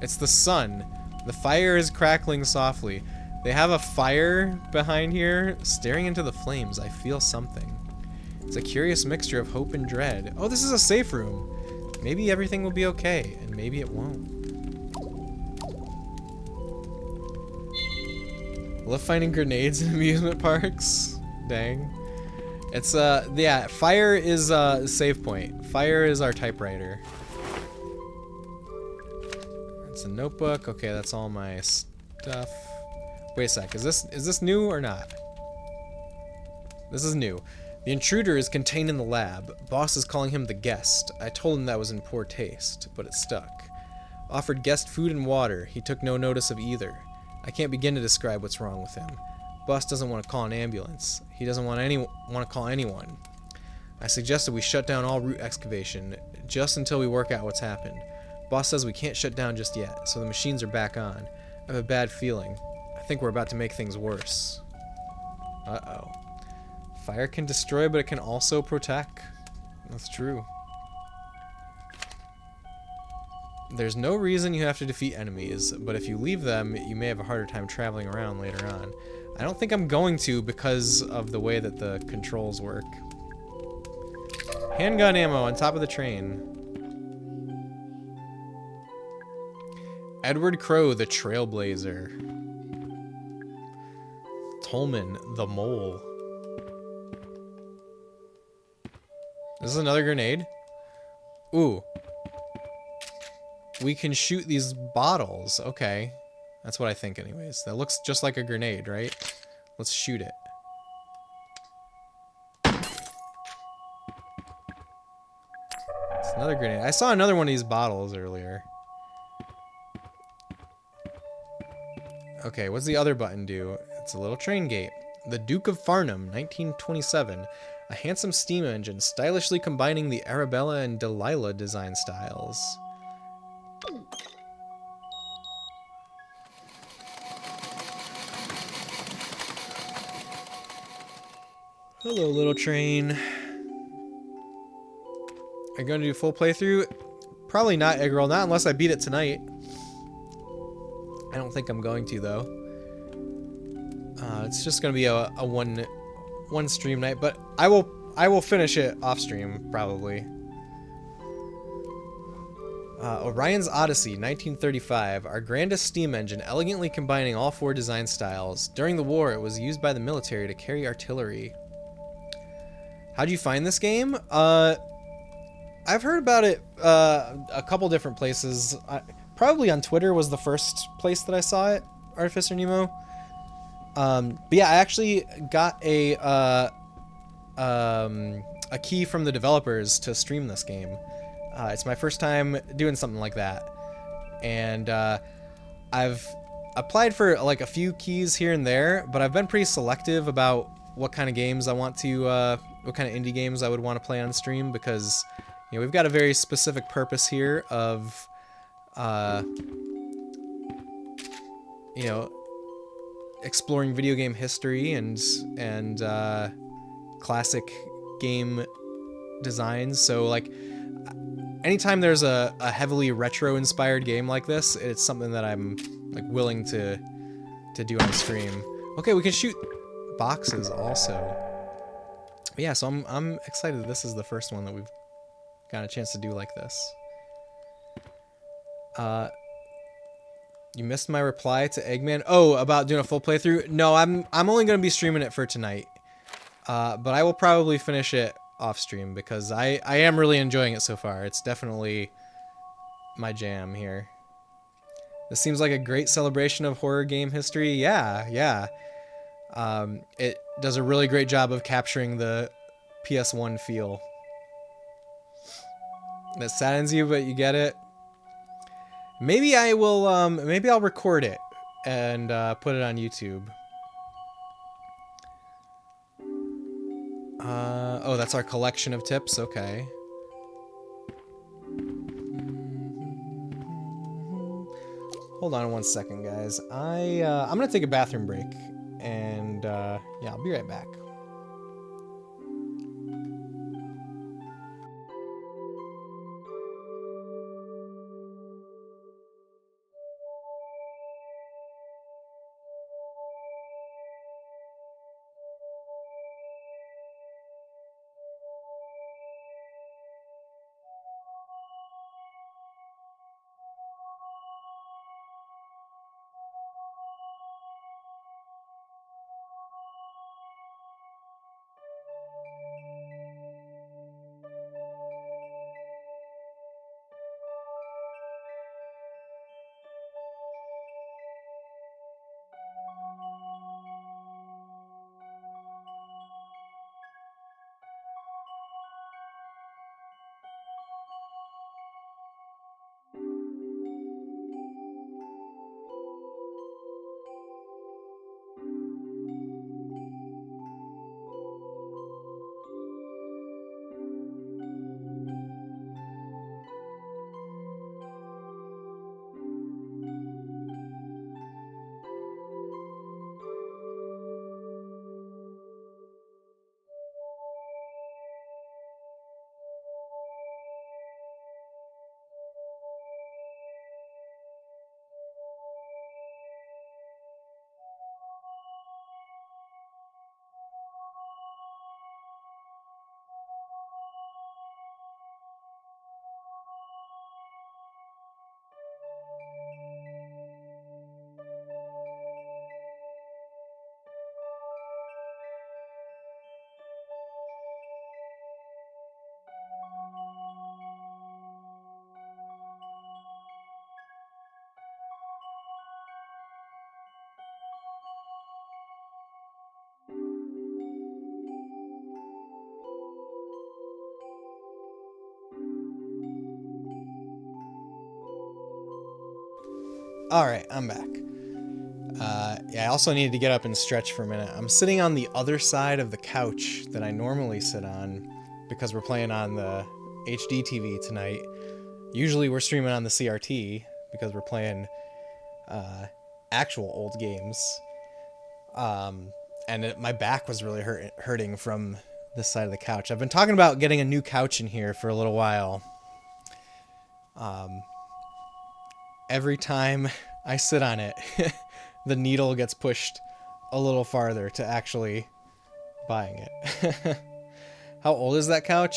It's the sun. The fire is crackling softly. They have a fire behind here, staring into the flames. I feel something. It's a curious mixture of hope and dread. Oh, this is a safe room. Maybe everything will be okay, and maybe it won't. Love finding grenades in amusement parks. Dang. It's, yeah, fire is a save point. Fire is our typewriter. It's a notebook. Okay, that's all my stuff. Wait a sec. Is this new or not? This is new. The intruder is contained in the lab. Boss is calling him the guest. I told him that was in poor taste, but it stuck. Offered guest food and water. He took no notice of either. I can't begin to describe what's wrong with him. Boss doesn't want to call an want He doesn't want to call anyone. I suggested we shut down all root excavation, just until we work out what's happened. Boss says we can't shut down just yet, so the machines are back on. I have a bad feeling. I think we're about to make things worse. Uh-oh. Fire can destroy, but it can also protect. That's true. There's no reason you have to defeat enemies, but if you leave them, you may have a harder time traveling around later on. I don't think I'm going to because of the way that the controls work. Handgun ammo on top of the train. Edward Crow, the Trailblazer. Tolman, the Mole. This is another grenade. Ooh. We can shoot these bottles. Okay. That's what I think anyways. That looks just like a grenade, right? Let's shoot it. It's another grenade. I saw another one of these bottles earlier. Okay, what's the other button do? It's a little train gate. The Duke of Farnham, 1927. A handsome steam engine, stylishly combining the Arabella and Delilah design styles. Hello, little train. Are you going to do full playthrough? Probably not, Eggroll. Not unless I beat it tonight. I don't think I'm going to, though. It's just going to be a one stream night, but I will finish it off stream, probably. Orion's Odyssey, 1935. Our grandest steam engine, elegantly combining all four design styles. During the war, it was used by the military to carry artillery. How'd you find this game? I've heard about it a couple different places. Probably on Twitter was the first place that I saw it, Artificer Nemo. But yeah, I actually got a key from the developers to stream this game. It's my first time doing something like that, and I've applied for like a few keys here and there, but I've been pretty selective about what kind of games I want to, what kind of indie games I would want to play on stream, because you know we've got a very specific purpose here of, you know, exploring video game history and classic game designs. So like anytime there's a heavily retro inspired game like this, it's something that I'm like willing to do on stream. Okay, we can shoot boxes also. But yeah, so I'm excited this is the first one that we've got a chance to do like this. You missed my reply to Eggman. Oh, about doing a full playthrough? No, I'm only going to be streaming it for tonight. But I will probably finish it off stream because I am really enjoying it so far. It's definitely my jam here. This seems like a great celebration of horror game history. Yeah. It does a really great job of capturing the PS1 feel. That saddens you, but you get it. Maybe I will, maybe I'll record it and put it on YouTube. Oh, that's our collection of tips. Okay. Hold on 1 second, guys. I'm gonna take a bathroom break, and yeah, I'll be right back. Alright, I'm back. Yeah, I also needed to get up and stretch for a minute. I'm sitting on the other side of the couch that I normally sit on because we're playing on the HD TV tonight. Usually we're streaming on the CRT because we're playing actual old games. My back was really hurting from this side of the couch. I've been talking about getting a new couch in here for a little while. Every time I sit on it, the needle gets pushed a little farther to actually buying it. How old is that couch?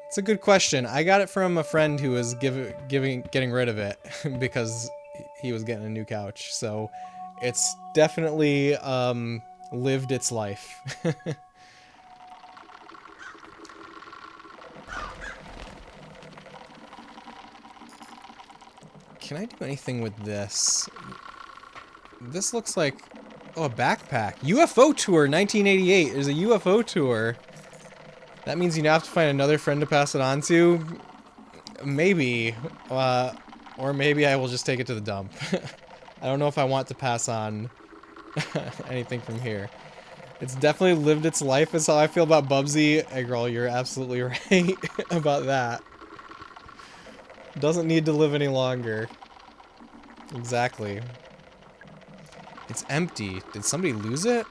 It's a good question. I got it from a friend who was getting rid of it because he was getting a new couch. So it's definitely lived its life. Can I do anything with this? This looks like... Oh, a backpack. UFO tour 1988. There's a UFO tour. That means you now have to find another friend to pass it on to? Maybe. Or maybe I will just take it to the dump. I don't know if I want to pass on anything from here. It's definitely lived its life. That's how I feel about Bubsy. Hey girl, you're absolutely right about that. Doesn't need to live any longer. Exactly. It's empty. Did somebody lose it?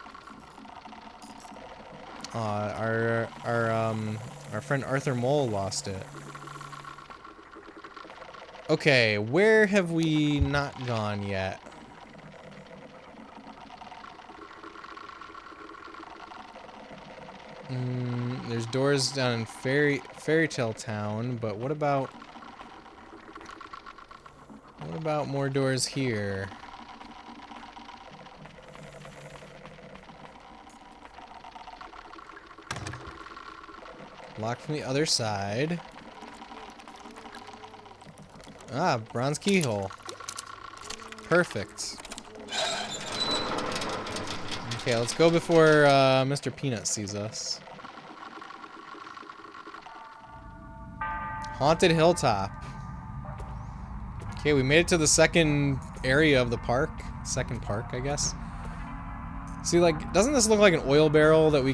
Our friend Arthur Mole lost it. Okay, where have we not gone yet? There's doors down in Fairy Tale Town, but what about more doors here? Locked from the other side. Ah, bronze keyhole. Perfect. Okay, let's go before Mr. Peanut sees us. Haunted Hilltop. Okay, we made it to the second area of the park. Second park, I guess. See, like, doesn't this look like an oil barrel that we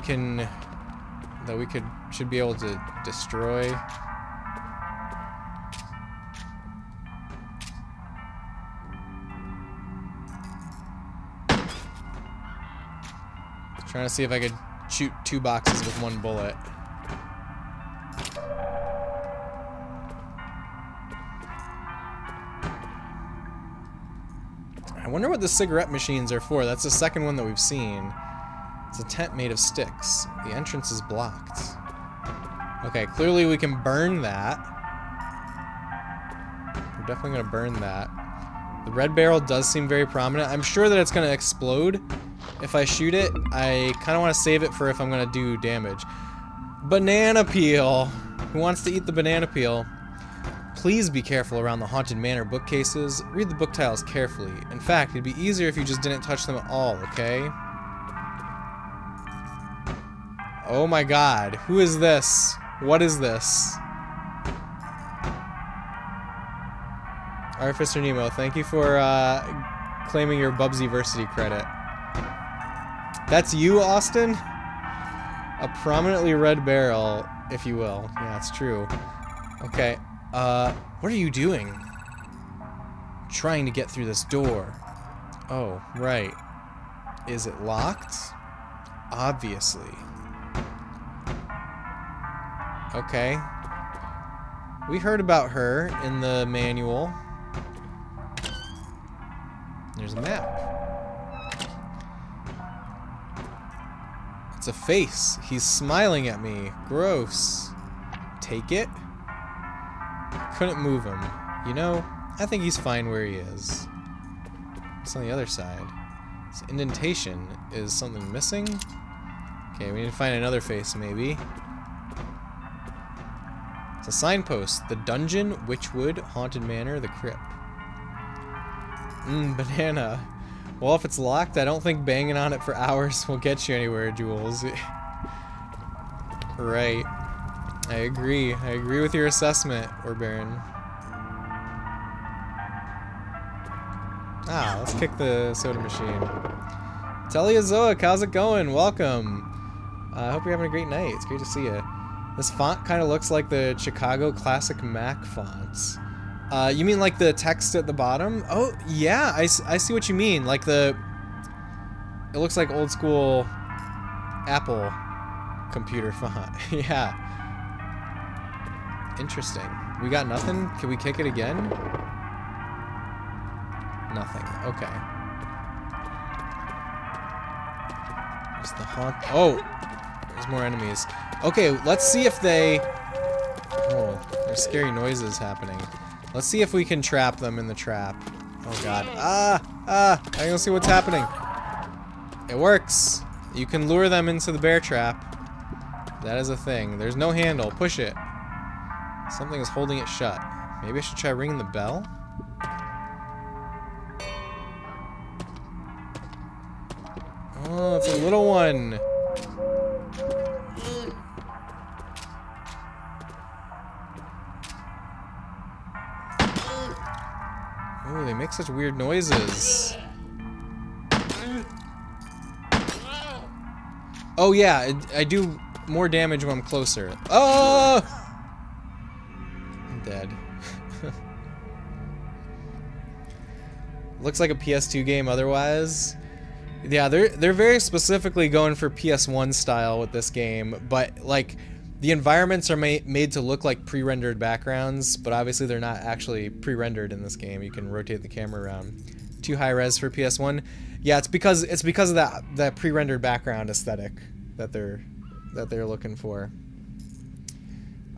should be able to destroy? Trying to see if I could shoot 2 boxes with 1 bullet. I wonder what the cigarette machines are for. That's the second one that we've seen. It's a tent made of sticks. The entrance is blocked. Okay, clearly we can burn that. We're definitely gonna burn that. The red barrel does seem very prominent. I'm sure that it's gonna explode if I shoot it. I kind of want to save it for if I'm gonna do damage. Banana peel. Who wants to eat the banana peel? Please be careful around the Haunted Manor bookcases. Read the book tiles carefully. In fact, it'd be easier if you just didn't touch them at all, okay? Oh my god. Who is this? What is this? Artificer Nemo, thank you for claiming your Bubsy-versity credit. That's you, Austin? A prominently red barrel, if you will. Yeah, it's true. Okay. What are you doing? Trying to get through this door. Oh, right. Is it locked? Obviously. Okay. We heard about her in the manual. There's a map. It's a face. He's smiling at me. Gross. Take it? Couldn't move him. You know, I think he's fine where he is. What's on the other side? This indentation. Is something missing? Okay, we need to find another face, maybe. It's a signpost. The Dungeon, Witchwood, Haunted Manor, the Crypt. Banana. Well, if it's locked, I don't think banging on it for hours will get you anywhere, Jules. Right. I agree. I agree with your assessment, Orbaron. Ah, let's kick the soda machine. Teliozoic, how's it going? Welcome. I hope you're having a great night. It's great to see you. This font kind of looks like the Chicago Classic Mac fonts. You mean like the text at the bottom? Oh, yeah, I see what you mean. Like the... It looks like old school Apple computer font. Yeah. Interesting. We got nothing? Can we kick it again? Nothing. Okay. There's the haunt. Oh! There's more enemies. Okay, let's see if they... Oh, there's scary noises happening. Let's see if we can trap them in the trap. Oh god. I don't see what's happening. It works. You can lure them into the bear trap. That is a thing. There's no handle. Push it. Something is holding it shut. Maybe I should try ringing the bell? Oh, it's a little one. Oh, they make such weird noises. Oh yeah, I do more damage when I'm closer. Oh! I'm dead. Looks like a PS2 game otherwise. Yeah, they're very specifically going for PS1 style with this game, but like the environments are made to look like pre-rendered backgrounds, but obviously they're not actually pre-rendered in this game. You can rotate the camera around. Too high res for PS1. Yeah, it's because of that pre-rendered background aesthetic that they're looking for.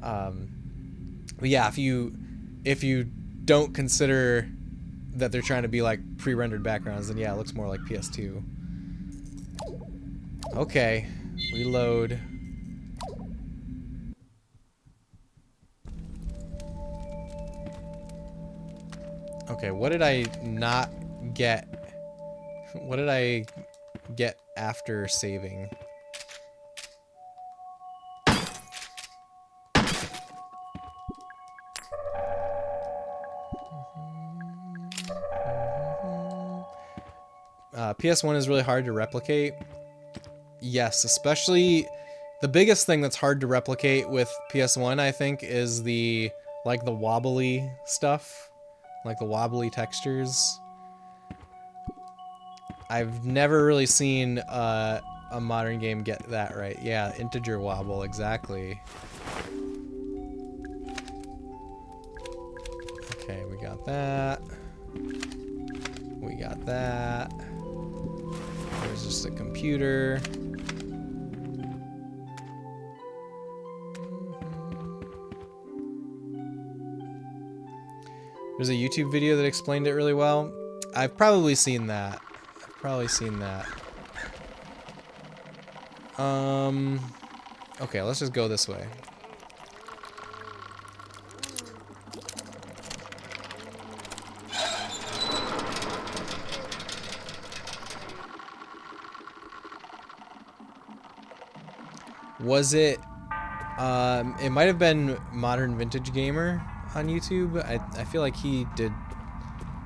But yeah, if you don't consider that they're trying to be like pre-rendered backgrounds, then yeah, it looks more like PS2. Okay, reload. Okay, what did I not get? What did I get after saving? PS1 is really hard to replicate. Yes, especially the biggest thing that's hard to replicate with PS1, I think, is the wobbly stuff, like the wobbly textures. I've never really seen a modern game get that right. Yeah, integer wobble, exactly. Okay, we got that. We got that. There's just a computer. There's a YouTube video that explained it really well. I've probably seen that. Okay, let's just go this way. Was it, it might have been Modern Vintage Gamer on YouTube. I feel like he did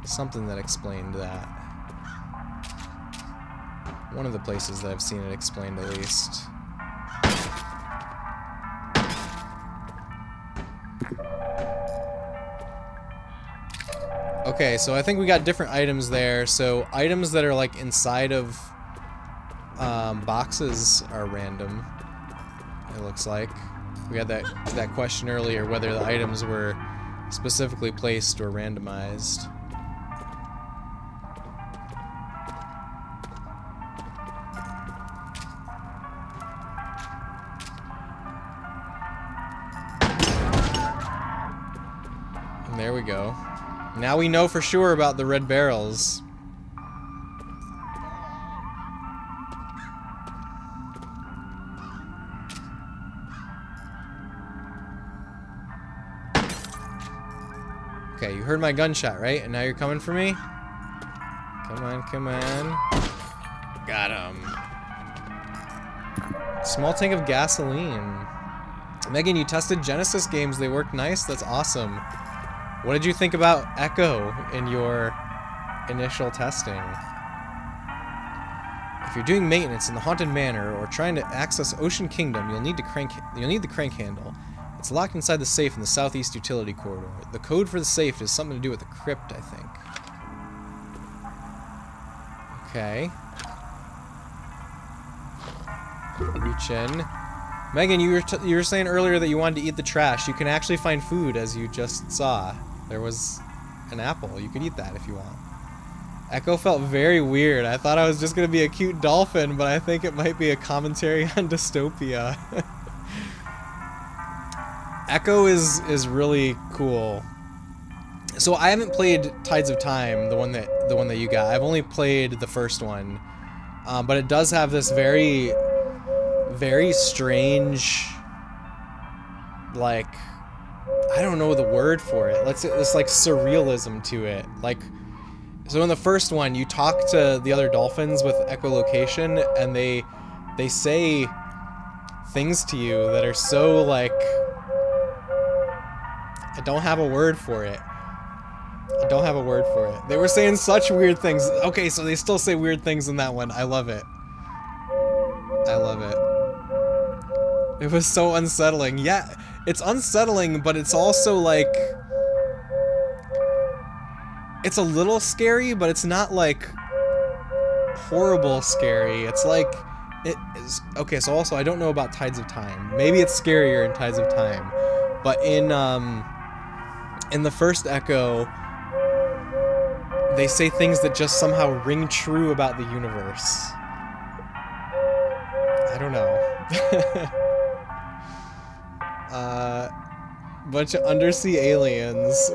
something that explained that. One of the places that I've seen it explained at least. Okay, so I think we got different items there. So items that are like inside of boxes are random. It looks like. We had that question earlier, whether the items were specifically placed or randomized. And there we go. Now we know for sure about the red barrels. Okay, you heard my gunshot, right? And now you're coming for me? Come on, come on. Got him. Small tank of gasoline. Megan, you tested Genesis games. They worked nice. That's awesome. What did you think about Echo in your initial testing. If you're doing maintenance in the Haunted Manor or trying to access Ocean Kingdom, you'll need the crank handle. It's locked inside the safe in the southeast utility corridor. The code for the safe is something to do with the crypt, I think. Okay. Reach in. Megan, you were saying earlier that you wanted to eat the trash. You can actually find food, as you just saw. There was an apple. You could eat that if you want. Echo felt very weird. I thought I was just going to be a cute dolphin, but I think it might be a commentary on dystopia. Echo is really cool. So I haven't played Tides of Time, the one that you got. I've only played the first one. But it does have this very strange, like, I don't know the word for it. It's like surrealism to it. Like, so in the first one, you talk to the other dolphins with echolocation, and they say things to you that are so, like, I don't have a word for it. I don't have a word for it. They were saying such weird things. Okay, so they still say weird things in that one. I love it. I love it. It was so unsettling. Yeah, it's unsettling, but it's also like, it's a little scary, but it's not like horrible scary. It's like, it is, okay, so also I don't know about Tides of Time. Maybe it's scarier in Tides of Time. But in the first Echo, they say things that just somehow ring true about the universe. I don't know. Bunch of undersea aliens.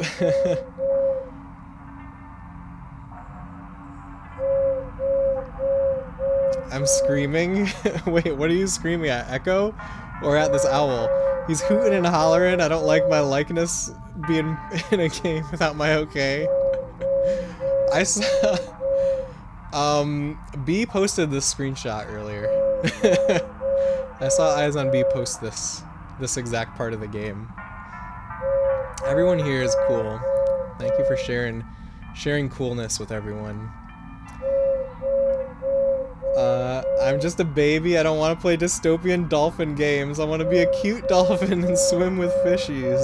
I'm screaming. Wait, what are you screaming at? Echo? Or at this owl? He's hooting and hollering. I don't like my likeness being in a game without my okay. I saw... B posted this screenshot earlier. I saw Eyes on B post this exact part of the game. Everyone here is cool. Thank you for sharing coolness with everyone. I'm just a baby. I don't want to play dystopian dolphin games. I want to be a cute dolphin and swim with fishies.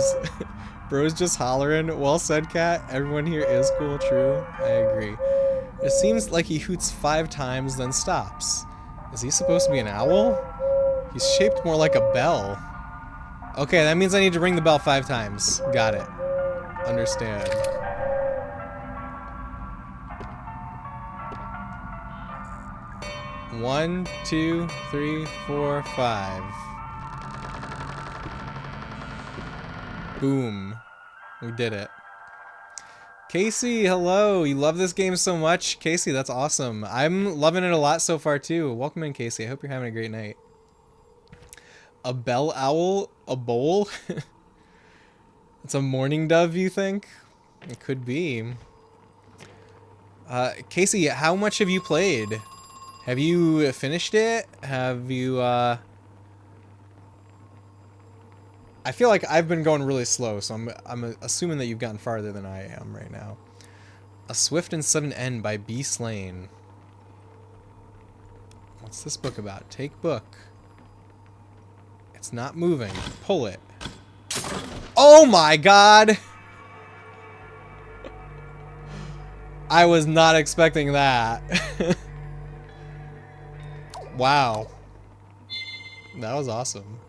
Bro's just hollering. Well said, Cat. Everyone here is cool. True. I agree. It seems like he hoots 5 times, then stops. Is he supposed to be an owl? He's shaped more like a bell. Okay, that means I need to ring the bell 5 times. Got it. Understand. One, 2, 3, 4, 5. Boom. We did it. Casey, hello. You love this game so much? Casey, that's awesome. I'm loving it a lot so far too. Welcome in, Casey. I hope you're having a great night. A bell owl? A bowl? It's a mourning dove, you think? It could be. Casey, how much have you played? Have you finished it? Have you, I feel like I've been going really slow, so I'm assuming that you've gotten farther than I am right now. A Swift and Sudden End by B. Slane. What's this book about? Take book. It's not moving. Pull it. Oh my god! I was not expecting that. Wow. That was awesome.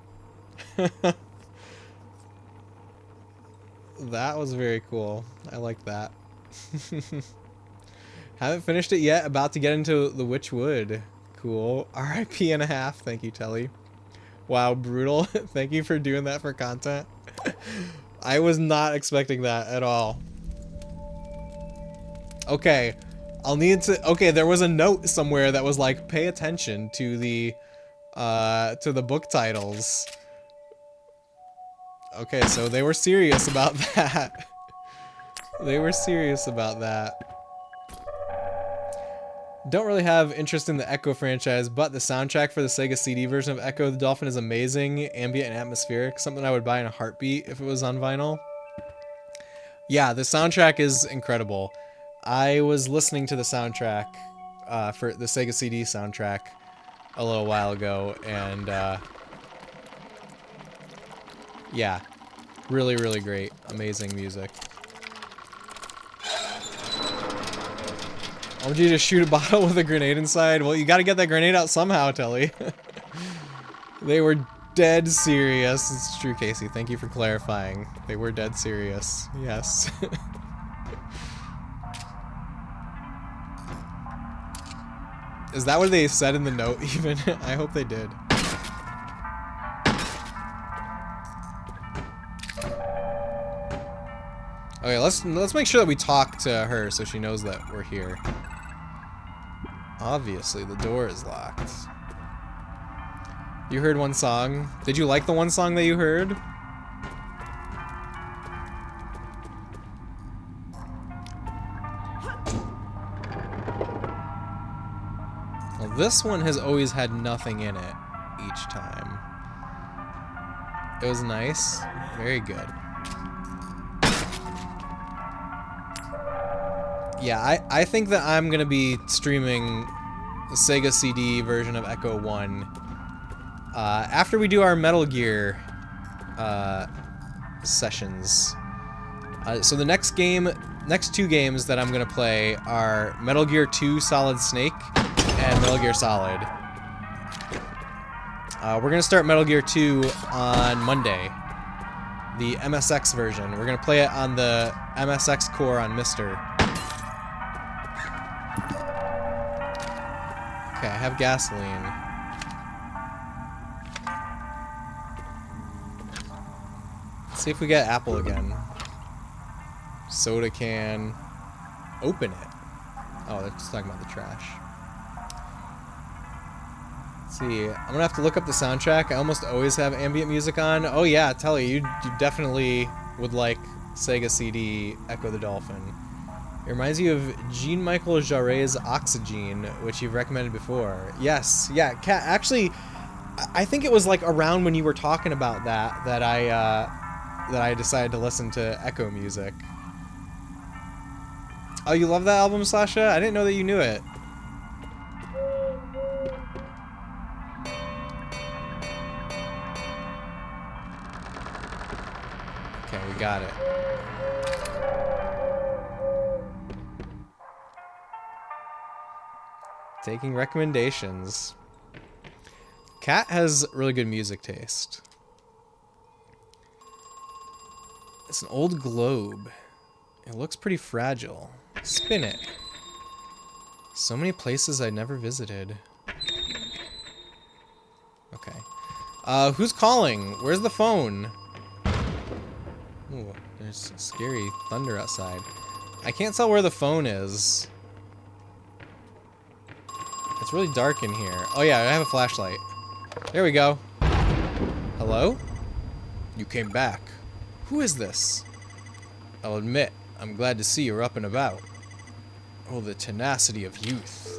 That was very cool. I like that. Haven't finished it yet. About to get into the Witch Wood. Cool. RIP and a half. Thank you, Telly. Wow, brutal. Thank you for doing that for content. I was not expecting that at all. Okay. I'll need to... Okay, there was a note somewhere that was like, pay attention to the book titles. Okay, so they were serious about that. They were serious about that. Don't really have interest in the Echo franchise, but the soundtrack for the Sega CD version of Echo the Dolphin is amazing, ambient and atmospheric, something I would buy in a heartbeat if it was on vinyl. Yeah, the soundtrack is incredible. I was listening to the soundtrack for the Sega CD soundtrack a little while ago, and yeah, really, really great, amazing music. I want you to shoot a bottle with a grenade inside. Well, you got to get that grenade out somehow, Telly. They were dead serious. It's true, Casey. Thank you for clarifying. They were dead serious. Yes. Is that what they said in the note even? I hope they did. Okay, let's make sure that we talk to her so she knows that we're here. Obviously, the door is locked. You heard one song. Did you like the one song that you heard? Well, this one has always had nothing in it each time. It was nice. Very good. Yeah, I think that I'm gonna be streaming the Sega CD version of Echo 1 after we do our Metal Gear sessions. So the next two games that I'm gonna play are Metal Gear 2 Solid Snake and Metal Gear Solid. We're gonna start Metal Gear 2 on Monday, the MSX version. We're gonna play it on the MSX core on Mister. Okay, I have gasoline. Let's see if we get apple again. Soda can. Open it. Oh, they're just talking about the trash. Let's see. I'm gonna have to look up the soundtrack. I almost always have ambient music on. Oh yeah, Telly, you definitely would like Sega CD Echo the Dolphin. It reminds you of Jean-Michel Jarre's Oxygen, which you've recommended before. Yes, yeah, Kat, actually, I think it was like around when you were talking about that I decided to listen to Echo music. Oh, you love that album, Sasha? I didn't know that you knew it. Okay, we got it. Taking recommendations. Kat has really good music taste. It's an old globe. It looks pretty fragile. Spin it. So many places I never visited. Okay. Who's calling? Where's the phone? Ooh, there's scary thunder outside. I can't tell where the phone is. It's really dark in here. Oh yeah, I have a flashlight. There we go. Hello? You came back. Who is this? I'll admit, I'm glad to see you're up and about. Oh, the tenacity of youth.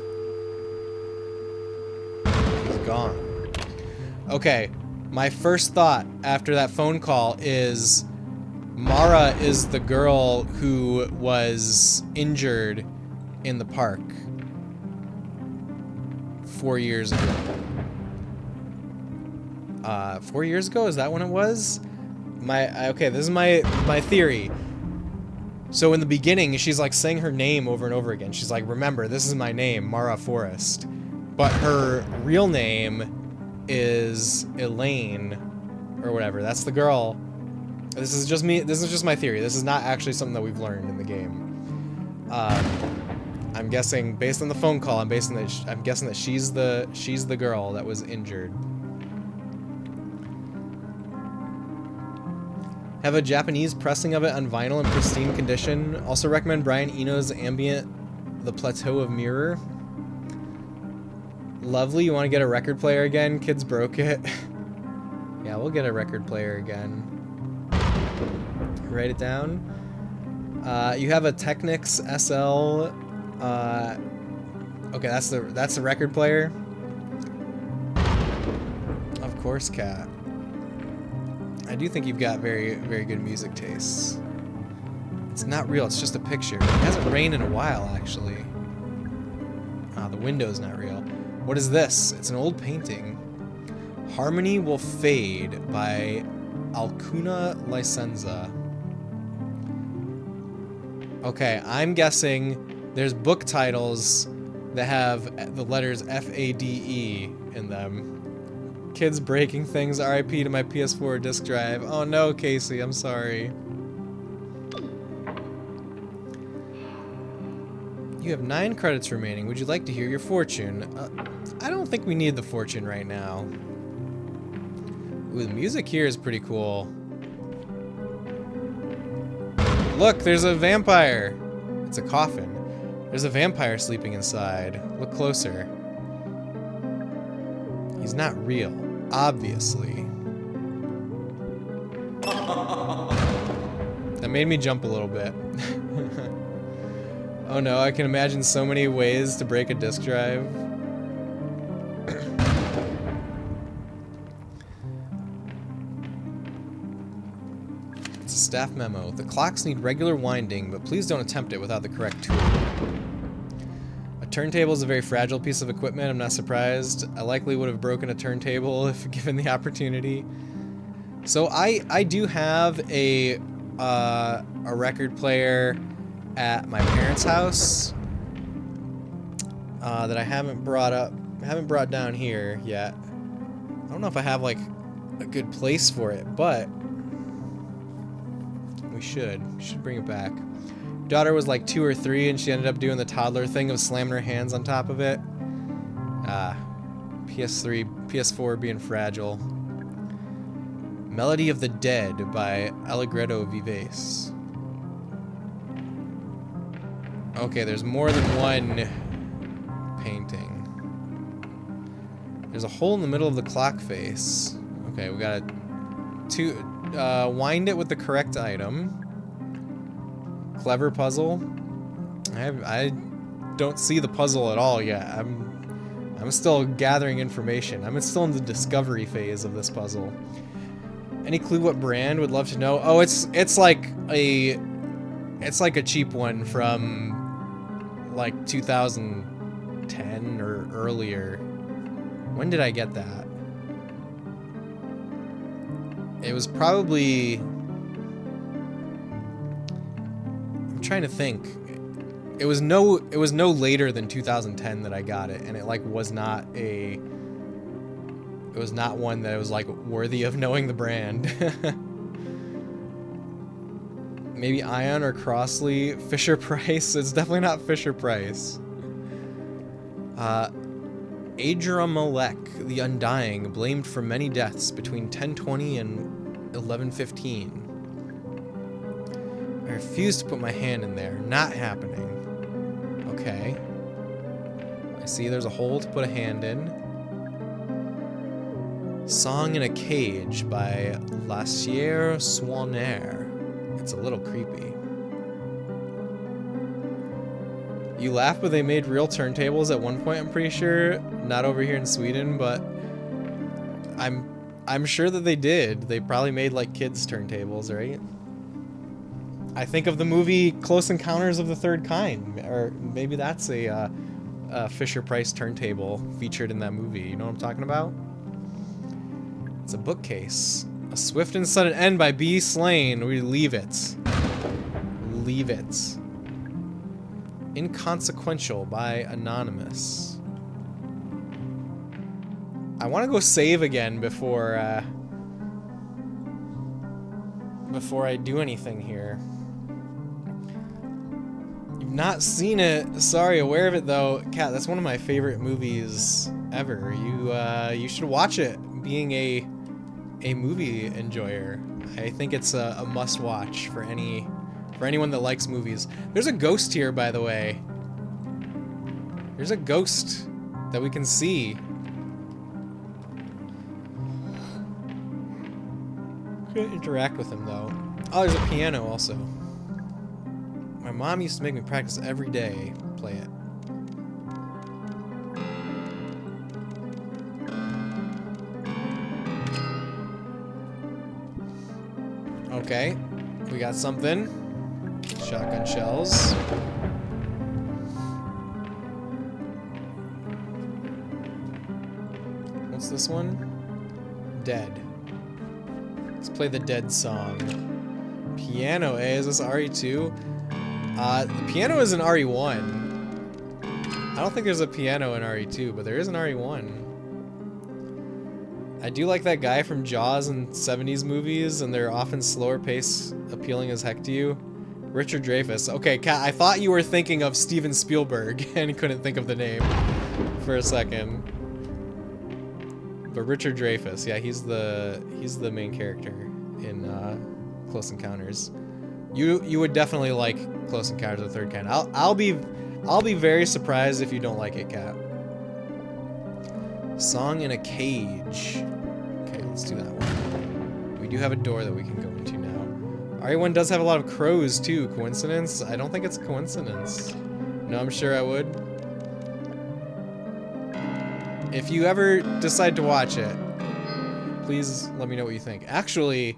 He's gone. Okay, my first thought after that phone call is Mara is the girl who was injured in the park 4 years ago. 4 years ago? Is that when it was? Okay, this is my theory. So in the beginning, she's like saying her name over and over again. She's like, remember, this is my name, Mara Forrest. But her real name is Elaine, or whatever. That's the girl. This is just me. This is just my theory. This is not actually something that we've learned in the game. I'm guessing, based on the phone call, I'm guessing that she's the girl that was injured. Have a Japanese pressing of it on vinyl in pristine condition. Also recommend Brian Eno's Ambient, The Plateau of Mirror. Lovely, you want to get a record player again? Kids broke it. Yeah, we'll get a record player again. Write it down. You have a Technics SL. Okay, that's the record player. Of course, Kat. I do think you've got very, very good music tastes. It's not real, it's just a picture. It hasn't rained in a while, actually. Ah, the window's not real. What is this? It's an old painting. Harmony Will Fade by Alcuna Licenza. Okay, I'm guessing there's book titles that have the letters F-A-D-E in them. Kids breaking things, RIP to my PS4 disc drive. Oh no, Casey, I'm sorry. You have 9 credits remaining. Would you like to hear your fortune? I don't think we need the fortune right now. Ooh, the music here is pretty cool. Look, there's a vampire. It's a coffin. There's a vampire sleeping inside. Look closer. He's not real, obviously. That made me jump a little bit. Oh no, I can imagine so many ways to break a disk drive. It's a staff memo. The clocks need regular winding, but please don't attempt it without the correct tool. A turntable is a very fragile piece of equipment. I'm not surprised. I likely would have broken a turntable if given the opportunity. So I do have a record player at my parents' house that I haven't brought down here yet. I don't know if I have like a good place for it, but we should bring it back. Daughter was like 2 or 3 and she ended up doing the toddler thing of slamming her hands on top of it. PS3, PS4 being fragile. Melody of the Dead by Allegretto Vives. Okay, there's more than one painting. There's a hole in the middle of the clock face. Okay, we gotta wind it with the correct item. Clever puzzle. I don't see the puzzle at all yet. I'm still gathering information. I'm still in the discovery phase of this puzzle. Any clue what brand? Would love to know. Oh, it's like a cheap one from like 2010 or earlier. When did I get that? It was probably, I'm trying to think. It was no later than 2010 that I got it, and it like was not one that was like worthy of knowing the brand. Maybe Ion or Crossley. Fisher Price. It's definitely not Fisher Price. Adramelech, the Undying, blamed for many deaths between 1020 and 1115. I refuse to put my hand in there. Not happening. Okay. I see there's a hole to put a hand in. Song in a Cage by Lassier Swanner. It's a little creepy. You laugh, but they made real turntables at one point, I'm pretty sure. Not over here in Sweden, but I'm sure that they did. They probably made like kids' turntables, right? I think of the movie Close Encounters of the Third Kind, or maybe that's a Fisher Price turntable featured in that movie. You know what I'm talking about? It's a bookcase. A Swift and Sudden End by B. Slane. We leave it. Leave it. Inconsequential by Anonymous. I want to go save again before I do anything here. You've not seen it. Sorry, aware of it though. Kat, that's one of my favorite movies ever. You should watch it. Being a movie enjoyer, I think it's a must-watch for anyone that likes movies. There's a ghost here, by the way. There's a ghost that we can see. Couldn't interact with him though. Oh, there's a piano also. My mom used to make me practice every day. Play it. Okay, we got something. Shotgun shells. What's this one? Dead. Let's play the Dead song. Piano, eh? Is this RE2? The piano is in RE1. I don't think there's a piano in RE2, but there is an RE1. I do like that guy from Jaws and 70s movies, and they're often slower pace, appealing as heck to you. Richard Dreyfuss. Okay, Kat, I thought you were thinking of Steven Spielberg and couldn't think of the name for a second. But Richard Dreyfuss, yeah, he's the main character in Close Encounters. You would definitely like Close Encounters of the Third Kind. I'll be very surprised if you don't like it, Kat. Song in a Cage. Okay, let's do that one. We do have a door that we can go into now. RE1 does have a lot of crows too. Coincidence? I don't think it's a coincidence. No, I'm sure I would. If you ever decide to watch it, please let me know what you think. Actually,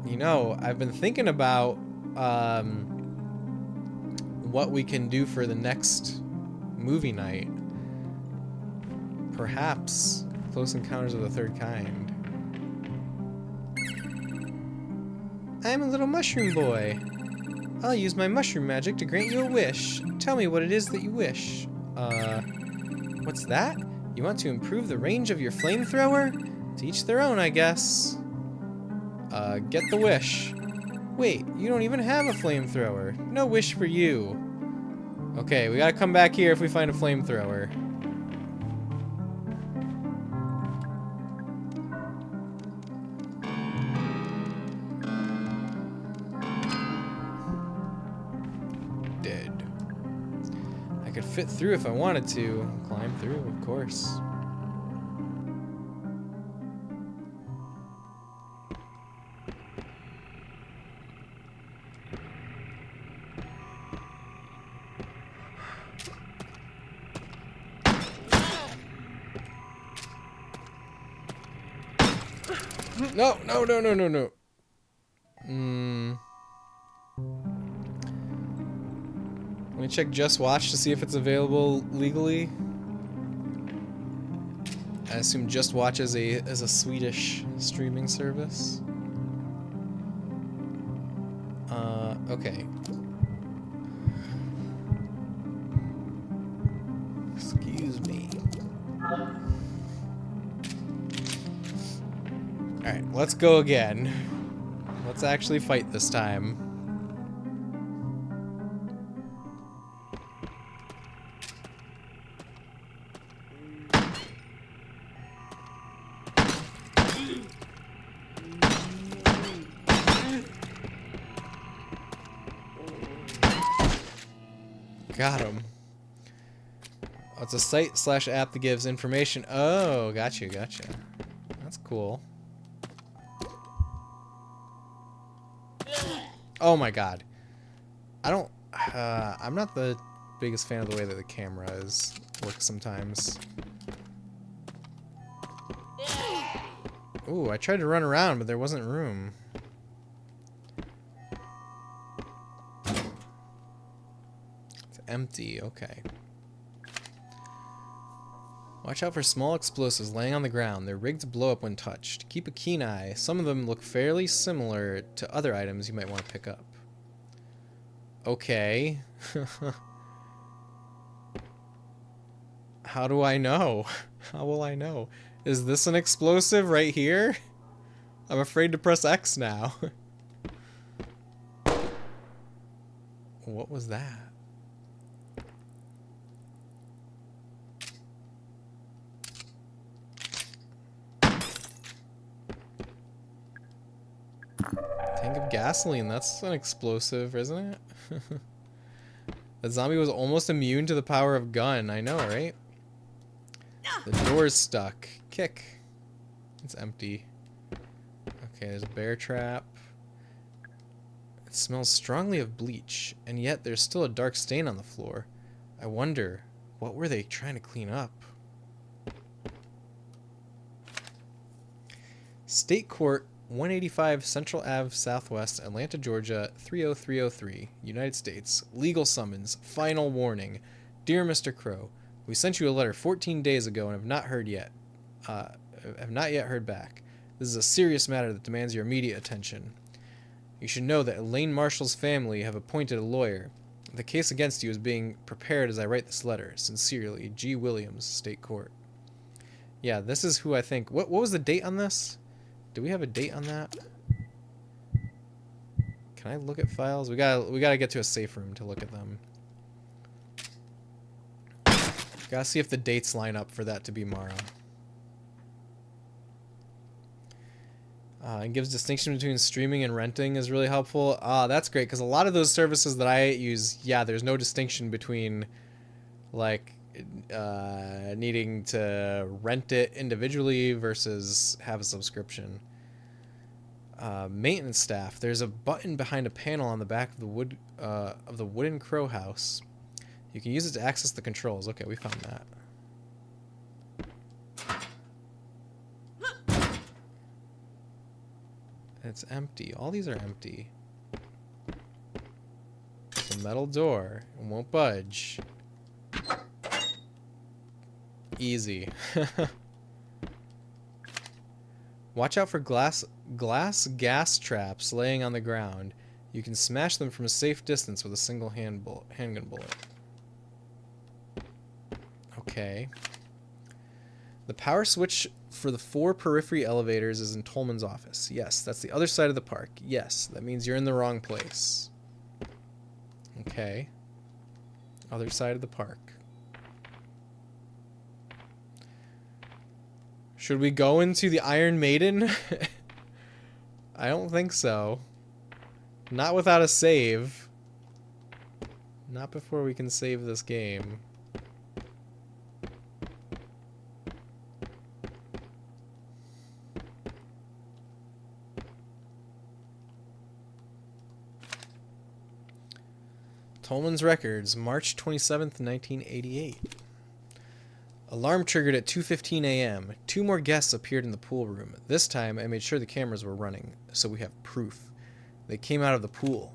you know, I've been thinking about what we can do for the next movie night. Perhaps Close Encounters of the Third Kind. I'm a little mushroom boy. I'll use my mushroom magic to grant you a wish. Tell me what it is that you wish. What's that? You want to improve the range of your flamethrower? To each their own, I guess. Get the wish. Wait, you don't even have a flamethrower. No wish for you. Okay, we gotta come back here if we find a flamethrower. Dead. I could fit through if I wanted to. Climb through, of course. No, no, no, no, no, no. Let me check Just Watch to see if it's available legally. I assume Just Watch is a Swedish streaming service. Okay. Excuse me. Alright, let's go again. Let's actually fight this time. Got him. Oh, it's a site/app that gives information. Oh, gotcha, gotcha. That's cool. Oh my god. I'm not the biggest fan of the way that the camera works sometimes. Ooh, I tried to run around, but there wasn't room. It's empty, okay. Watch out for small explosives laying on the ground. They're rigged to blow up when touched. Keep a keen eye. Some of them look fairly similar to other items you might want to pick up. Okay. How do I know? How will I know? Is this an explosive right here? I'm afraid to press X now. What was that? Tank of gasoline, that's an explosive, isn't it? That zombie was almost immune to the power of gun. I know, right? The door's stuck. Kick. It's empty. Okay, there's a bear trap. It smells strongly of bleach, and yet there's still a dark stain on the floor. I wonder, what were they trying to clean up? State court 185 Central Ave Southwest, Atlanta, Georgia, 30303, United States. Legal summons. Final warning. Dear Mr. Crow, we sent you a letter 14 days ago and have not yet heard back. This is a serious matter that demands your immediate attention. You should know that Elaine Marshall's family have appointed a lawyer. The case against you is being prepared as I write this letter. Sincerely, G. Williams, State Court. Yeah, this is who I think... What was the date on this? Do we have a date on that? Can I look at files? We gotta get to a safe room to look at them. Gotta see if the dates line up for that to be Mara. It gives distinction between streaming and renting is really helpful. That's great, because a lot of those services that I use, yeah, there's no distinction between, like, needing to rent it individually versus have a subscription. Maintenance staff. There's a button behind a panel on the back of the wooden crow house. You can use it to access the controls. Okay, we found that. It's empty. All these are empty. It's a metal door. It won't budge. Easy. Watch out for glass gas traps laying on the ground. You can smash them from a safe distance with a single handgun bullet. Okay. The power switch for the 4 periphery elevators is in Tolman's office. Yes, that's the other side of the park. Yes, that means you're in the wrong place. Okay. Other side of the park. Should we go into the Iron Maiden? I don't think so. Not without a save. Not before we can save this game. Tolman's Records, March 27th, 1988. Alarm triggered at 2:15 a.m. 2 more guests appeared in the pool room. This time, I made sure the cameras were running, so we have proof. They came out of the pool.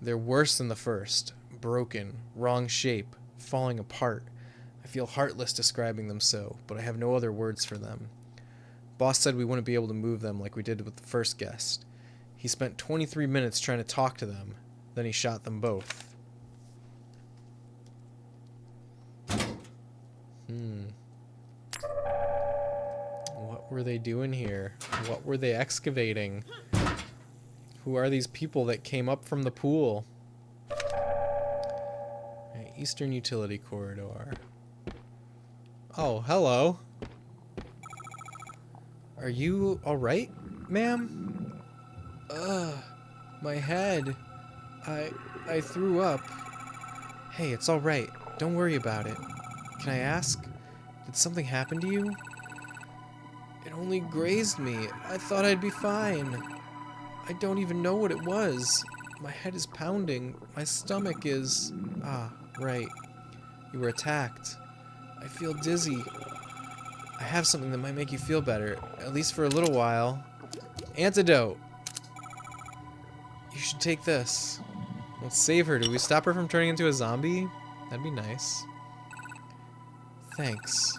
They're worse than the first. Broken, wrong shape, falling apart. I feel heartless describing them so, but I have no other words for them. Boss said we wouldn't be able to move them like we did with the first guest. He spent 23 minutes trying to talk to them. Then he shot them both. What were they doing here? What were they excavating? Who are these people that came up from the pool? Eastern Utility Corridor. Oh, hello. Are you alright, ma'am? My head. I threw up. Hey, it's alright. Don't worry about it. Can I ask? Did something happen to you? It only grazed me. I thought I'd be fine. I don't even know what it was. My head is pounding. My stomach is... Ah, right. You were attacked. I feel dizzy. I have something that might make you feel better, at least for a little while. Antidote! You should take this. Let's save her. Do we stop her from turning into a zombie? That'd be nice. Thanks.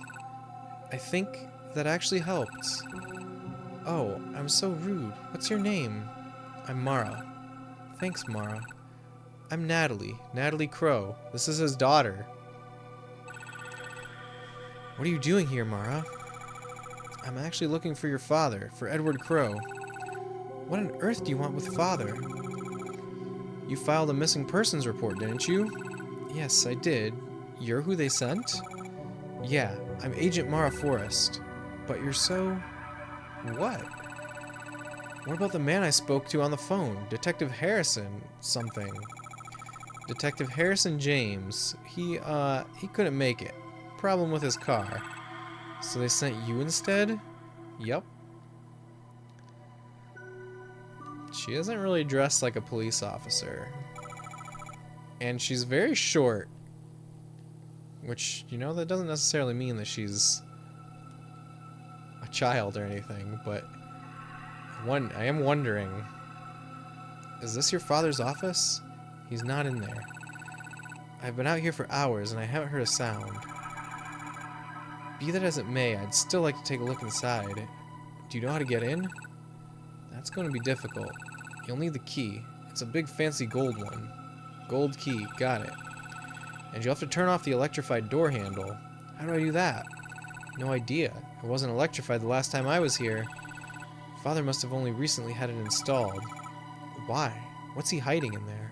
I think that actually helped. Oh, I'm so rude. What's your name? I'm Mara. Thanks, Mara. I'm Natalie. Natalie Crow. This is his daughter. What are you doing here, Mara? I'm actually looking for your father, for Edward Crow. What on earth do you want with father? You filed a missing persons report, didn't you? Yes, I did. You're who they sent? Yeah, I'm Agent Mara Forrest. But you're so... What? What about the man I spoke to on the phone? Detective Harrison something. Detective Harrison James. He couldn't make it. Problem with his car. So they sent you instead? Yup. She isn't really dressed like a police officer. And she's very short. Which, you know, that doesn't necessarily mean that she's a child or anything, but I am wondering. Is this your father's office? He's not in there. I've been out here for hours and I haven't heard a sound. Be that as it may, I'd still like to take a look inside. Do you know how to get in? That's going to be difficult. You'll need the key. It's a big fancy gold one. Gold key, got it. And you'll have to turn off the electrified door handle. How do I do that? No idea. It wasn't electrified the last time I was here. Father must have only recently had it installed. Why? What's he hiding in there?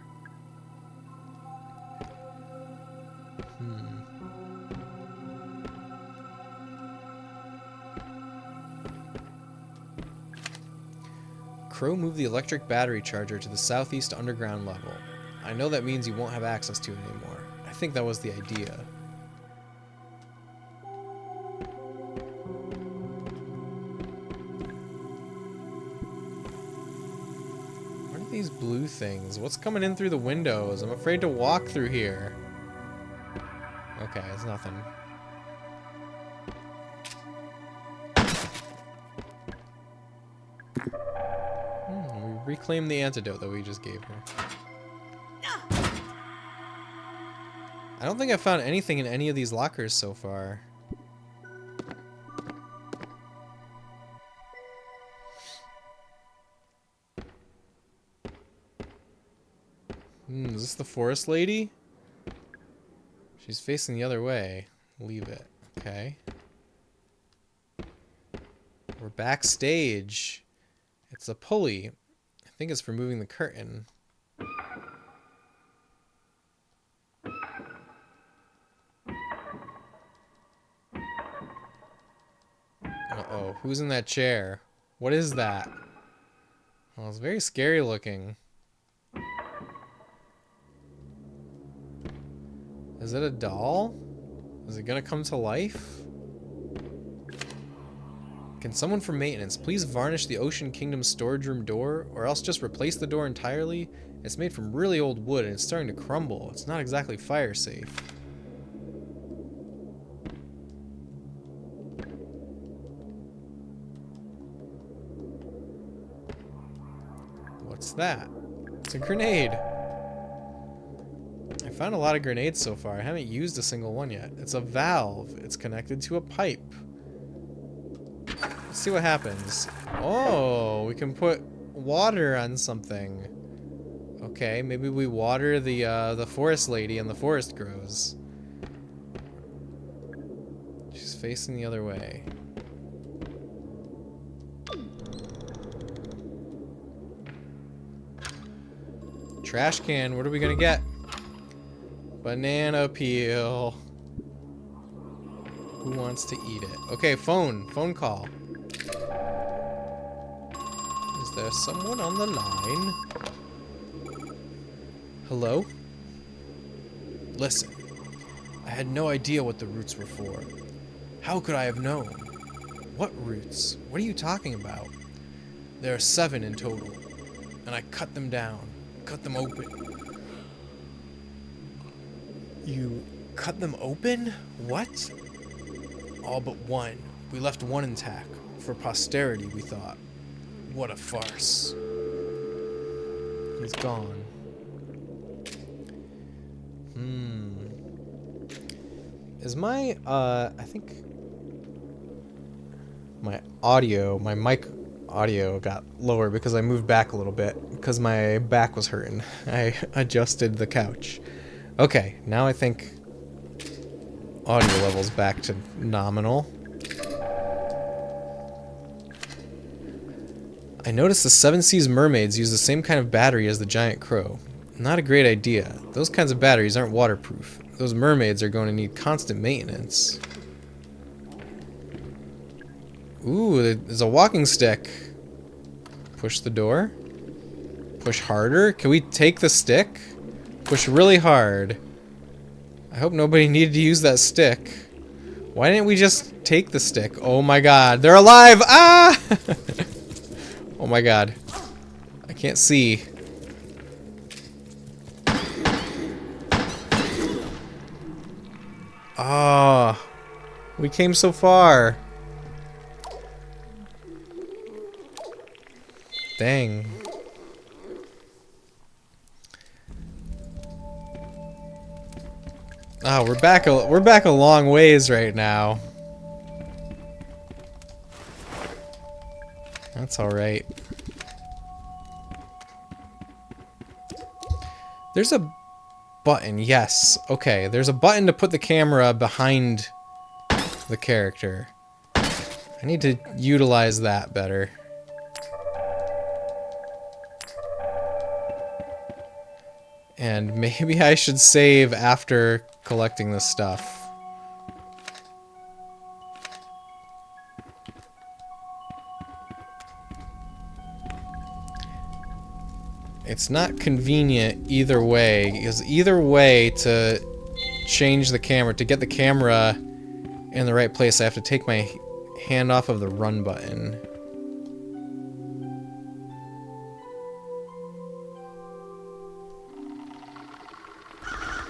Crow moved the electric battery charger to the southeast underground level. I know that means you won't have access to it anymore. I think that was the idea. What are these blue things? What's coming in through the windows? I'm afraid to walk through here. Okay, it's nothing. We reclaimed the antidote that we just gave her. I don't think I found anything in any of these lockers so far. Is this the forest lady? She's facing the other way. Leave it. Okay. We're backstage. It's a pulley. I think it's for moving the curtain. Uh-oh. Who's in that chair? What is that? Oh, it's very scary looking. Is it a doll? Is it gonna come to life? Can someone from maintenance please varnish the Ocean Kingdom storage room door, or else just replace the door entirely? It's made from really old wood and it's starting to crumble. It's not exactly fire safe. What's that? It's a grenade. I found a lot of grenades so far. I haven't used a single one yet. It's a valve. It's connected to a pipe. Let's see what happens. Oh, we can put water on something. Okay, maybe we water the forest lady and the forest grows. She's facing the other way. Trash can, what are we gonna get? Banana peel. Who wants to eat it? Okay, phone call. Is there someone on the line? Hello? Listen, I had no idea what the roots were for. How could I have known? What roots? What are you talking about? There are 7 in total, and I cut them down, cut them open. You cut them open? What? All but one. We left one intact. For posterity, we thought. What a farce. He's gone. Is my, I think my audio, my mic audio got lower because I moved back a little bit because my back was hurting. I adjusted the couch. Okay, now I think audio level's back to nominal. I noticed the Seven Seas mermaids use the same kind of battery as the giant crow. Not a great idea. Those kinds of batteries aren't waterproof. Those mermaids are going to need constant maintenance. Ooh, there's a walking stick. Push the door. Push harder. Can we take the stick? Push really hard. I hope nobody needed to use that stick. Why didn't we just take the stick? Oh my god, they're alive! Ah! Oh my god. I can't see. Ah, oh, we came so far. Dang. Oh, we're back a long ways right now. That's all right. There's a button. Yes. Okay, there's a button to put the camera behind the character. I need to utilize that better. And maybe I should save after collecting this stuff. It's not convenient either way, because either way to change the camera, to get the camera in the right place, I have to take my hand off of the run button.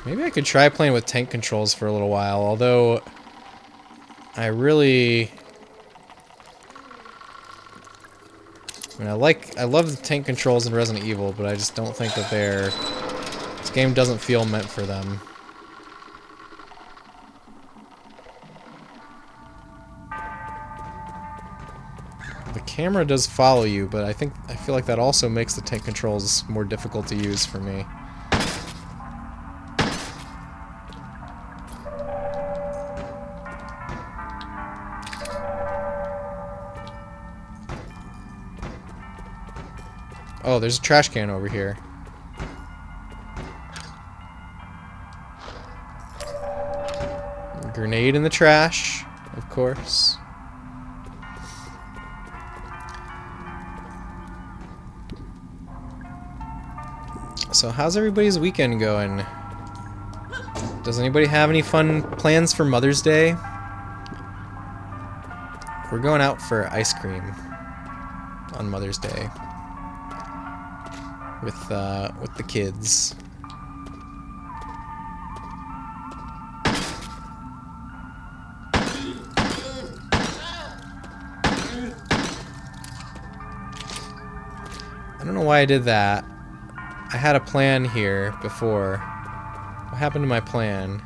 Maybe I could try playing with tank controls for a little while, although I really... I mean, I love the tank controls in Resident Evil, but I just don't think that this game doesn't feel meant for them. The camera does follow you, but I feel like that also makes the tank controls more difficult to use for me. Oh, there's a trash can over here. Grenade in the trash, of course. So how's everybody's weekend going? Does anybody have any fun plans for Mother's Day? We're going out for ice cream on Mother's Day with the kids. I don't know why I did that. I had a plan here before. What happened to my plan?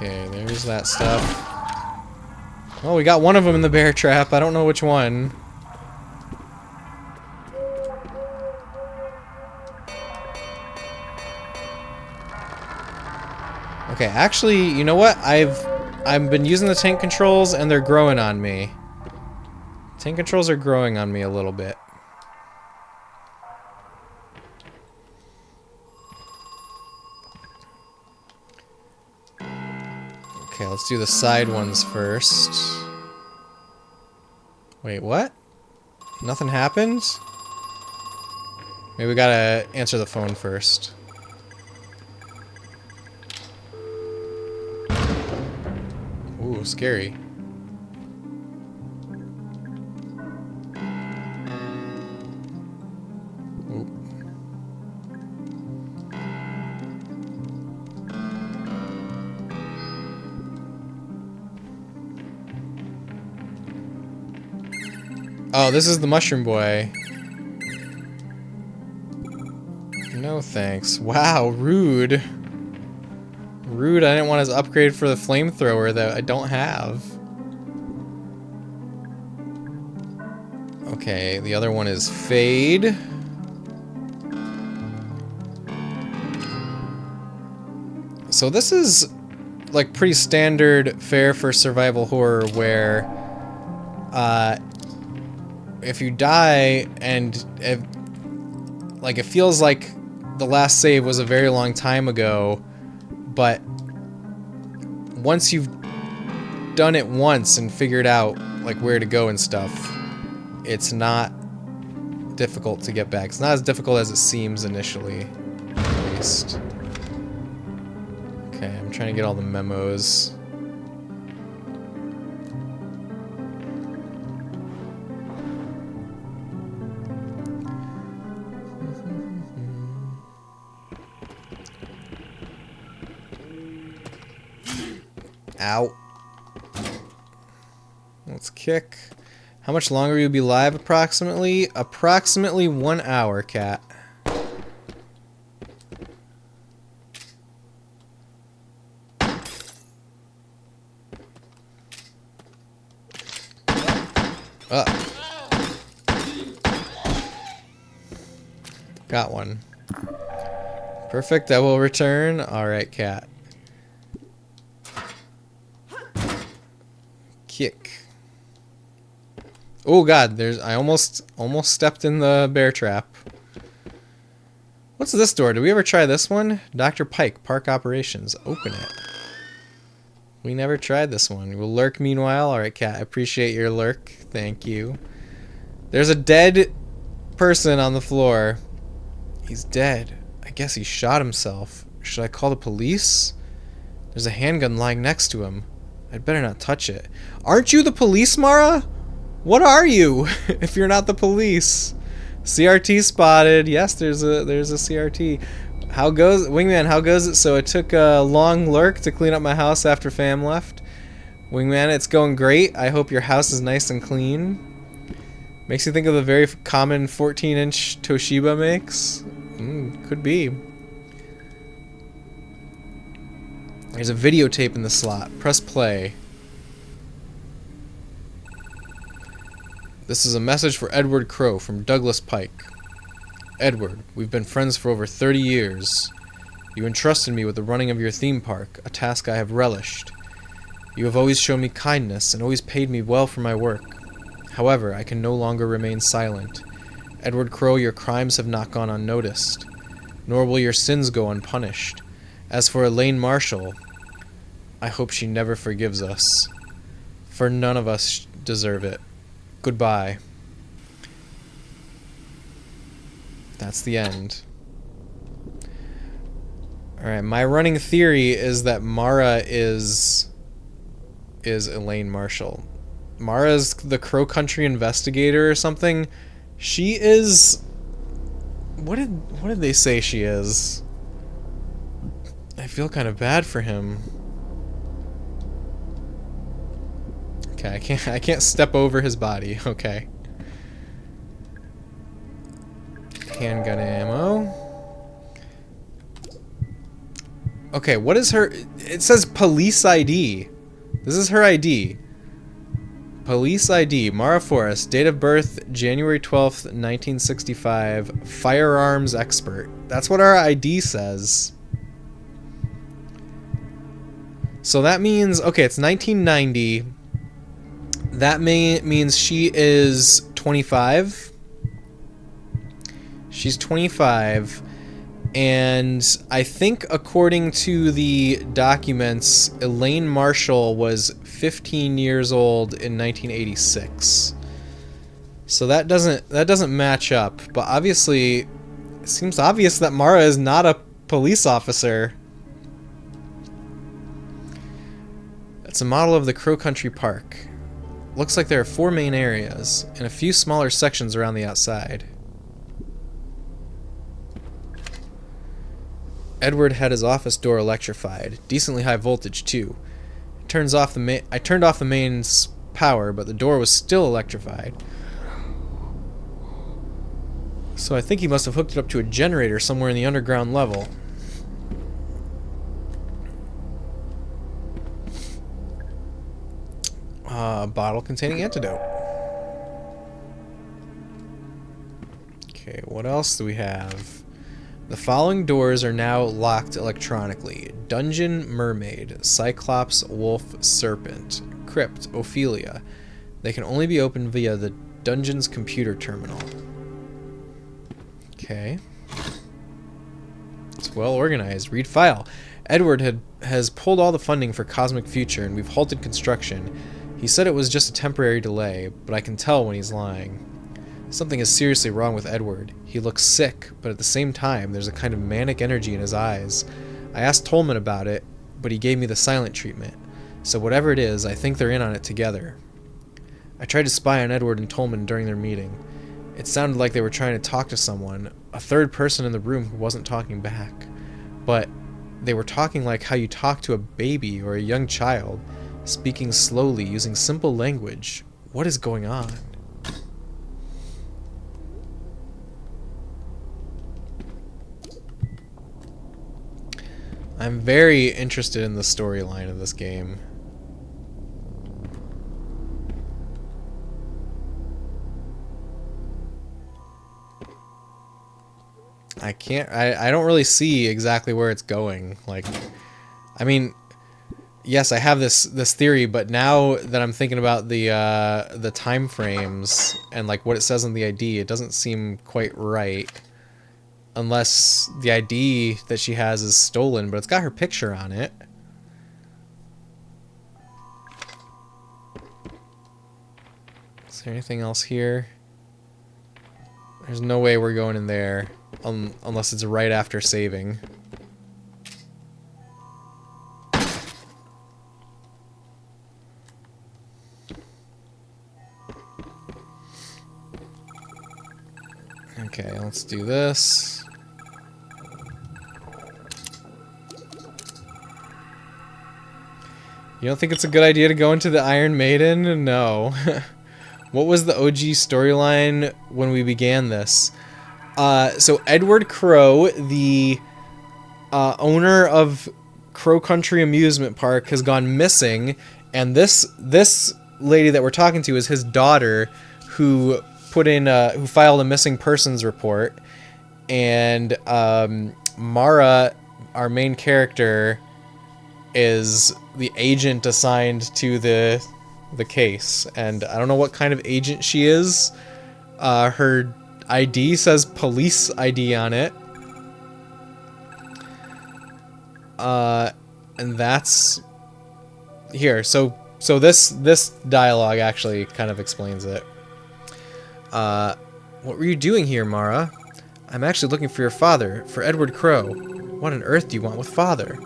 Okay, there's that stuff. Oh, we got one of them in the bear trap. I don't know which one. Okay, actually, you know what? I've been using the tank controls and they're growing on me. Tank controls are growing on me a little bit. Okay, let's do the side ones first. Wait, what? Nothing happened? Maybe we gotta answer the phone first. Ooh, scary. Ooh. Oh, this is the mushroom boy. No thanks. Wow, rude. Rude, I didn't want his upgrade for the flamethrower that I don't have. Okay, the other one is Fade. So this is like pretty standard fare for survival horror where if you die and it feels like the last save was a very long time ago, but once you've done it once and figured out like where to go and stuff, it's not difficult to get back. It's not as difficult as it seems initially, at least. Okay, I'm trying to get all the memos. Ow. Let's kick. How much longer will you be live approximately? Approximately 1 hour, cat. Got one. Perfect, I will return. Alright, cat. Kick. Oh god, I almost stepped in the bear trap. What's this door? Did we ever try this one? Dr. Pike, Park Operations. Open it. We never tried this one. We'll lurk meanwhile. Alright, cat, I appreciate your lurk. Thank you. There's a dead person on the floor. He's dead. I guess he shot himself. Should I call the police? There's a handgun lying next to him. I'd better not touch it. Aren't you the police, Mara? What are you if you're not the police? CRT spotted. Yes, there's a CRT. How goes Wingman? How goes it? So it took a long lurk to clean up my house after fam left. Wingman, it's going great. I hope your house is nice and clean. Makes you think of the very common 14-inch Toshiba makes. Could be. There's a videotape in the slot. Press play. This is a message for Edward Crow from Douglas Pike. Edward, we've been friends for over 30 years. You entrusted me with the running of your theme park, a task I have relished. You have always shown me kindness and always paid me well for my work. However, I can no longer remain silent. Edward Crow, your crimes have not gone unnoticed, nor will your sins go unpunished. As for Elaine Marshall, I hope she never forgives us, for none of us deserve it. Goodbye. That's the end. Alright, my running theory is that Mara is Elaine Marshall. Mara's the Crow Country investigator or something. She is... What did they say she is? I feel kind of bad for him. Okay, I can't step over his body. Okay. Handgun ammo. Okay, what is her... It says police ID. This is her ID. Police ID, Mara Forrest, date of birth January 12th, 1965, firearms expert. That's what our ID says. So that means, okay, it's 1990. That means she is 25. She's 25. And I think according to the documents, Elaine Marshall was 15 years old in 1986. So that doesn't match up. But obviously, it seems obvious that Mara is not a police officer. It's a model of the Crow Country Park. Looks like there are 4 main areas and a few smaller sections around the outside. Edward had his office door electrified, decently high voltage too. I turned off the mains power, but the door was still electrified. So I think he must have hooked it up to a generator somewhere in the underground level. Bottle containing antidote. Okay, what else do we have? The following doors are now locked electronically. Dungeon, Mermaid, Cyclops, Wolf, Serpent, Crypt, Ophelia. They can only be opened via the dungeon's computer terminal. Okay. It's well organized. Read file. Edward has pulled all the funding for Cosmic Future and we've halted construction. He said it was just a temporary delay, but I can tell when he's lying. Something is seriously wrong with Edward. He looks sick, but at the same time, there's a kind of manic energy in his eyes. I asked Tolman about it, but he gave me the silent treatment. So whatever it is, I think they're in on it together. I tried to spy on Edward and Tolman during their meeting. It sounded like they were trying to talk to someone, a third person in the room who wasn't talking back. But They were talking like how you talk to a baby or a young child, speaking slowly, using simple language. What is going on? I'm very interested in the storyline of this game. I don't really see exactly where it's going. Like, I mean, yes, I have this theory, but now that I'm thinking about the time frames and like what it says on the ID, it doesn't seem quite right. Unless the ID that she has is stolen, but it's got her picture on it. Is there anything else here? There's no way we're going in there unless it's right after saving. Okay, let's do this. You don't think it's a good idea to go into the Iron Maiden? No. What was the OG storyline when we began this? So Edward Crow, the owner of Crow Country Amusement Park, has gone missing, and this lady that we're talking to is his daughter, who who filed a missing persons report, and Mara, our main character, is the agent assigned to the case, and I don't know what kind of agent she is. Her ID says police ID on it, and that's here. So this dialogue actually kind of explains it. What were you doing here, Mara? I'm actually looking for your father, for Edward Crow. What on earth do you want with father?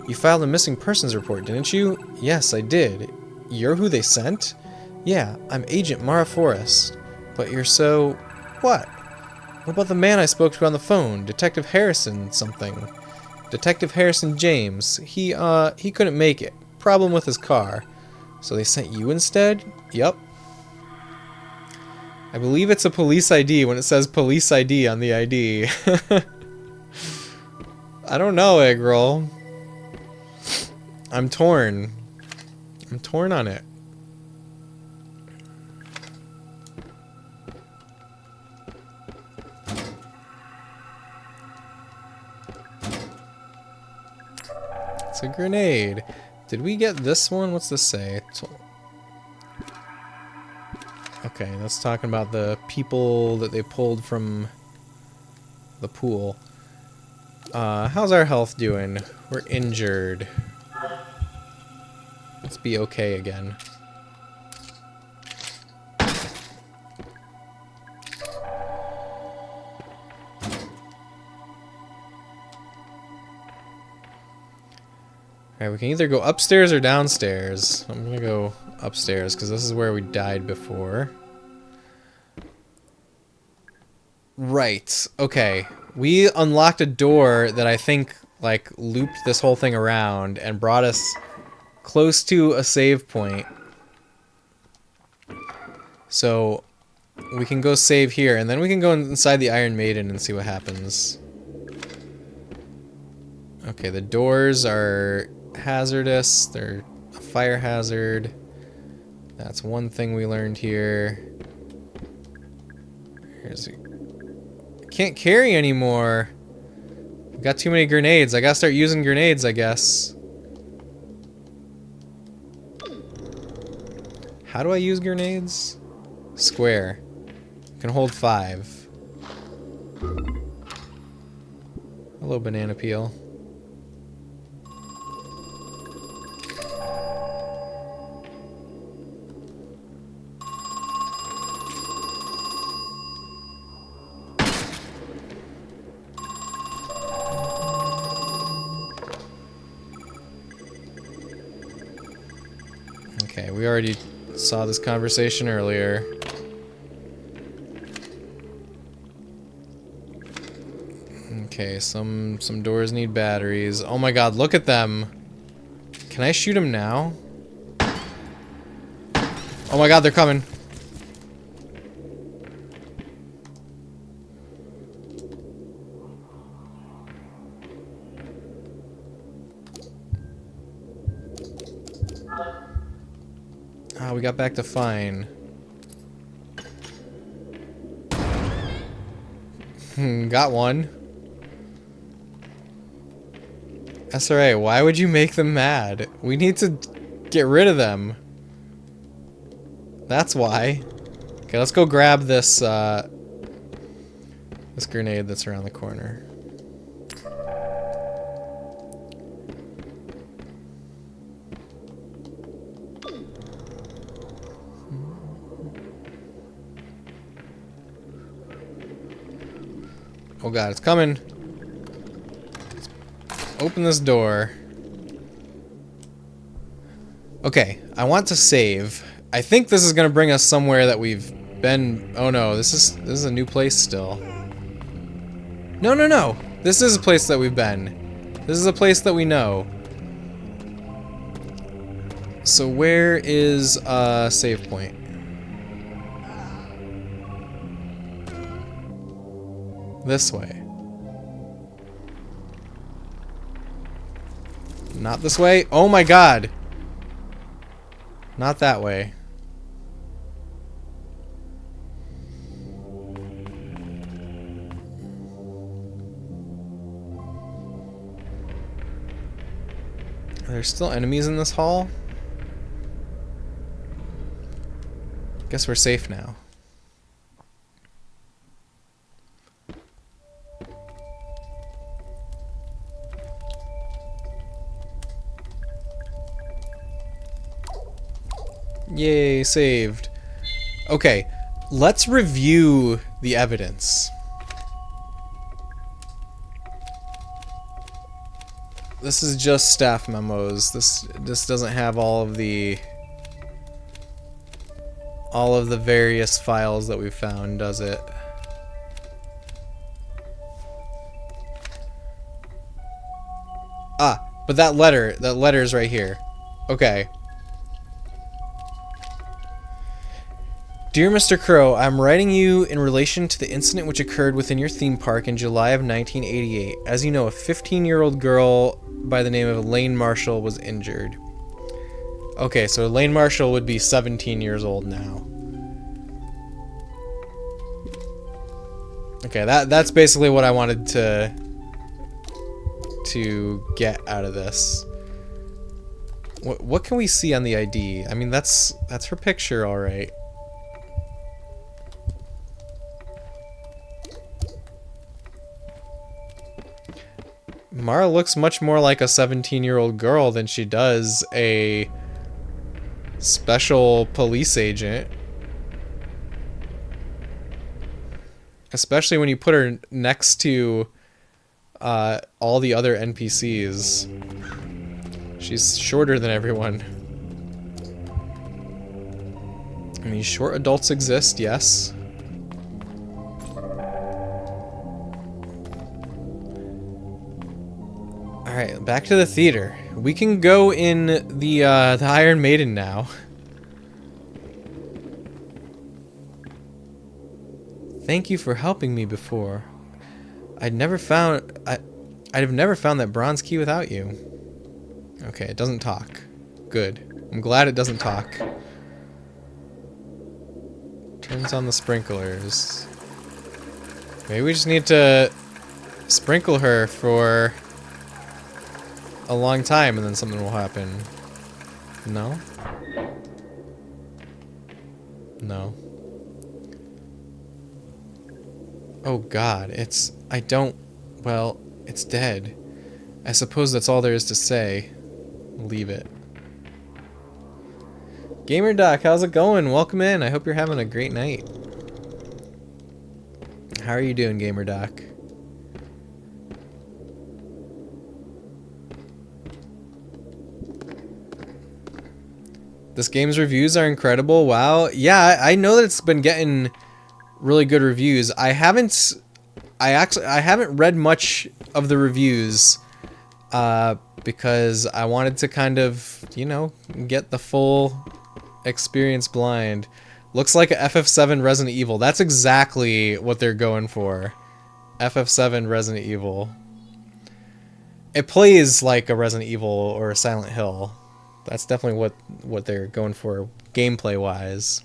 You filed a missing persons report, didn't you? Yes, I did. You're who they sent? Yeah, I'm Agent Mara Forrest. But you're so... What? What about the man I spoke to on the phone? Detective Harrison something. Detective Harrison James. He couldn't make it. Problem with his car. So they sent you instead? Yup. I believe it's a police ID when it says police ID on the ID. I don't know, Eggroll. I'm torn. I'm torn on it. It's a grenade. Did we get this one? What's this say? Okay, that's talking about the people that they pulled from the pool. How's our health doing? We're injured. Let's be okay again. Alright, we can either go upstairs or downstairs. I'm gonna go upstairs because this is where we died before. Right, okay. We unlocked a door that I think, like, looped this whole thing around and brought us close to a save point. So, we can go save here, and then we can go inside the Iron Maiden and see what happens. Okay, the doors are hazardous. They're a fire hazard. That's one thing we learned here. Here's can't carry anymore. We've got too many grenades. I gotta start using grenades, I guess. How do I use grenades? Square. Can hold 5. Hello, banana peel. Okay, we already saw this conversation earlier. Okay, some doors need batteries. Oh my god, look at them. Can I shoot them now? Oh my god, they're coming. Ah, we got back to fine. Got one. SRA, why would you make them mad? We need to get rid of them. That's why. Okay, let's go grab this, this grenade that's around the corner. Oh god, it's coming. Open this door. Okay, I want to save. I think this is gonna bring us somewhere that we've been. Oh no, this is a new place still. No, no, no. This is a place that we've been. This is a place that we know. So where is a save point? This way. Not this way. Oh my god. Not that way. Are there still enemies in this hall? Guess we're safe now. Yay, saved. Okay, let's review the evidence. This is just staff memos. This doesn't have all of the various files that we've found, does it? Ah, but that letter is right here. Okay. Dear Mr. Crow, I'm writing you in relation to the incident which occurred within your theme park in July of 1988. As you know, a 15-year-old girl by the name of Elaine Marshall was injured. Okay, so Elaine Marshall would be 17 years old now. Okay, that's basically what I wanted to get out of this. What can we see on the ID? I mean, that's her picture, all right. Mara looks much more like a 17-year-old girl than she does a special police agent. Especially when you put her next to all the other NPCs. She's shorter than everyone. I mean, short adults exist, yes. Alright, back to the theater. We can go in the Iron Maiden now. Thank you for helping me before. I'd have never found that bronze key without you. Okay, it doesn't talk. Good. I'm glad it doesn't talk. Turns on the sprinklers. Maybe we just need to sprinkle her for a long time and then something will happen. No? No. Oh god, it's dead. I suppose that's all there is to say. Leave it. Gamer Doc, how's it going? Welcome in. I hope you're having a great night. How are you doing, Gamer Doc? This game's reviews are incredible. Wow. Yeah, I know that it's been getting really good reviews. I haven't I haven't read much of the reviews because I wanted to kind of, you know, get the full experience blind. Looks like a FF7 Resident Evil. That's exactly what they're going for. FF7 Resident Evil. It plays like a Resident Evil or a Silent Hill. That's definitely what they're going for gameplay wise.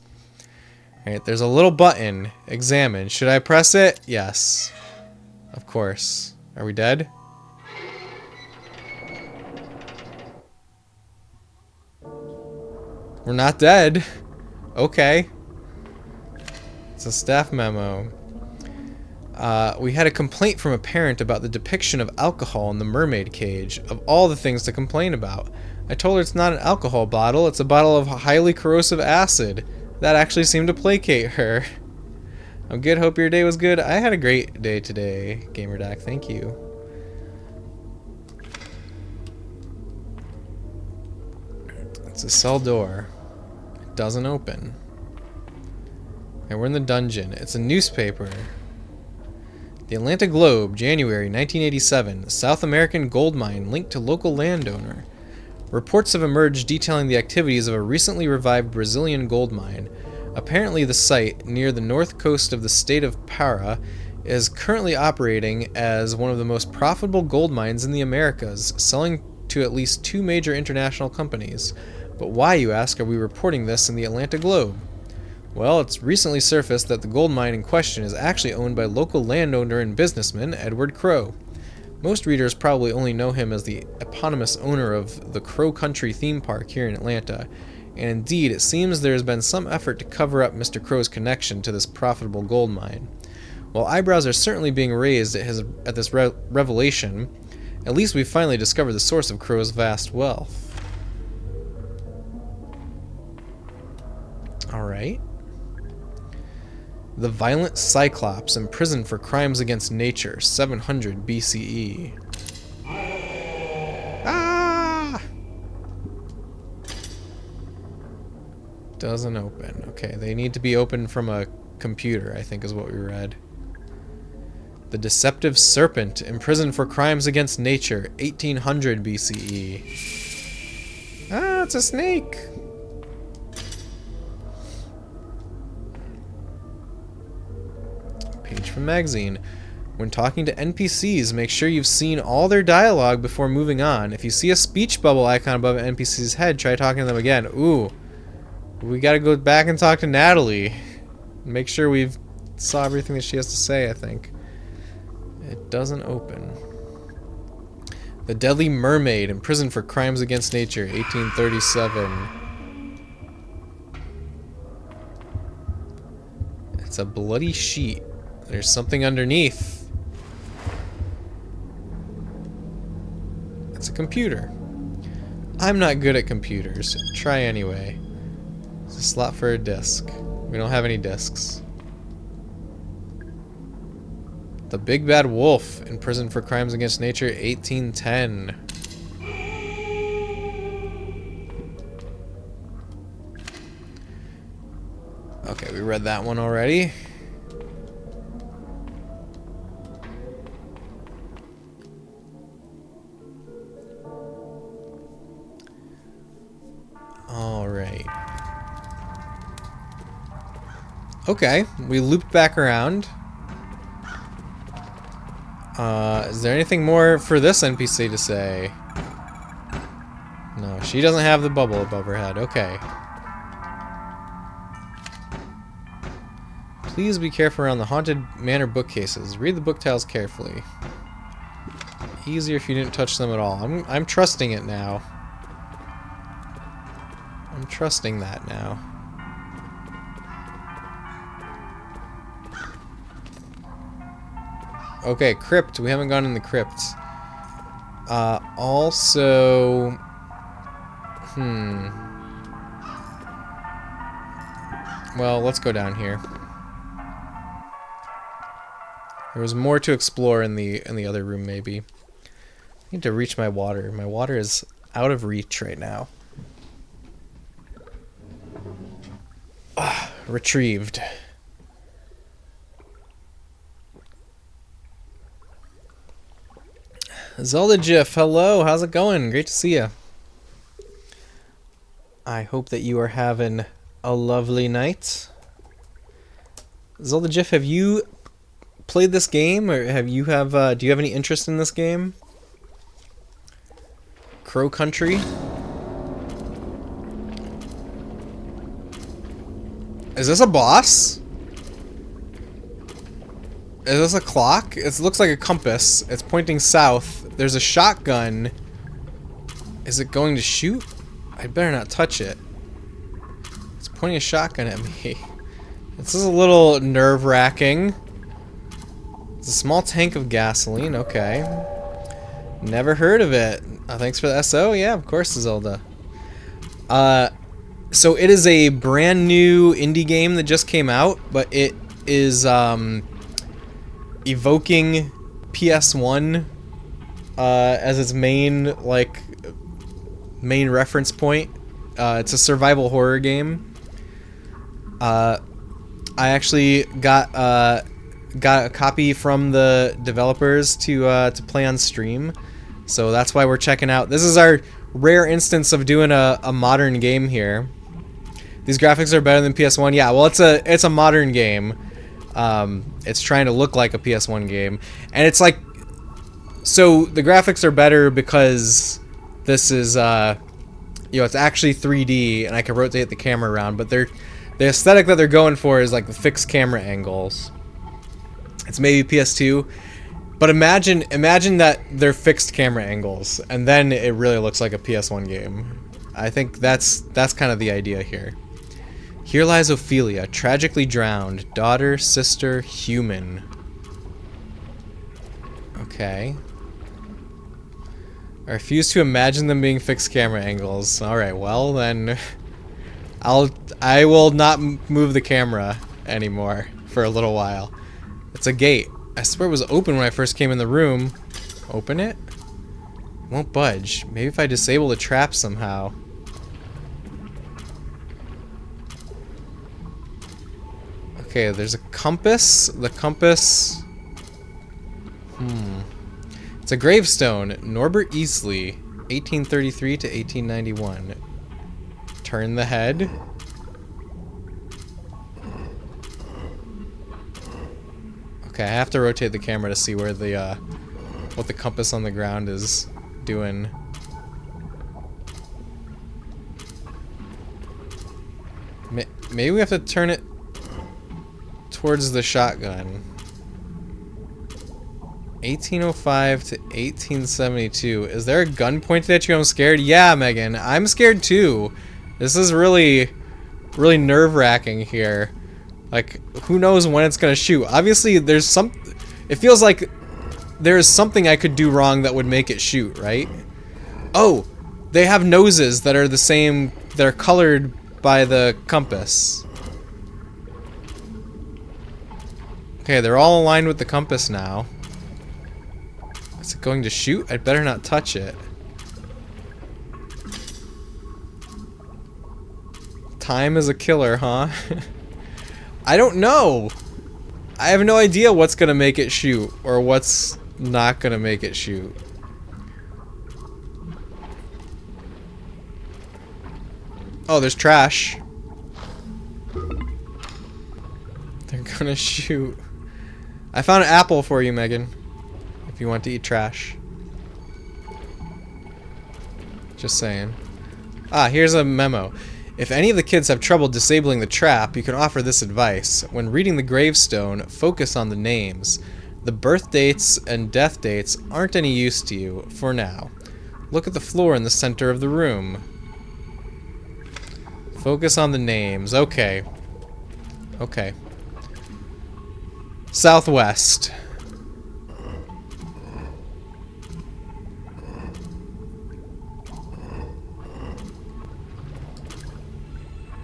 Alright, there's a little button. Examine. Should I press it? Yes. Of course. Are we dead? We're not dead. Okay. It's a staff memo. We had a complaint from a parent about the depiction of alcohol in the mermaid cage. Of all the things to complain about. I told her it's not an alcohol bottle, it's a bottle of highly corrosive acid. That actually seemed to placate her. I'm good, hope your day was good. I had a great day today, GamerDoc, thank you. It's a cell door. It doesn't open. And we're in the dungeon. It's a newspaper. The Atlanta Globe, January 1987. South American gold mine linked to local landowner. Reports have emerged detailing the activities of a recently revived Brazilian gold mine. Apparently the site, near the north coast of the state of Pará, is currently operating as one of the most profitable gold mines in the Americas, selling to at least 2 major international companies. But why, you ask, are we reporting this in the Atlanta Globe? Well, it's recently surfaced that the gold mine in question is actually owned by local landowner and businessman Edward Crow. Most readers probably only know him as the eponymous owner of the Crow Country theme park here in Atlanta, and indeed it seems there has been some effort to cover up Mr. Crow's connection to this profitable gold mine. While eyebrows are certainly being raised at this revelation, at least we've finally discovered the source of Crow's vast wealth. Alright. The Violent Cyclops, imprisoned for crimes against nature, 700 BCE. Ah! Doesn't open. Okay, they need to be opened from a computer, I think is what we read. The Deceptive Serpent, imprisoned for crimes against nature, 1800 BCE. Ah, it's a snake! Page from magazine. When talking to NPCs, make sure you've seen all their dialogue before moving on. If you see a speech bubble icon above an NPC's head, try talking to them again. Ooh. We gotta go back and talk to Natalie. Make sure we've saw everything that she has to say, I think. It doesn't open. The Deadly Mermaid, imprisoned for crimes against nature, 1837. It's a bloody sheet. There's something underneath. It's a computer. I'm not good at computers. Try anyway. It's a slot for a disc. We don't have any discs. The Big Bad Wolf, imprisoned for crimes against nature, 1810. Okay, we read that one already. Alright. Okay, we looped back around. Is there anything more for this NPC to say? No, she doesn't have the bubble above her head. Okay. Please be careful around the Haunted Manor bookcases. Read the book tiles carefully. Easier if you didn't touch them at all. I'm trusting it now. I'm trusting that now. Okay, crypt. We haven't gone in the crypt. Also... Well, let's go down here. There was more to explore in the other room, maybe. I need to reach my water. My water is out of reach right now. Retrieved. Zelda GIF, hello, how's it going? Great to see you. I hope that you are having a lovely night. Zelda GIF, have you played this game, or do you have any interest in this game? Crow Country. Is this a boss? Is this a clock? It looks like a compass. It's pointing south. There's a shotgun. Is it going to shoot? I better not touch it. It's pointing a shotgun at me. This is a little nerve-wracking. It's a small tank of gasoline. Okay. Never heard of it. Thanks for the SO. Yeah, of course, Zelda. So it is a brand new indie game that just came out, but it is evoking PS1 as its main reference point. It's a survival horror game. I actually got a copy from the developers to play on stream, so that's why we're checking out. This is our rare instance of doing a modern game here. These graphics are better than PS1. Yeah, well, it's a modern game. It's trying to look like a PS1 game, and it's like, so the graphics are better because this is it's actually 3D, and I can rotate the camera around. But the aesthetic that they're going for is like the fixed camera angles. It's maybe PS2, but imagine that they're fixed camera angles, and then it really looks like a PS1 game. I think that's kind of the idea here. Here lies Ophelia, tragically drowned. Daughter, sister, human. Okay. I refuse to imagine them being fixed camera angles. Alright, well then I will not move the camera anymore for a little while. It's a gate. I swear it was open when I first came in the room. Open it? Won't budge. Maybe if I disable the trap somehow. Okay, there's a compass. The compass... It's a gravestone. Norbert Easley, 1833 to 1891. Turn the head. Okay, I have to rotate the camera to see where the what the compass on the ground is doing. Maybe we have to turn it towards the shotgun. 1805 to 1872. Is there a gun pointed at you? I'm scared. Yeah, Megan, I'm scared too. This is really nerve-wracking here. Like, who knows when it's gonna shoot? Obviously, there's some... It feels like there's something I could do wrong that would make it shoot, right? Oh! They have noses that are the same... They're colored by the compass. Okay, they're all aligned with the compass now. Is it going to shoot? I'd better not touch it. Time is a killer, huh? I don't know. I have no idea what's gonna make it shoot or what's not gonna make it shoot. Oh, there's trash. They're gonna shoot. I found an apple for you, Megan. If you want to eat trash. Just saying. Ah, here's a memo. If any of the kids have trouble disabling the trap, you can offer this advice. When reading the gravestone, focus on the names. The birth dates and death dates aren't any use to you, for now. Look at the floor in the center of the room. Focus on the names. Okay. Okay. Southwest.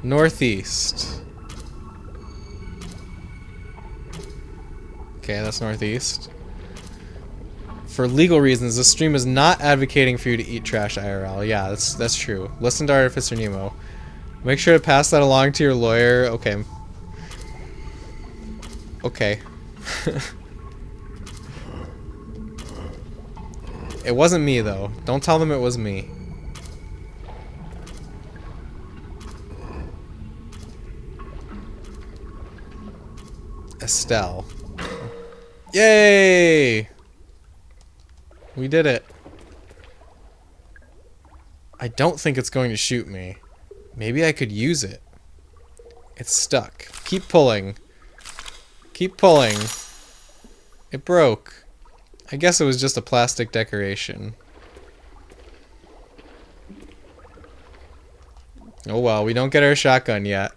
Northeast. Okay, that's northeast. For legal reasons, this stream is not advocating for you to eat trash IRL. Yeah, that's true. Listen to Artificer Nemo. Make sure to pass that along to your lawyer. Okay. Okay. It wasn't me, though. Don't tell them it was me. Estelle. Yay! We did it. I don't think it's going to shoot me. Maybe I could use it. It's stuck. Keep pulling. Keep pulling. It broke. I guess it was just a plastic decoration. Oh well, we don't get our shotgun yet.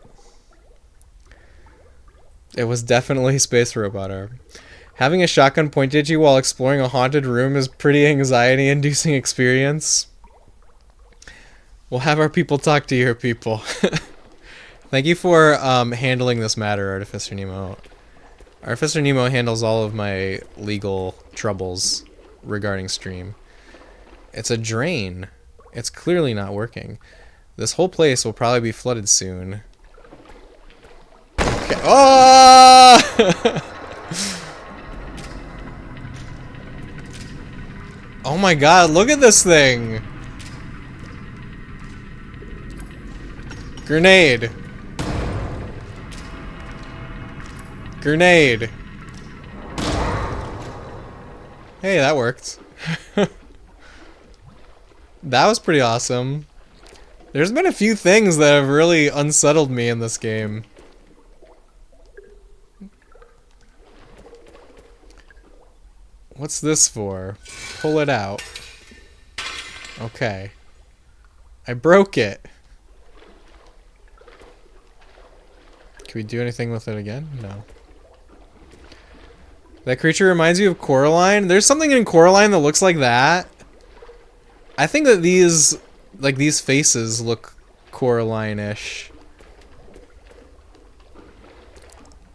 It was definitely Space Robot Arm. Having a shotgun pointed at you while exploring a haunted room is pretty anxiety-inducing experience. We'll have our people talk to your people. Thank you for handling this matter, Artificer Nemo. Artificer Nemo handles all of my legal troubles regarding stream. It's a drain. It's clearly not working. This whole place will probably be flooded soon. Okay. Oh! Oh my god, look at this thing! Grenade! Grenade! Hey, that worked. That was pretty awesome. There's been a few things that have really unsettled me in this game. What's this for? Pull it out. Okay. I broke it. Can we do anything with it again? No. That creature reminds you of Coraline. There's something in Coraline that looks like that. I think that these faces look Coraline-ish.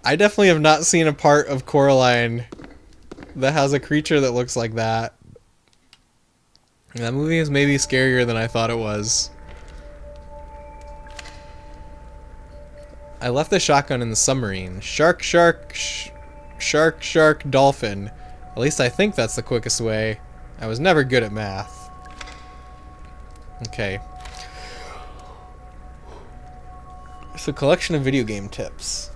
I definitely have not seen a part of Coraline that has a creature that looks like that. That movie is maybe scarier than I thought it was. I left the shotgun in the submarine. Shark, dolphin. At least I think that's the quickest way. I was never good at math. Okay. It's a collection of video game tips.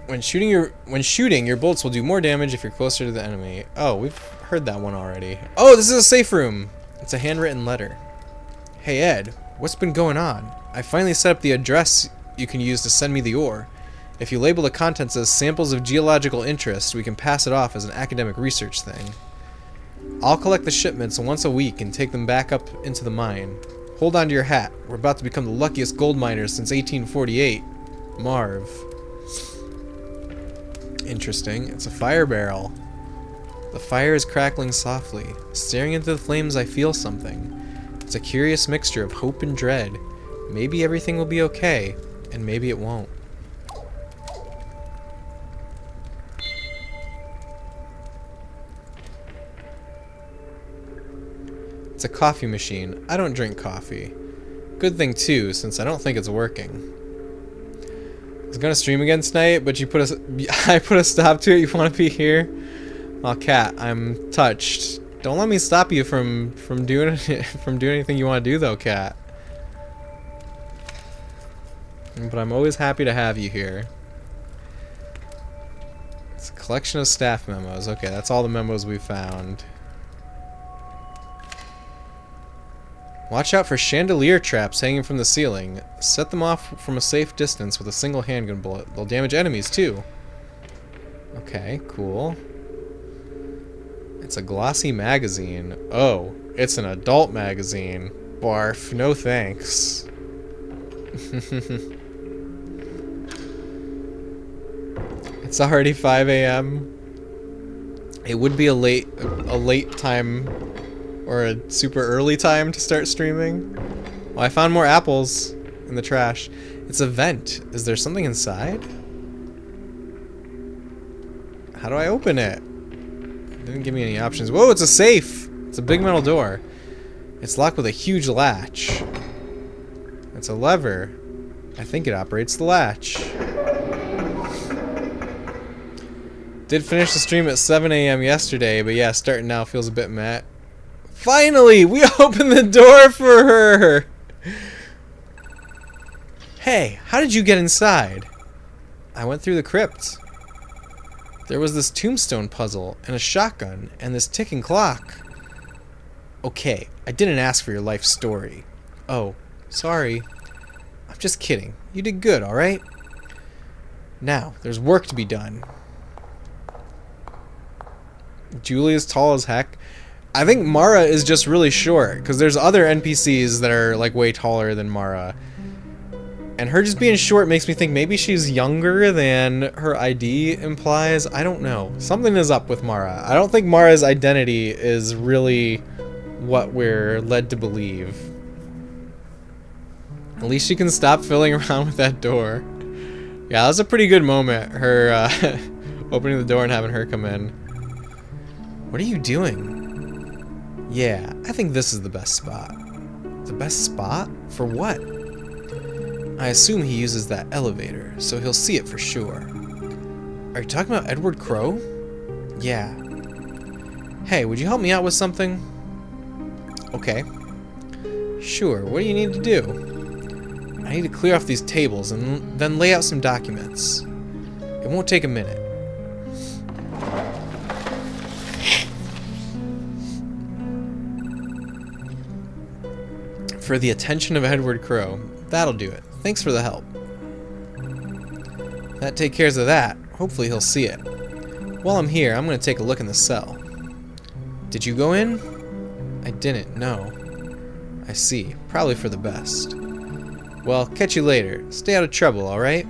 When shooting, your bullets will do more damage if you're closer to the enemy. Oh, we've heard that one already. Oh, this is a safe room. It's a handwritten letter. Hey Ed, what's been going on? I finally set up the address you can use to send me the ore. If you label the contents as samples of geological interest, we can pass it off as an academic research thing. I'll collect the shipments once a week and take them back up into the mine. Hold on to your hat. We're about to become the luckiest gold miners since 1848. Marv. Interesting. It's a fire barrel. The fire is crackling softly. Staring into the flames, I feel something. It's a curious mixture of hope and dread. Maybe everything will be okay, and maybe it won't. It's a coffee machine. I don't drink coffee. Good thing too, since I don't think it's working. I was gonna stream again tonight, but I put a stop to it. You want to be here? Oh, Cat, I'm touched. Don't let me stop you from doing anything you want to do, though, Cat. But I'm always happy to have you here. It's a collection of staff memos. Okay, that's all the memos we found. Watch out for chandelier traps hanging from the ceiling. Set them off from a safe distance with a single handgun bullet. They'll damage enemies too. Okay, cool. It's a glossy magazine. Oh, it's an adult magazine. Barf, no thanks. It's already 5 a.m. It would be a late time or a super early time to start streaming. Well, I found more apples in the trash. It's a vent. Is there something inside? How do I open it? It didn't give me any options. Whoa, it's a safe! It's a big metal door. It's locked with a huge latch. It's a lever. I think it operates the latch. Did finish the stream at 7 a.m. yesterday, but yeah, starting now feels a bit meh. Finally, we opened the door for her. Hey, how did you get inside? I went through the crypt. There was this tombstone puzzle, and a shotgun, and this ticking clock. Okay, I didn't ask for your life story. Oh, sorry. I'm just kidding. You did good, alright? Now, there's work to be done. Julie is tall as heck. I think Mara is just really short, because there's other NPCs that are, like, way taller than Mara. And her just being short makes me think maybe she's younger than her ID implies. I don't know. Something is up with Mara. I don't think Mara's identity is really what we're led to believe. At least she can stop fiddling around with that door. Yeah, that was a pretty good moment. Her opening the door and having her come in. What are you doing? Yeah, I think this is the best spot. The best spot? For what? I assume he uses that elevator, so he'll see it for sure. Are you talking about Edward Crowe? Yeah. Hey, would you help me out with something? Okay. Sure, what do you need to do? I need to clear off these tables and then lay out some documents. It won't take a minute. For the attention of Edward Crowe. That'll do it. Thanks for the help. That takes care of that. Hopefully he'll see it. While I'm here, I'm going to take a look in the cell. Did you go in? I didn't, no. I see. Probably for the best. Well, catch you later. Stay out of trouble, alright?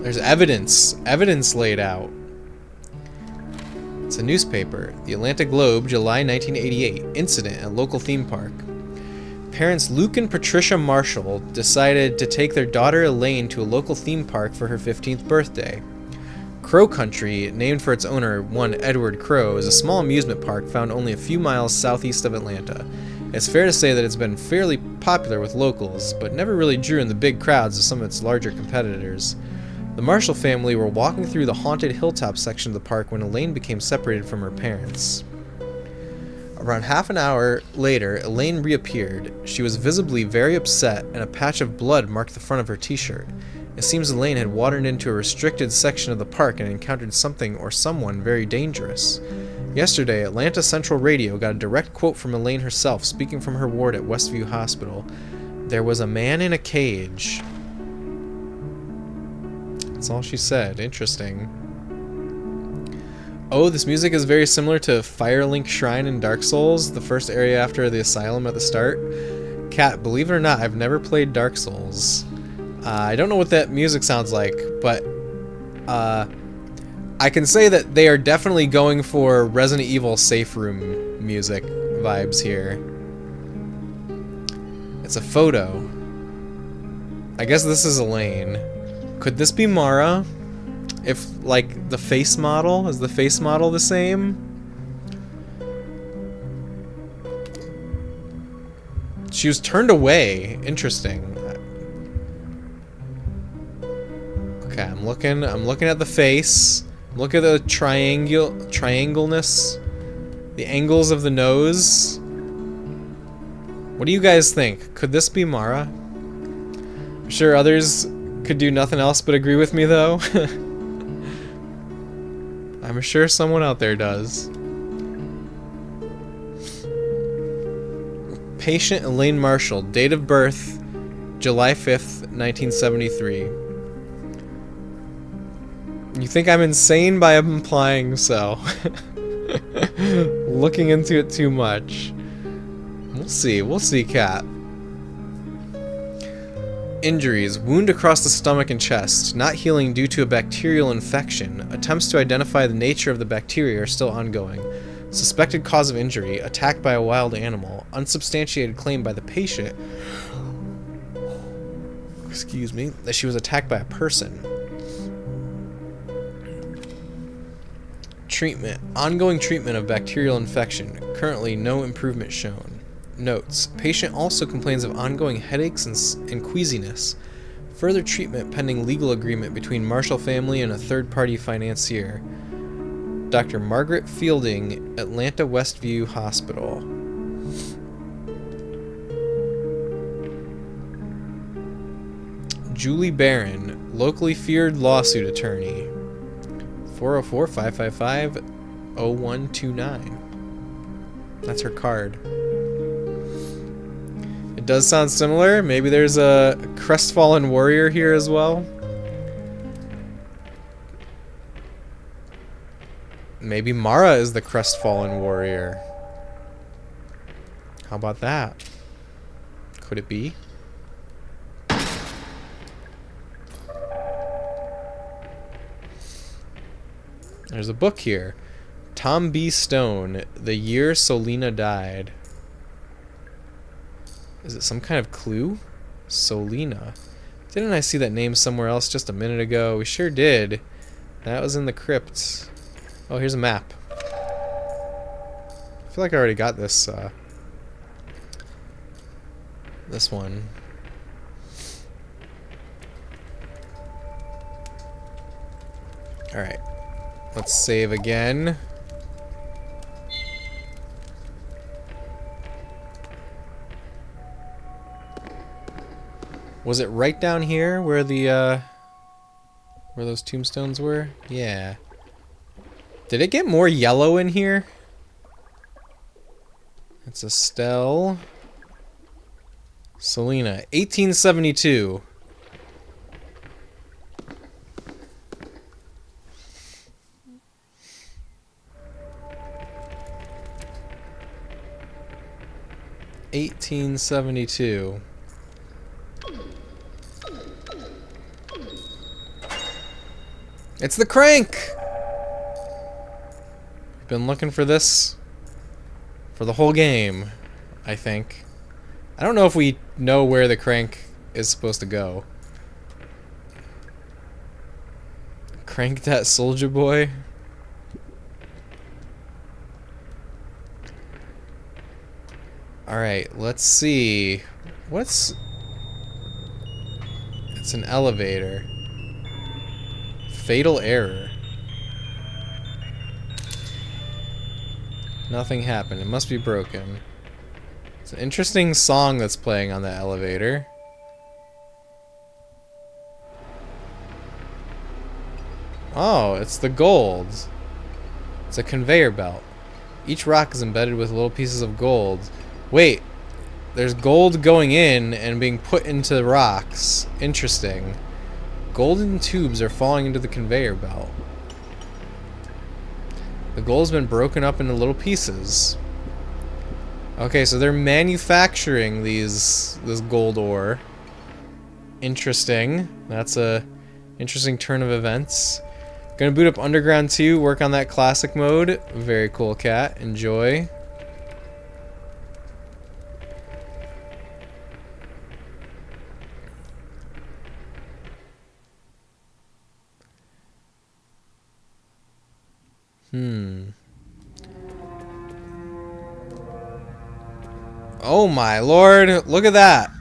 There's evidence. Evidence laid out. It's a newspaper. The Atlanta Globe, July 1988. Incident at local theme park. Parents Luke and Patricia Marshall decided to take their daughter Elaine to a local theme park for her 15th birthday. Crow Country, named for its owner, one Edward Crowe, is a small amusement park found only a few miles southeast of Atlanta. It's fair to say that it's been fairly popular with locals, but never really drew in the big crowds of some of its larger competitors. The Marshall family were walking through the haunted hilltop section of the park when Elaine became separated from her parents. Around half an hour later, Elaine reappeared. She was visibly very upset, and a patch of blood marked the front of her t-shirt. It seems Elaine had wandered into a restricted section of the park and encountered something or someone very dangerous. Yesterday, Atlanta Central Radio got a direct quote from Elaine herself, speaking from her ward at Westview Hospital. There was a man in a cage. That's all she said. Interesting. Oh, this music is very similar to Firelink Shrine in Dark Souls, the first area after the asylum at the start. Cat, believe it or not, I've never played Dark Souls. I don't know what that music sounds like, but I can say that they are definitely going for Resident Evil safe room music vibes here. It's a photo. I guess this is Elaine. Could this be Mara? If, like, the face model? Is the face model the same? She was turned away. Interesting. Okay, I'm looking at the face. Look at the triangleness. The angles of the nose. What do you guys think? Could this be Mara? I'm sure others could do nothing else but agree with me, though. I'm sure someone out there does. Patient Elaine Marshall, date of birth July 5th, 1973. You think I'm insane by implying so. Looking into it too much. We'll see, Cat. Injuries. Wound across the stomach and chest. Not healing due to a bacterial infection. Attempts to identify the nature of the bacteria are still ongoing. Suspected cause of injury. Attacked by a wild animal. Unsubstantiated claim by the patient. Excuse me. That she was attacked by a person. Treatment. Ongoing treatment of bacterial infection. Currently no improvement shown. Notes. Patient also complains of ongoing headaches and queasiness. Further treatment pending legal agreement between Marshall family and a third-party financier. Dr. Margaret Fielding, Atlanta Westview Hospital. Julie Barron, locally feared lawsuit attorney. 404-555-0129. That's her card. It does sound similar. Maybe there's a crestfallen warrior here as well. Maybe Mara is the crestfallen warrior. How about that? Could it be? There's a book here. Tom B. Stone, The Year Solina Died. Is it some kind of clue? Solina. Didn't I see that name somewhere else just a minute ago? We sure did. That was in the crypt. Oh, here's a map. I feel like I already got this, this one. Alright. Let's save again. Was it right down here where the, where those tombstones were? Yeah. Did it get more yellow in here? It's Estelle. Selena, 1872. $1872. It's the crank! Been looking for this for the whole game, I think. I don't know if we know where the crank is supposed to go. Crank that soldier boy. Alright, let's see. What's... It's an elevator. Fatal error. Nothing happened. It must be broken. It's an interesting song that's playing on the elevator. Oh, it's the gold. It's a conveyor belt. Each rock is embedded with little pieces of gold. Wait, there's gold going in and being put into rocks. Interesting. Golden tubes are falling into the conveyor belt. The gold's been broken up into little pieces. Okay, so they're manufacturing this gold ore. Interesting. That's a interesting turn of events. Gonna boot up Underground 2, work on that classic mode. Very cool, cat. Enjoy. Oh my lord, look at that.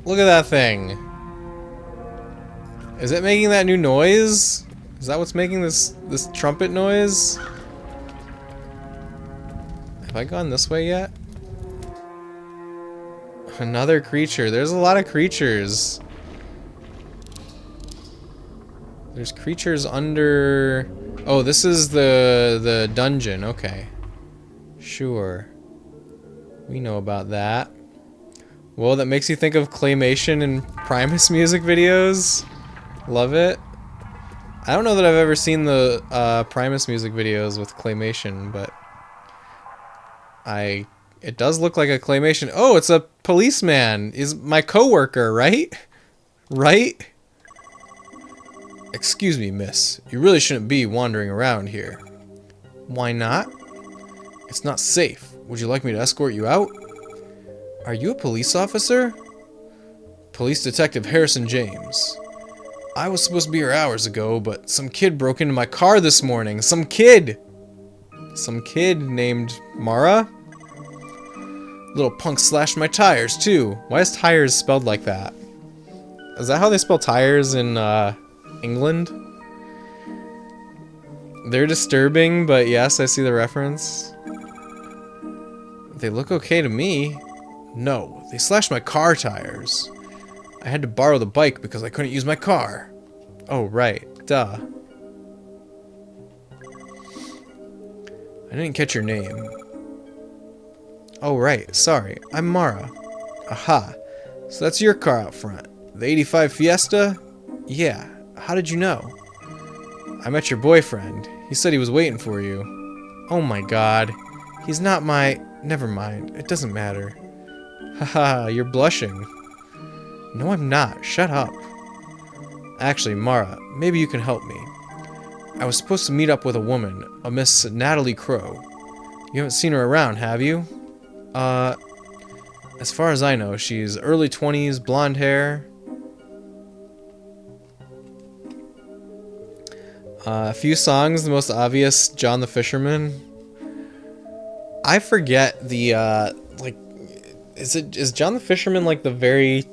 Look at that thing. Is it making that new noise? Is that what's making this trumpet noise? Have I gone this way yet? Another creature. There's a lot of creatures. There's creatures under... Oh, this is the dungeon. Okay. Sure. We know about that. Well, that makes you think of Claymation and Primus music videos. Love it. I don't know that I've ever seen the Primus music videos with Claymation, but it does look like a Claymation. Oh, it's a policeman. Is my coworker, right? Right? Excuse me, miss. You really shouldn't be wandering around here. Why not? It's not safe. Would you like me to escort you out? Are you a police officer? Police Detective Harrison James. I was supposed to be here hours ago, but some kid broke into my car this morning. Some kid! Some kid named Mara? Little punk slashed my tires, too. Why is tires spelled like that? Is that how they spell tires in, England? They're disturbing, but yes, I see the reference. They look okay to me. No, they slashed my car tires. I had to borrow the bike because I couldn't use my car. Oh, right. Duh. I didn't catch your name. Oh, right. Sorry. I'm Mara. Aha. So that's your car out front. The 85 Fiesta? Yeah. How did you know? I met your boyfriend. He said he was waiting for you. Oh my god. He's not my... Never mind. It doesn't matter. Haha, you're blushing. No, I'm not. Shut up. Actually, Mara, maybe you can help me. I was supposed to meet up with a woman, a Miss Natalie Crow. You haven't seen her around, have you? As far as I know, she's early 20s, blonde hair. A few songs, the most obvious, John the Fisherman. I forget the, like, is John the Fisherman, like, the very...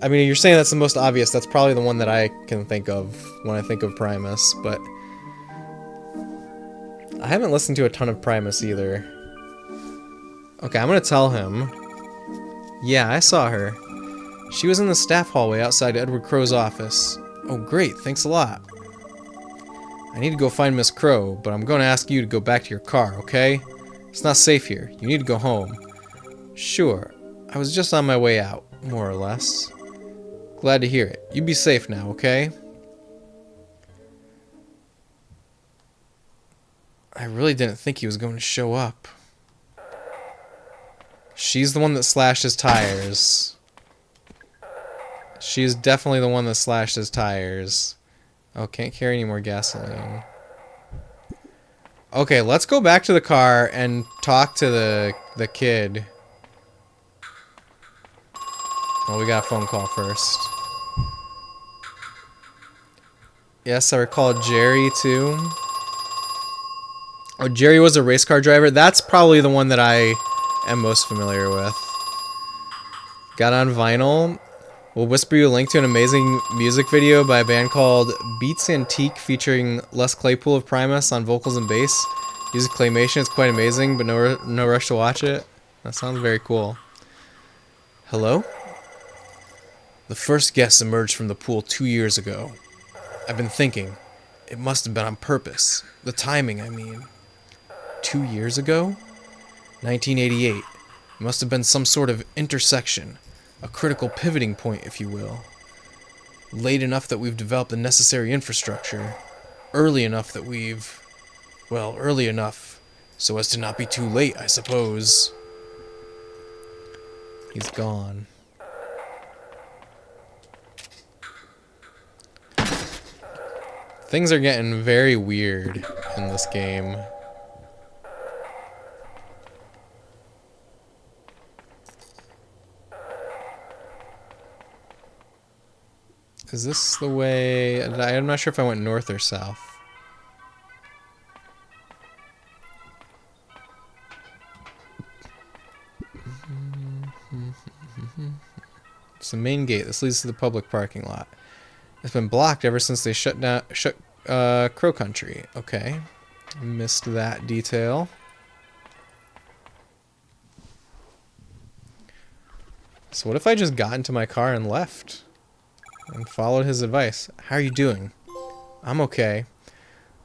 I mean, you're saying that's the most obvious. That's probably the one that I can think of when I think of Primus, but... I haven't listened to a ton of Primus either. Okay, I'm gonna tell him. Yeah, I saw her. She was in the staff hallway outside Edward Crow's office. Oh, great, thanks a lot. I need to go find Miss Crow, but I'm gonna ask you to go back to your car, okay? It's not safe here. You need to go home. Sure. I was just on my way out, more or less. Glad to hear it. You be safe now, okay? I really didn't think he was going to show up. She's the one that slashed his tires. She's definitely the one that slashed his tires. Oh, can't carry any more gasoline. Okay, let's go back to the car and talk to the kid. Well, we got a phone call first. Yes, I recall Jerry too. Oh, Jerry was a race car driver. That's probably the one that I am most familiar with. Got on vinyl. We'll whisper you a link to an amazing music video by a band called Beats Antique featuring Les Claypool of Primus on vocals and bass. Uses claymation. It's quite amazing, but no rush to watch it. That sounds very cool. Hello? The first guests emerged from the pool 2 years ago. I've been thinking. It must have been on purpose. The timing, I mean. 2 years ago? 1988. It must have been some sort of intersection. A critical pivoting point, if you will. Late enough that we've developed the necessary infrastructure. Early enough that we've... Well, early enough so as to not be too late, I suppose. He's gone. Things are getting very weird in this game. Is this the way... I'm not sure if I went north or south. It's the main gate. This leads to the public parking lot. It's been blocked ever since they shut Crow Country. Okay. Missed that detail. So what if I just got into my car and left? And followed his advice. How are you doing? I'm okay.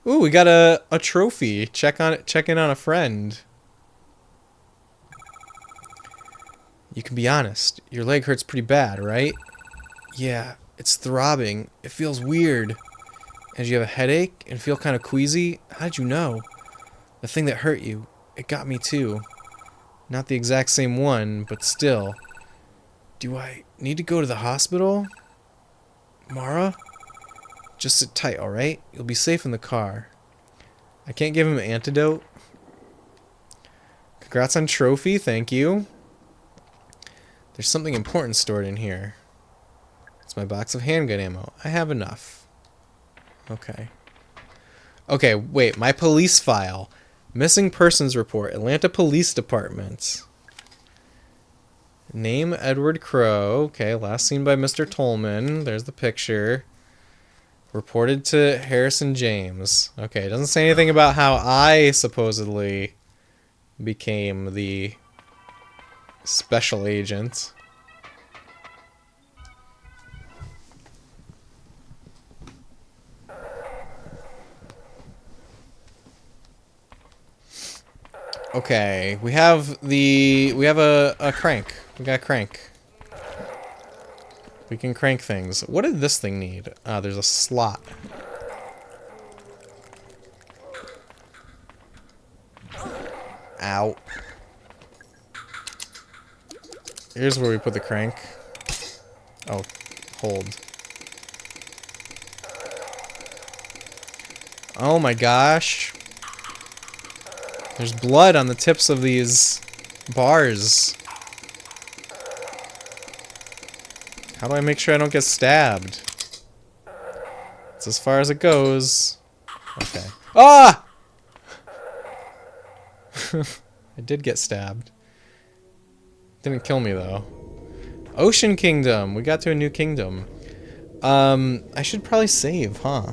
Ooh, we got a trophy. Check in on a friend. You can be honest. Your leg hurts pretty bad, right? Yeah, it's throbbing. It feels weird. And you have a headache and feel kind of queasy? How'd you know? The thing that hurt you, it got me too. Not the exact same one, but still. Do I need to go to the hospital? Mara? Just sit tight, alright? You'll be safe in the car. I can't give him an antidote. Congrats on trophy, thank you. There's something important stored in here. It's my box of handgun ammo. I have enough. Okay. Okay, wait. My police file. Missing persons report. Atlanta Police Department. Name Edward Crow. Okay, last seen by Mr. Tolman. There's the picture. Reported to Harrison James. Okay, it doesn't say anything about how I supposedly became the special agent. Okay, we have a crank. We got a crank. We can crank things. What did this thing need? Ah, there's a slot. Ow. Here's where we put the crank. Oh, hold. Oh my gosh. There's blood on the tips of these bars. How do I make sure I don't get stabbed? It's as far as it goes. Okay. Ah! I did get stabbed. Didn't kill me though. Ocean Kingdom. We got to a new kingdom. I should probably save, huh?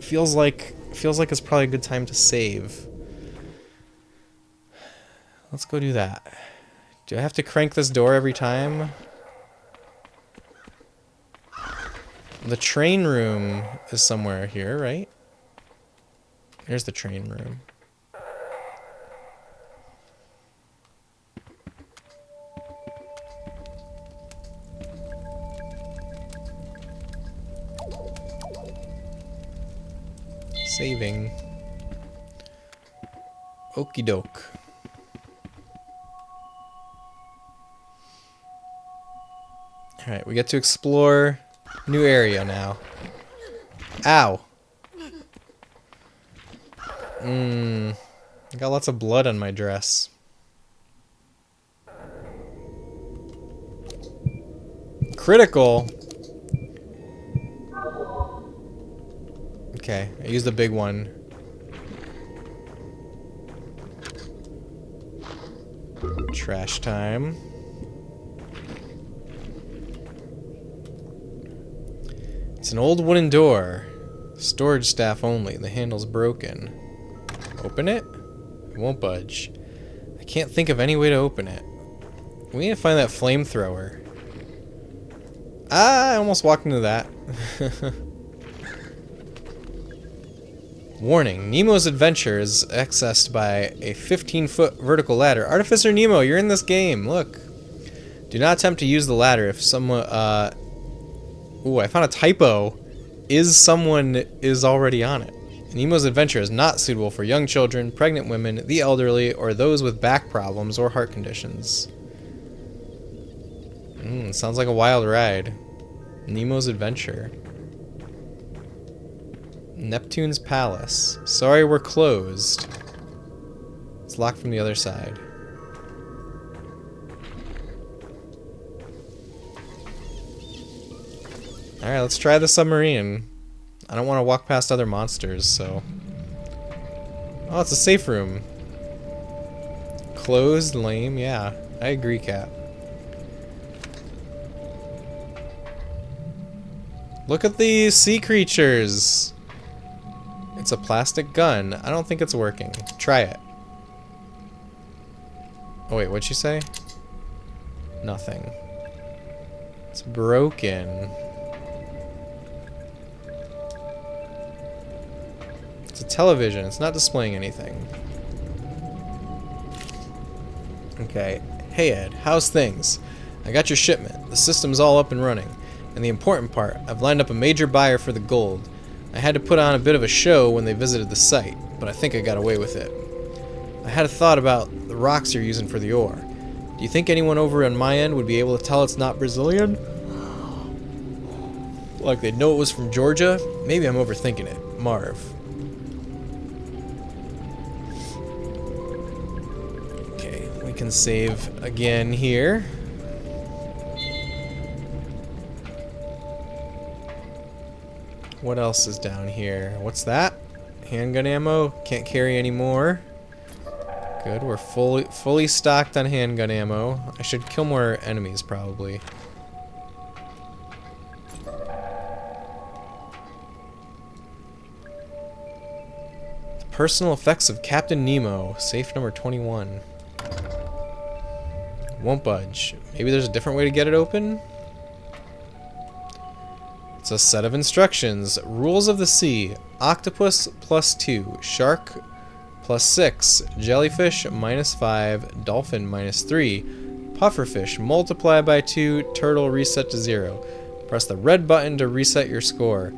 Feels like it's probably a good time to save. Let's go do that. Do I have to crank this door every time? The train room is somewhere here, right? Here's the train room. Saving. Okie doke. Alright, we get to explore new area now. Ow! I got lots of blood on my dress. Critical! Okay, I used the big one. Trash time. It's an old wooden door. Storage staff only. The handle's broken. Open it? It won't budge. I can't think of any way to open it. We need to find that flamethrower. Ah, I almost walked into that. Warning, Nemo's adventure is accessed by a 15-foot vertical ladder. Artificer Nemo, you're in this game. Look. Do not attempt to use the ladder if someone... Ooh, I found a typo. Someone is already on it. Nemo's adventure is not suitable for young children, pregnant women, the elderly, or those with back problems or heart conditions. Sounds like a wild ride. Nemo's adventure. Neptune's Palace. Sorry, we're closed. It's locked from the other side. Alright, let's try the submarine. I don't want to walk past other monsters, so... Oh, it's a safe room. Closed, lame, yeah. I agree, Cat. Look at these sea creatures! It's a plastic gun. I don't think it's working. Try it. Oh wait, what'd you say? Nothing. It's broken. It's a television. It's not displaying anything. Okay. Hey Ed, how's things? I got your shipment. The system's all up and running. And the important part, I've lined up a major buyer for the gold. I had to put on a bit of a show when they visited the site, but I think I got away with it. I had a thought about the rocks you're using for the ore. Do you think anyone over on my end would be able to tell it's not Brazilian? Like they'd know it was from Georgia? Maybe I'm overthinking it. Marv. Okay, we can save again here. What else is down here? What's that? Handgun ammo. Can't carry any more. Good, we're fully stocked on handgun ammo. I should kill more enemies, probably. Personal effects of Captain Nemo. Safe number 21. Won't budge. Maybe there's a different way to get it open? It's a set of instructions. Rules of the sea. Octopus +2. Shark +6. Jellyfish -5. Dolphin -3. Pufferfish multiply by 2. Turtle reset to 0. Press the red button to reset your score.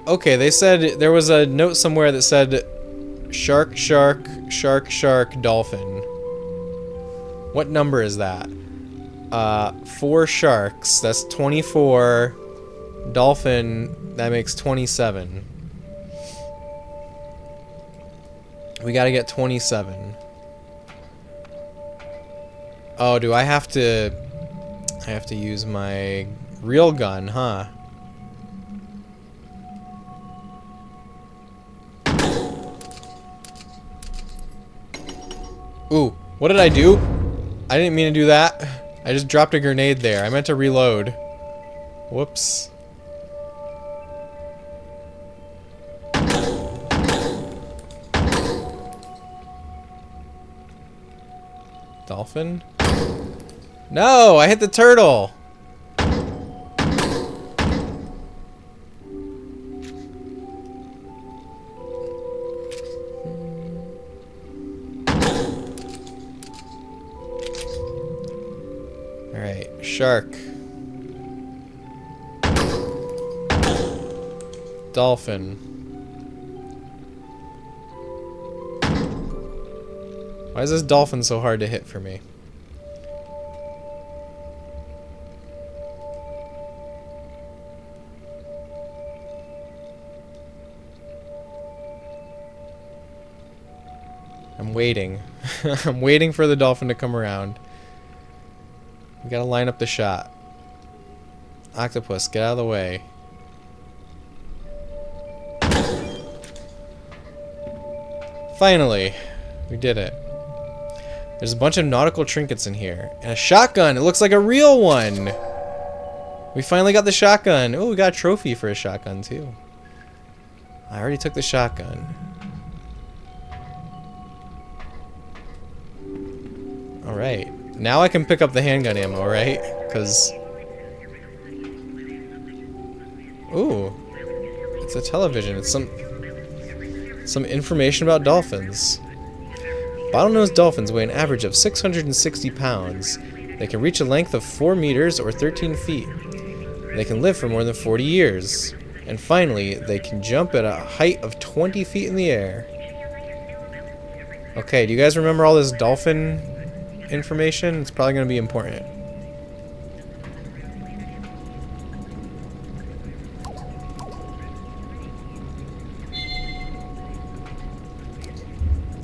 Okay, they said there was a note somewhere that said shark, shark, shark, shark, dolphin. What number is that? 4 sharks, that's 24. Dolphin, that makes 27. We gotta get 27. Oh, do I have to use my real gun, huh? Ooh, what did I do? I didn't mean to do that. I just dropped a grenade there. I meant to reload. Whoops. Dolphin? No, I hit the turtle. Alright, shark. Dolphin. Why is this dolphin so hard to hit for me? I'm waiting. I'm waiting for the dolphin to come around. We gotta line up the shot. Octopus, get out of the way. Finally, we did it. There's a bunch of nautical trinkets in here. And a shotgun! It looks like a real one! We finally got the shotgun! Oh, we got a trophy for a shotgun, too. I already took the shotgun. Alright. Now I can pick up the handgun ammo, right? Because... Ooh. It's a television. It's some information about dolphins. Bottlenose dolphins weigh an average of 660 pounds. They can reach a length of 4 meters or 13 feet. They can live for more than 40 years. And finally, they can jump at a height of 20 feet in the air. Okay, do you guys remember all this dolphin information? It's probably going to be important.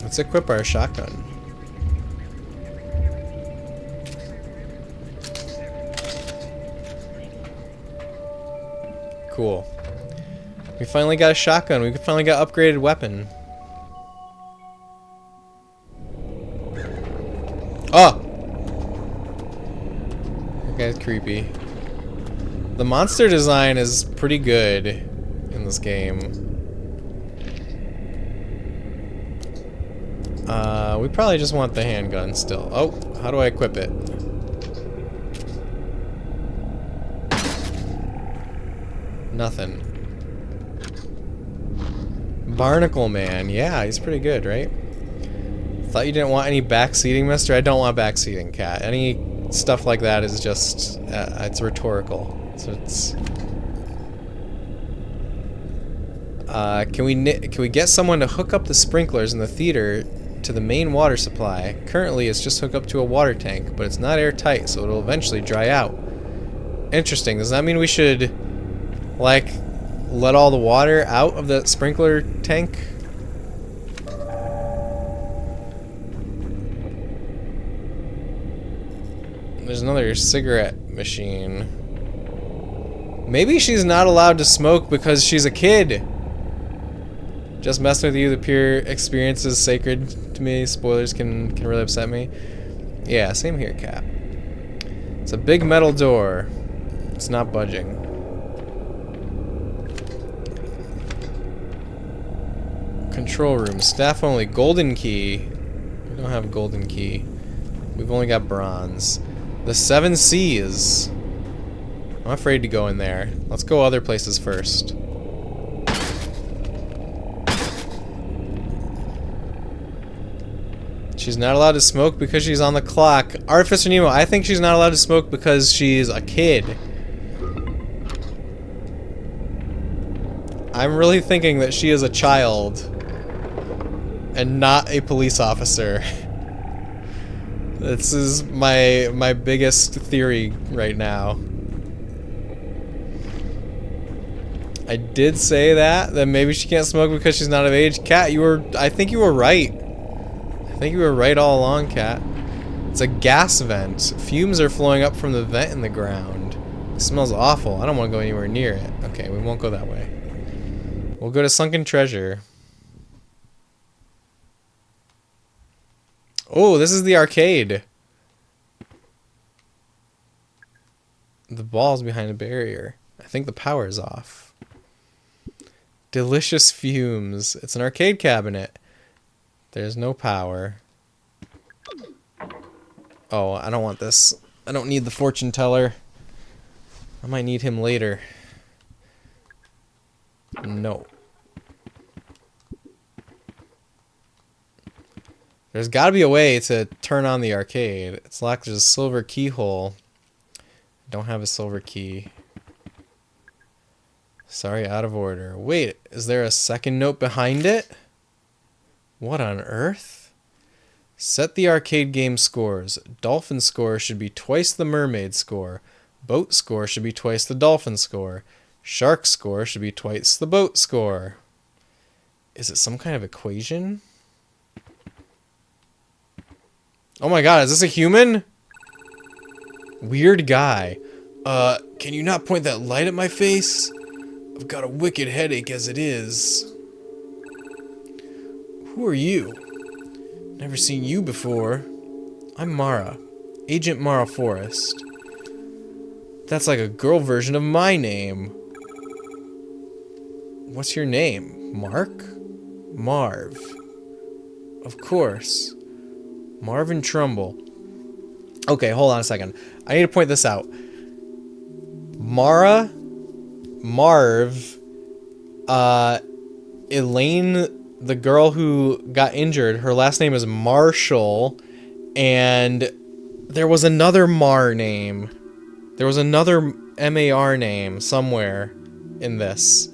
Let's equip our shotgun. Cool. We finally got a shotgun. We finally got an upgraded weapon. Oh! That guy's creepy. The monster design is pretty good in this game. We probably just want the handgun still. Oh, how do I equip it? Nothing. Barnacle Man. Yeah, he's pretty good, right? Thought you didn't want any backseating, mister? I don't want backseating, cat. Any stuff like that is just... it's rhetorical. So it's... can we get someone to hook up the sprinklers in the theater to the main water supply? Currently, it's just hooked up to a water tank, but it's not airtight, so it'll eventually dry out. Interesting. Does that mean we should, like, let all the water out of the sprinkler tank? There's another cigarette machine. Maybe she's not allowed to smoke because she's a kid. Just messing with you, the pure experience is sacred to me. Spoilers can really upset me. Yeah, same here, Cap. It's a big metal door. It's not budging. Control room. Staff only. Golden key. We don't have golden key. We've only got bronze. The 7 Seas. I'm afraid to go in there. Let's go other places first. She's not allowed to smoke because she's on the clock. Artificer Nemo, I think she's not allowed to smoke because she's a kid. I'm really thinking that she is a child and not a police officer. This is my biggest theory right now. I did say that maybe she can't smoke because she's not of age. Cat, I think you were right. I think you were right all along, Cat. It's a gas vent. Fumes are flowing up from the vent in the ground. It smells awful. I don't want to go anywhere near it. Okay, we won't go that way. We'll go to Sunken Treasure. Oh, this is the arcade. The ball's behind a barrier. I think the power is off. Delicious fumes. It's an arcade cabinet. There's no power. Oh, I don't want this. I don't need the fortune teller. I might need him later. No. There's got to be a way to turn on the arcade. It's locked. There's a silver keyhole. Don't have a silver key. Sorry, out of order. Wait, is there a second note behind it? What on earth? Set the arcade game scores. Dolphin score should be twice the mermaid score. Boat score should be twice the dolphin score. Shark score should be twice the boat score. Is it some kind of equation? Oh my god, is this a human? Weird guy. Can you not point that light at my face? I've got a wicked headache as it is. Who are you? Never seen you before. I'm Mara. Agent Mara Forrest. That's like a girl version of my name. What's your name? Mark? Marv. Of course. Marvin Trumbull. Okay, hold on a second. I need to point this out. Mara, Marv, Elaine, the girl who got injured, her last name is Marshall, and there was another Mar name. There was another M-A-R name somewhere in this.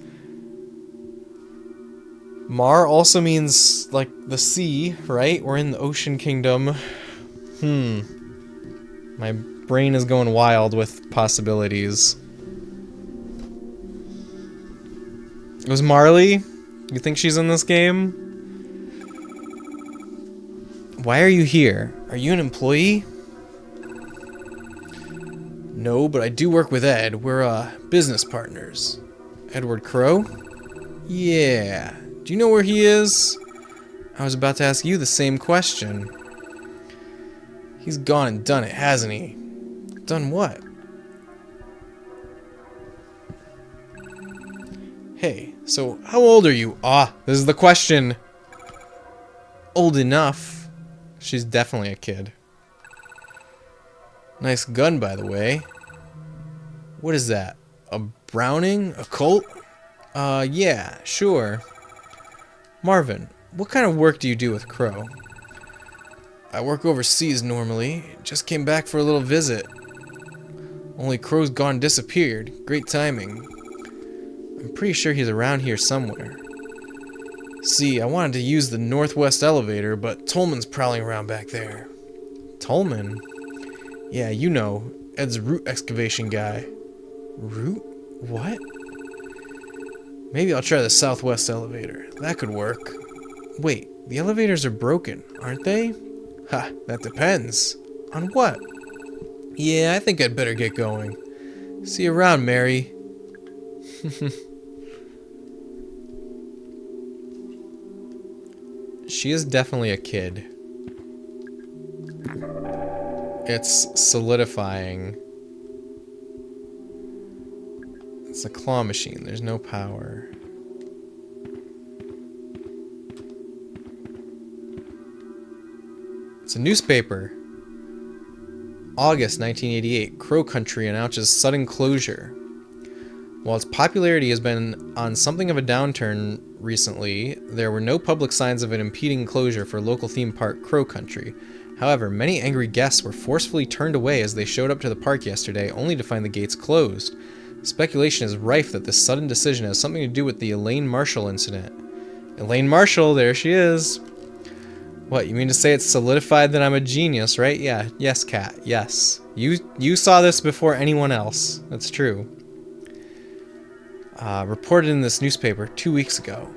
Mar also means, like, the sea, right? We're in the Ocean Kingdom. My brain is going wild with possibilities. It was Marley? You think she's in this game? Why are you here? Are you an employee? No, but I do work with Ed. We're, business partners. Edward Crow? Yeah. Do you know where he is? I was about to ask you the same question. He's gone and done it, hasn't he? Done what? Hey, so how old are you? Ah, this is the question. Old enough. She's definitely a kid. Nice gun, by the way. What is that? A Browning? A Colt? Yeah, sure. Marvin, what kind of work do you do with Crow? I work overseas normally. Just came back for a little visit. Only Crow's gone disappeared. Great timing. I'm pretty sure he's around here somewhere. See, I wanted to use the northwest elevator, but Tolman's prowling around back there. Tolman? Yeah, you know, Ed's root excavation guy. Root? What? Maybe I'll try the southwest elevator. That could work. Wait, the elevators are broken, aren't they? Ha, that depends. On what? Yeah, I think I'd better get going. See you around, Mary. She is definitely a kid. It's solidifying. It's a claw machine. There's no power. It's a newspaper. August 1988. Crow Country announces sudden closure. While its popularity has been on something of a downturn recently, there were no public signs of an impending closure for local theme park Crow Country. However, many angry guests were forcefully turned away as they showed up to the park yesterday, only to find the gates closed. Speculation is rife that this sudden decision has something to do with the Elaine Marshall incident. Elaine Marshall, there she is. What, you mean to say it's solidified that I'm a genius, right? Yeah, yes, Kat, yes. You saw this before anyone else. That's true. Reported in this newspaper 2 weeks ago.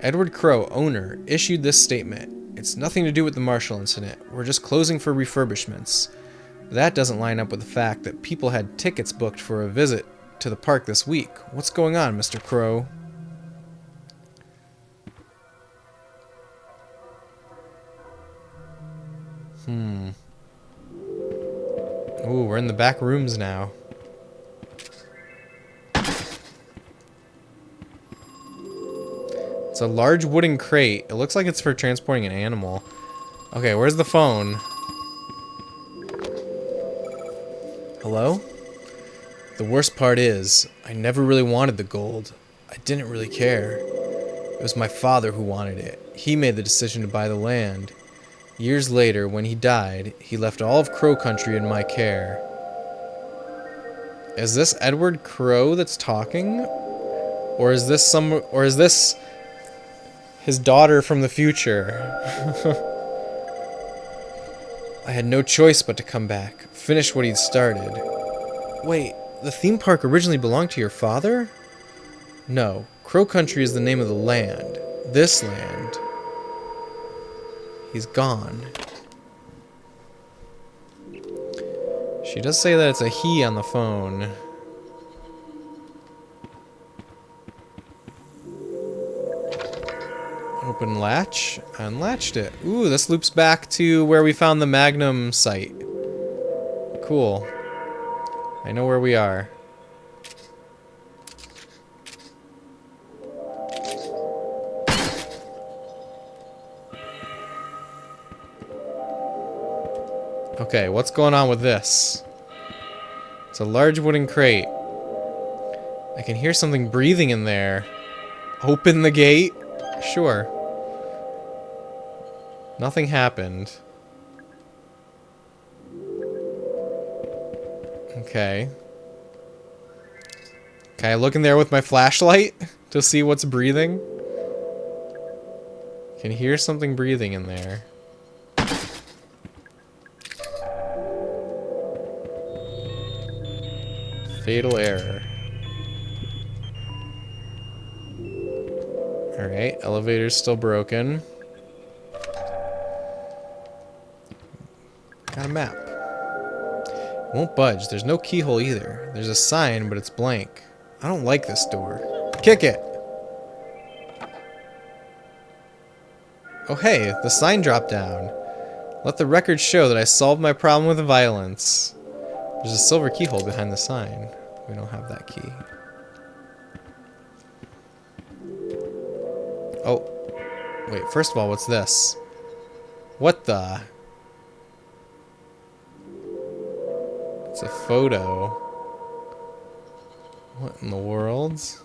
Edward Crow, owner, issued this statement. It's nothing to do with the Marshall incident. We're just closing for refurbishments. That doesn't line up with the fact that people had tickets booked for a visit to the park this week. What's going on, Mr. Crow? Ooh, we're in the back rooms now. It's a large wooden crate. It looks like it's for transporting an animal. Okay, where's the phone? Hello? The worst part is, I never really wanted the gold. I didn't really care. It was my father who wanted it. He made the decision to buy the land. Years later, when he died, he left all of Crow Country in my care. Is this Edward Crow that's talking? Or is this his daughter from the future? I had no choice but to come back, finish what he'd started. Wait, the theme park originally belonged to your father? No, Crow Country is the name of the land. This land. He's gone. She does say that it's a he on the phone. Open latch. Unlatched it. Ooh, this loops back to where we found the Magnum site. Cool. I know where we are. Okay, what's going on with this? It's a large wooden crate. I can hear something breathing in there. Open the gate? Sure. Nothing happened. Okay. Can I look in there with my flashlight to see what's breathing? Can hear something breathing in there. Fatal error. Alright, elevator's still broken. Got a map. It won't budge. There's no keyhole either. There's a sign, but it's blank. I don't like this door. Kick it! Oh hey, the sign dropped down. Let the record show that I solved my problem with violence. There's a silver keyhole behind the sign. We don't have that key. Oh. Wait, first of all, what's this? What the? It's a photo. What in the world? Is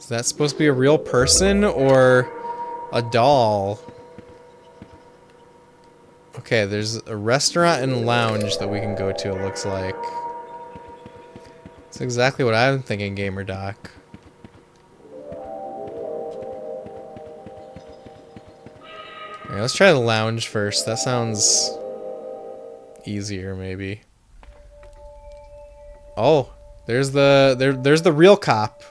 that supposed to be a real person or a doll? Okay, there's a restaurant and lounge that we can go to, it looks like. That's exactly what I'm thinking, Gamer Doc. Alright, let's try the lounge first. That sounds easier, maybe. Oh, there's the real cop.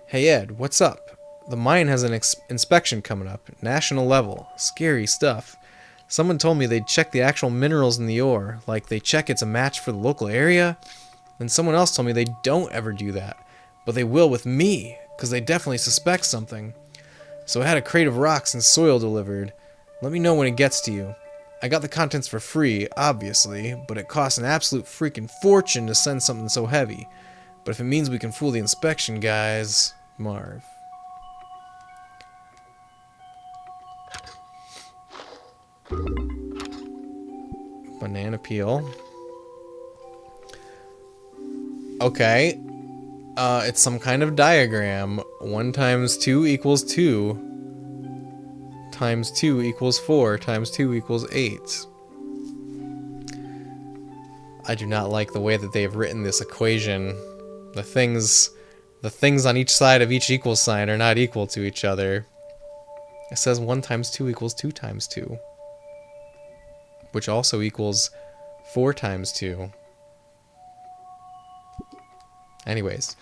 Hey Ed, what's up? The mine has an inspection coming up, national level. Scary stuff. Someone told me they'd check the actual minerals in the ore, like they check it's a match for the local area. Then someone else told me they don't ever do that, but they will with me, because they definitely suspect something. So I had a crate of rocks and soil delivered. Let me know when it gets to you. I got the contents for free, obviously, but it costs an absolute freaking fortune to send something so heavy. But if it means we can fool the inspection guys, Marv. Banana peel. Okay. It's some kind of diagram. 1 times 2 equals 2. Times 2 equals 4. Times 2 equals 8. I do not like the way that they have written this equation. The things on each side of each equal sign are not equal to each other. It says 1 times 2 equals 2 times 2. Which also equals 4 times 2. Anyways.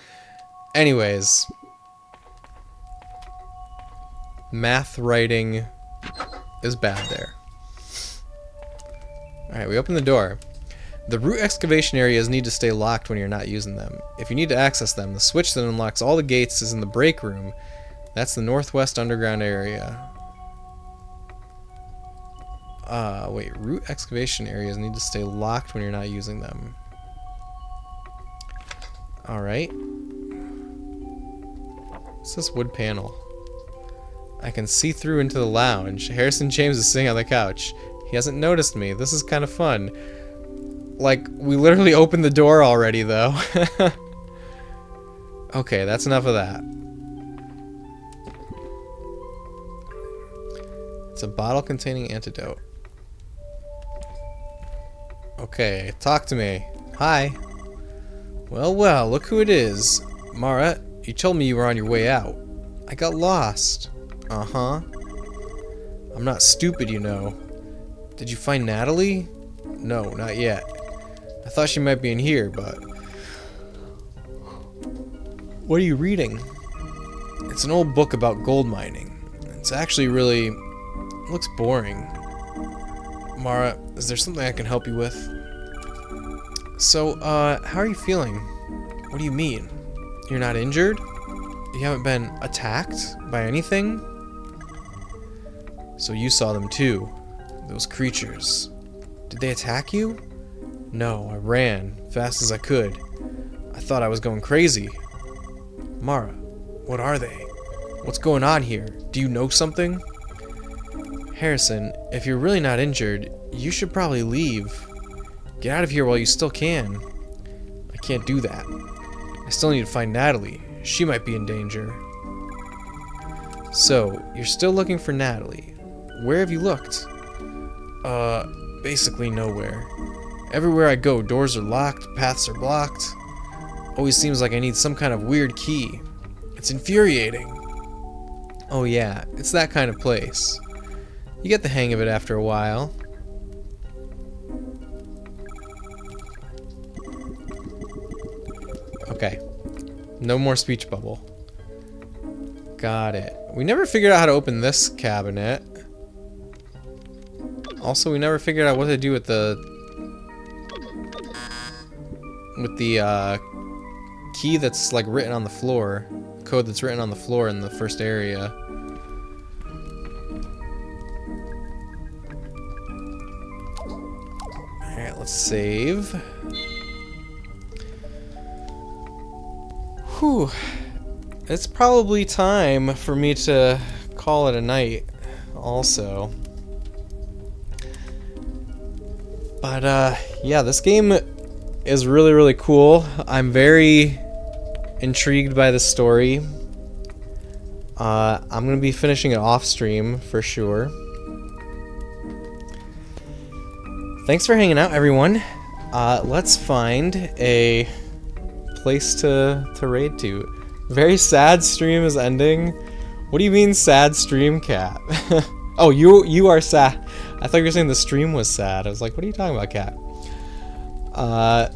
Math writing is bad there. Alright, we open the door. The root excavation areas need to stay locked when you're not using them. If you need to access them, the switch that unlocks all the gates is in the break room. That's the northwest underground area. Wait, root excavation areas need to stay locked when you're not using them. Alright. What's this wood panel? I can see through into the lounge. Harrison James is sitting on the couch. He hasn't noticed me. This is kind of fun. Like, we literally opened the door already, though. Okay, that's enough of that. It's a bottle containing antidote. Okay, talk to me. Hi. Well, look who it is. Mara, you told me you were on your way out. I got lost. Uh-huh. I'm not stupid, you know. Did you find Natalie? No, not yet. I thought she might be in here, but... What are you reading? It's an old book about gold mining. It's actually really... It looks boring. Mara, is there something I can help you with? So, how are you feeling? What do you mean? You're not injured? You haven't been attacked by anything? So you saw them too. Those creatures. Did they attack you? No, I ran fast as I could. I thought I was going crazy. Mara, what are they? What's going on here? Do you know something? Harrison, if you're really not injured, you should probably leave. Get out of here while you still can. I can't do that. I still need to find Natalie. She might be in danger. So, you're still looking for Natalie. Where have you looked? Basically nowhere. Everywhere I go, doors are locked, paths are blocked. Always seems like I need some kind of weird key. It's infuriating. Oh yeah, it's that kind of place. You get the hang of it after a while. Okay. No more speech bubble. Got it. We never figured out how to open this cabinet. Also, we never figured out what to do with the key that's like written on the floor. Code that's written on the floor in the first area. Alright, let's save. Whew. It's probably time for me to call it a night also. But yeah, this game is really, really cool. I'm very intrigued by the story. I'm gonna be finishing it off stream for sure. Thanks for hanging out, everyone. Let's find a place to raid to. Very sad stream is ending. What do you mean sad stream, Cat? Oh, you are sad. I thought you were saying the stream was sad. I was like, what are you talking about, Cat? I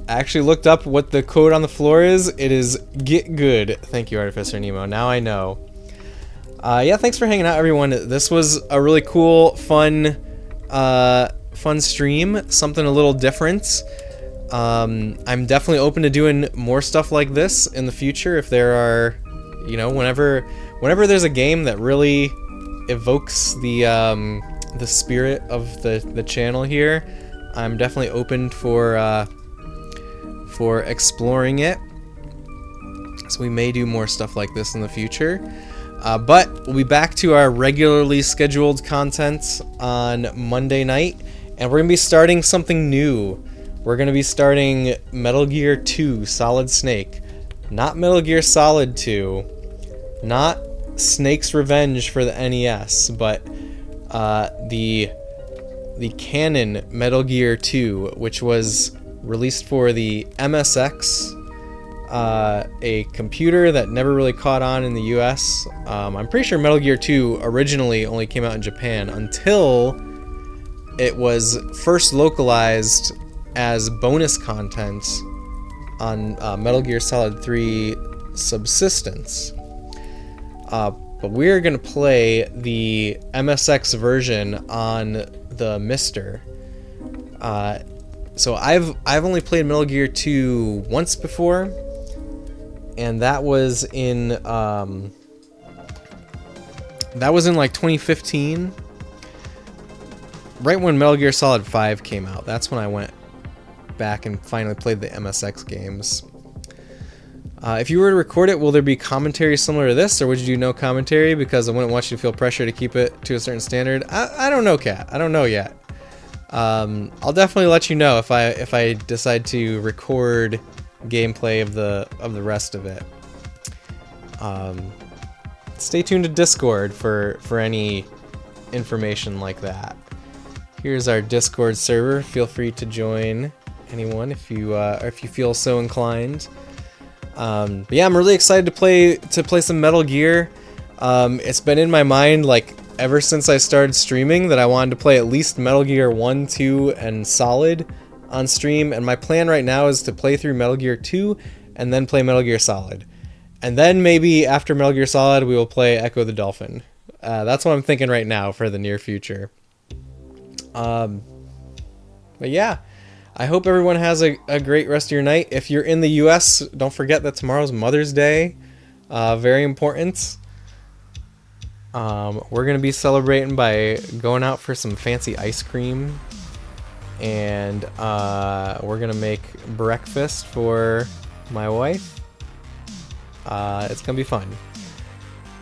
actually looked up what the code on the floor is. It is get good. Thank you, Artificer Nemo. Now I know. Yeah, thanks for hanging out, everyone. This was a really cool, fun stream. Something a little different. I'm definitely open to doing more stuff like this in the future if there are, you know, whenever there's a game that really evokes the spirit of the channel here, I'm definitely open for exploring it. So we may do more stuff like this in the future. But we'll be back to our regularly scheduled content on Monday night, and we're going to be starting something new. We're going to be starting Metal Gear 2 Solid Snake. Not Metal Gear Solid 2, not Snake's Revenge for the NES, but the canon Metal Gear 2, which was released for the MSX, a computer that never really caught on in the US. I'm pretty sure Metal Gear 2 originally only came out in Japan until it was first localized as bonus content on Metal Gear Solid 3 Subsistence. But we're going to play the MSX version on the Mister. So I've only played Metal Gear 2 once before, and that was in like 2015, right when Metal Gear Solid 5 came out. That's when I went back and finally played the MSX games. If you were to record it, will there be commentary similar to this, or would you do no commentary? Because I wouldn't want you to feel pressure to keep it to a certain standard. I don't know, Kat. I don't know yet. I'll definitely let you know if I decide to record gameplay of the rest of it. Stay tuned to Discord for any information like that. Here's our Discord server. Feel free to join anyone if you feel so inclined. But yeah, I'm really excited to play some Metal Gear. It's been in my mind like ever since I started streaming that I wanted to play at least Metal Gear 1, 2, and Solid on stream, and my plan right now is to play through Metal Gear 2 and then play Metal Gear Solid. And then maybe after Metal Gear Solid we will play Echo the Dolphin. That's what I'm thinking right now for the near future. But yeah, I hope everyone has a great rest of your night. If you're in the US, don't forget that tomorrow's Mother's Day. Very important. We're going to be celebrating by going out for some fancy ice cream. And we're going to make breakfast for my wife. It's going to be fun.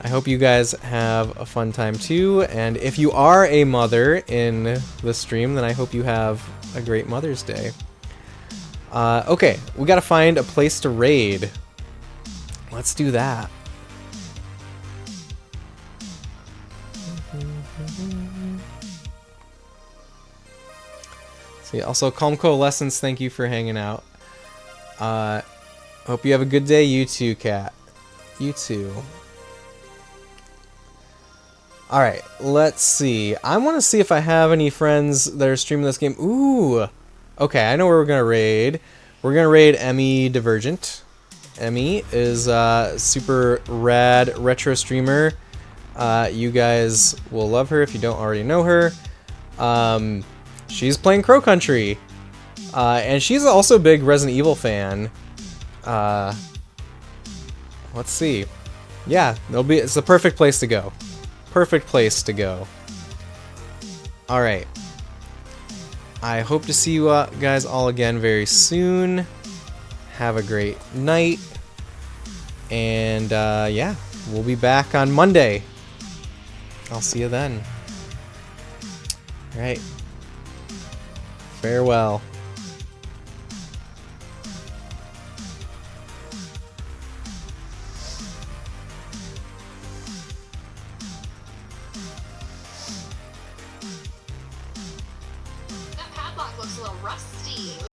I hope you guys have a fun time too. And if you are a mother in the stream, then I hope you have a great Mother's Day. Okay, we gotta find a place to raid. Let's do that. See, also Calm Coalescence, thank you for hanging out. Hope you have a good day, you too, Kat. You too. Alright, let's see. I want to see if I have any friends that are streaming this game. Ooh! Okay, I know where we're going to raid. We're going to raid Emmy Divergent. Emmy is a super rad retro streamer. You guys will love her if you don't already know her. She's playing Crow Country. And she's also a big Resident Evil fan. Let's see. Yeah, it's the perfect place to go. Perfect place to go. Alright. I hope to see you guys all again very soon. Have a great night. And yeah, we'll be back on Monday. I'll see you then. Alright. Farewell. That padlock looks a little rusty.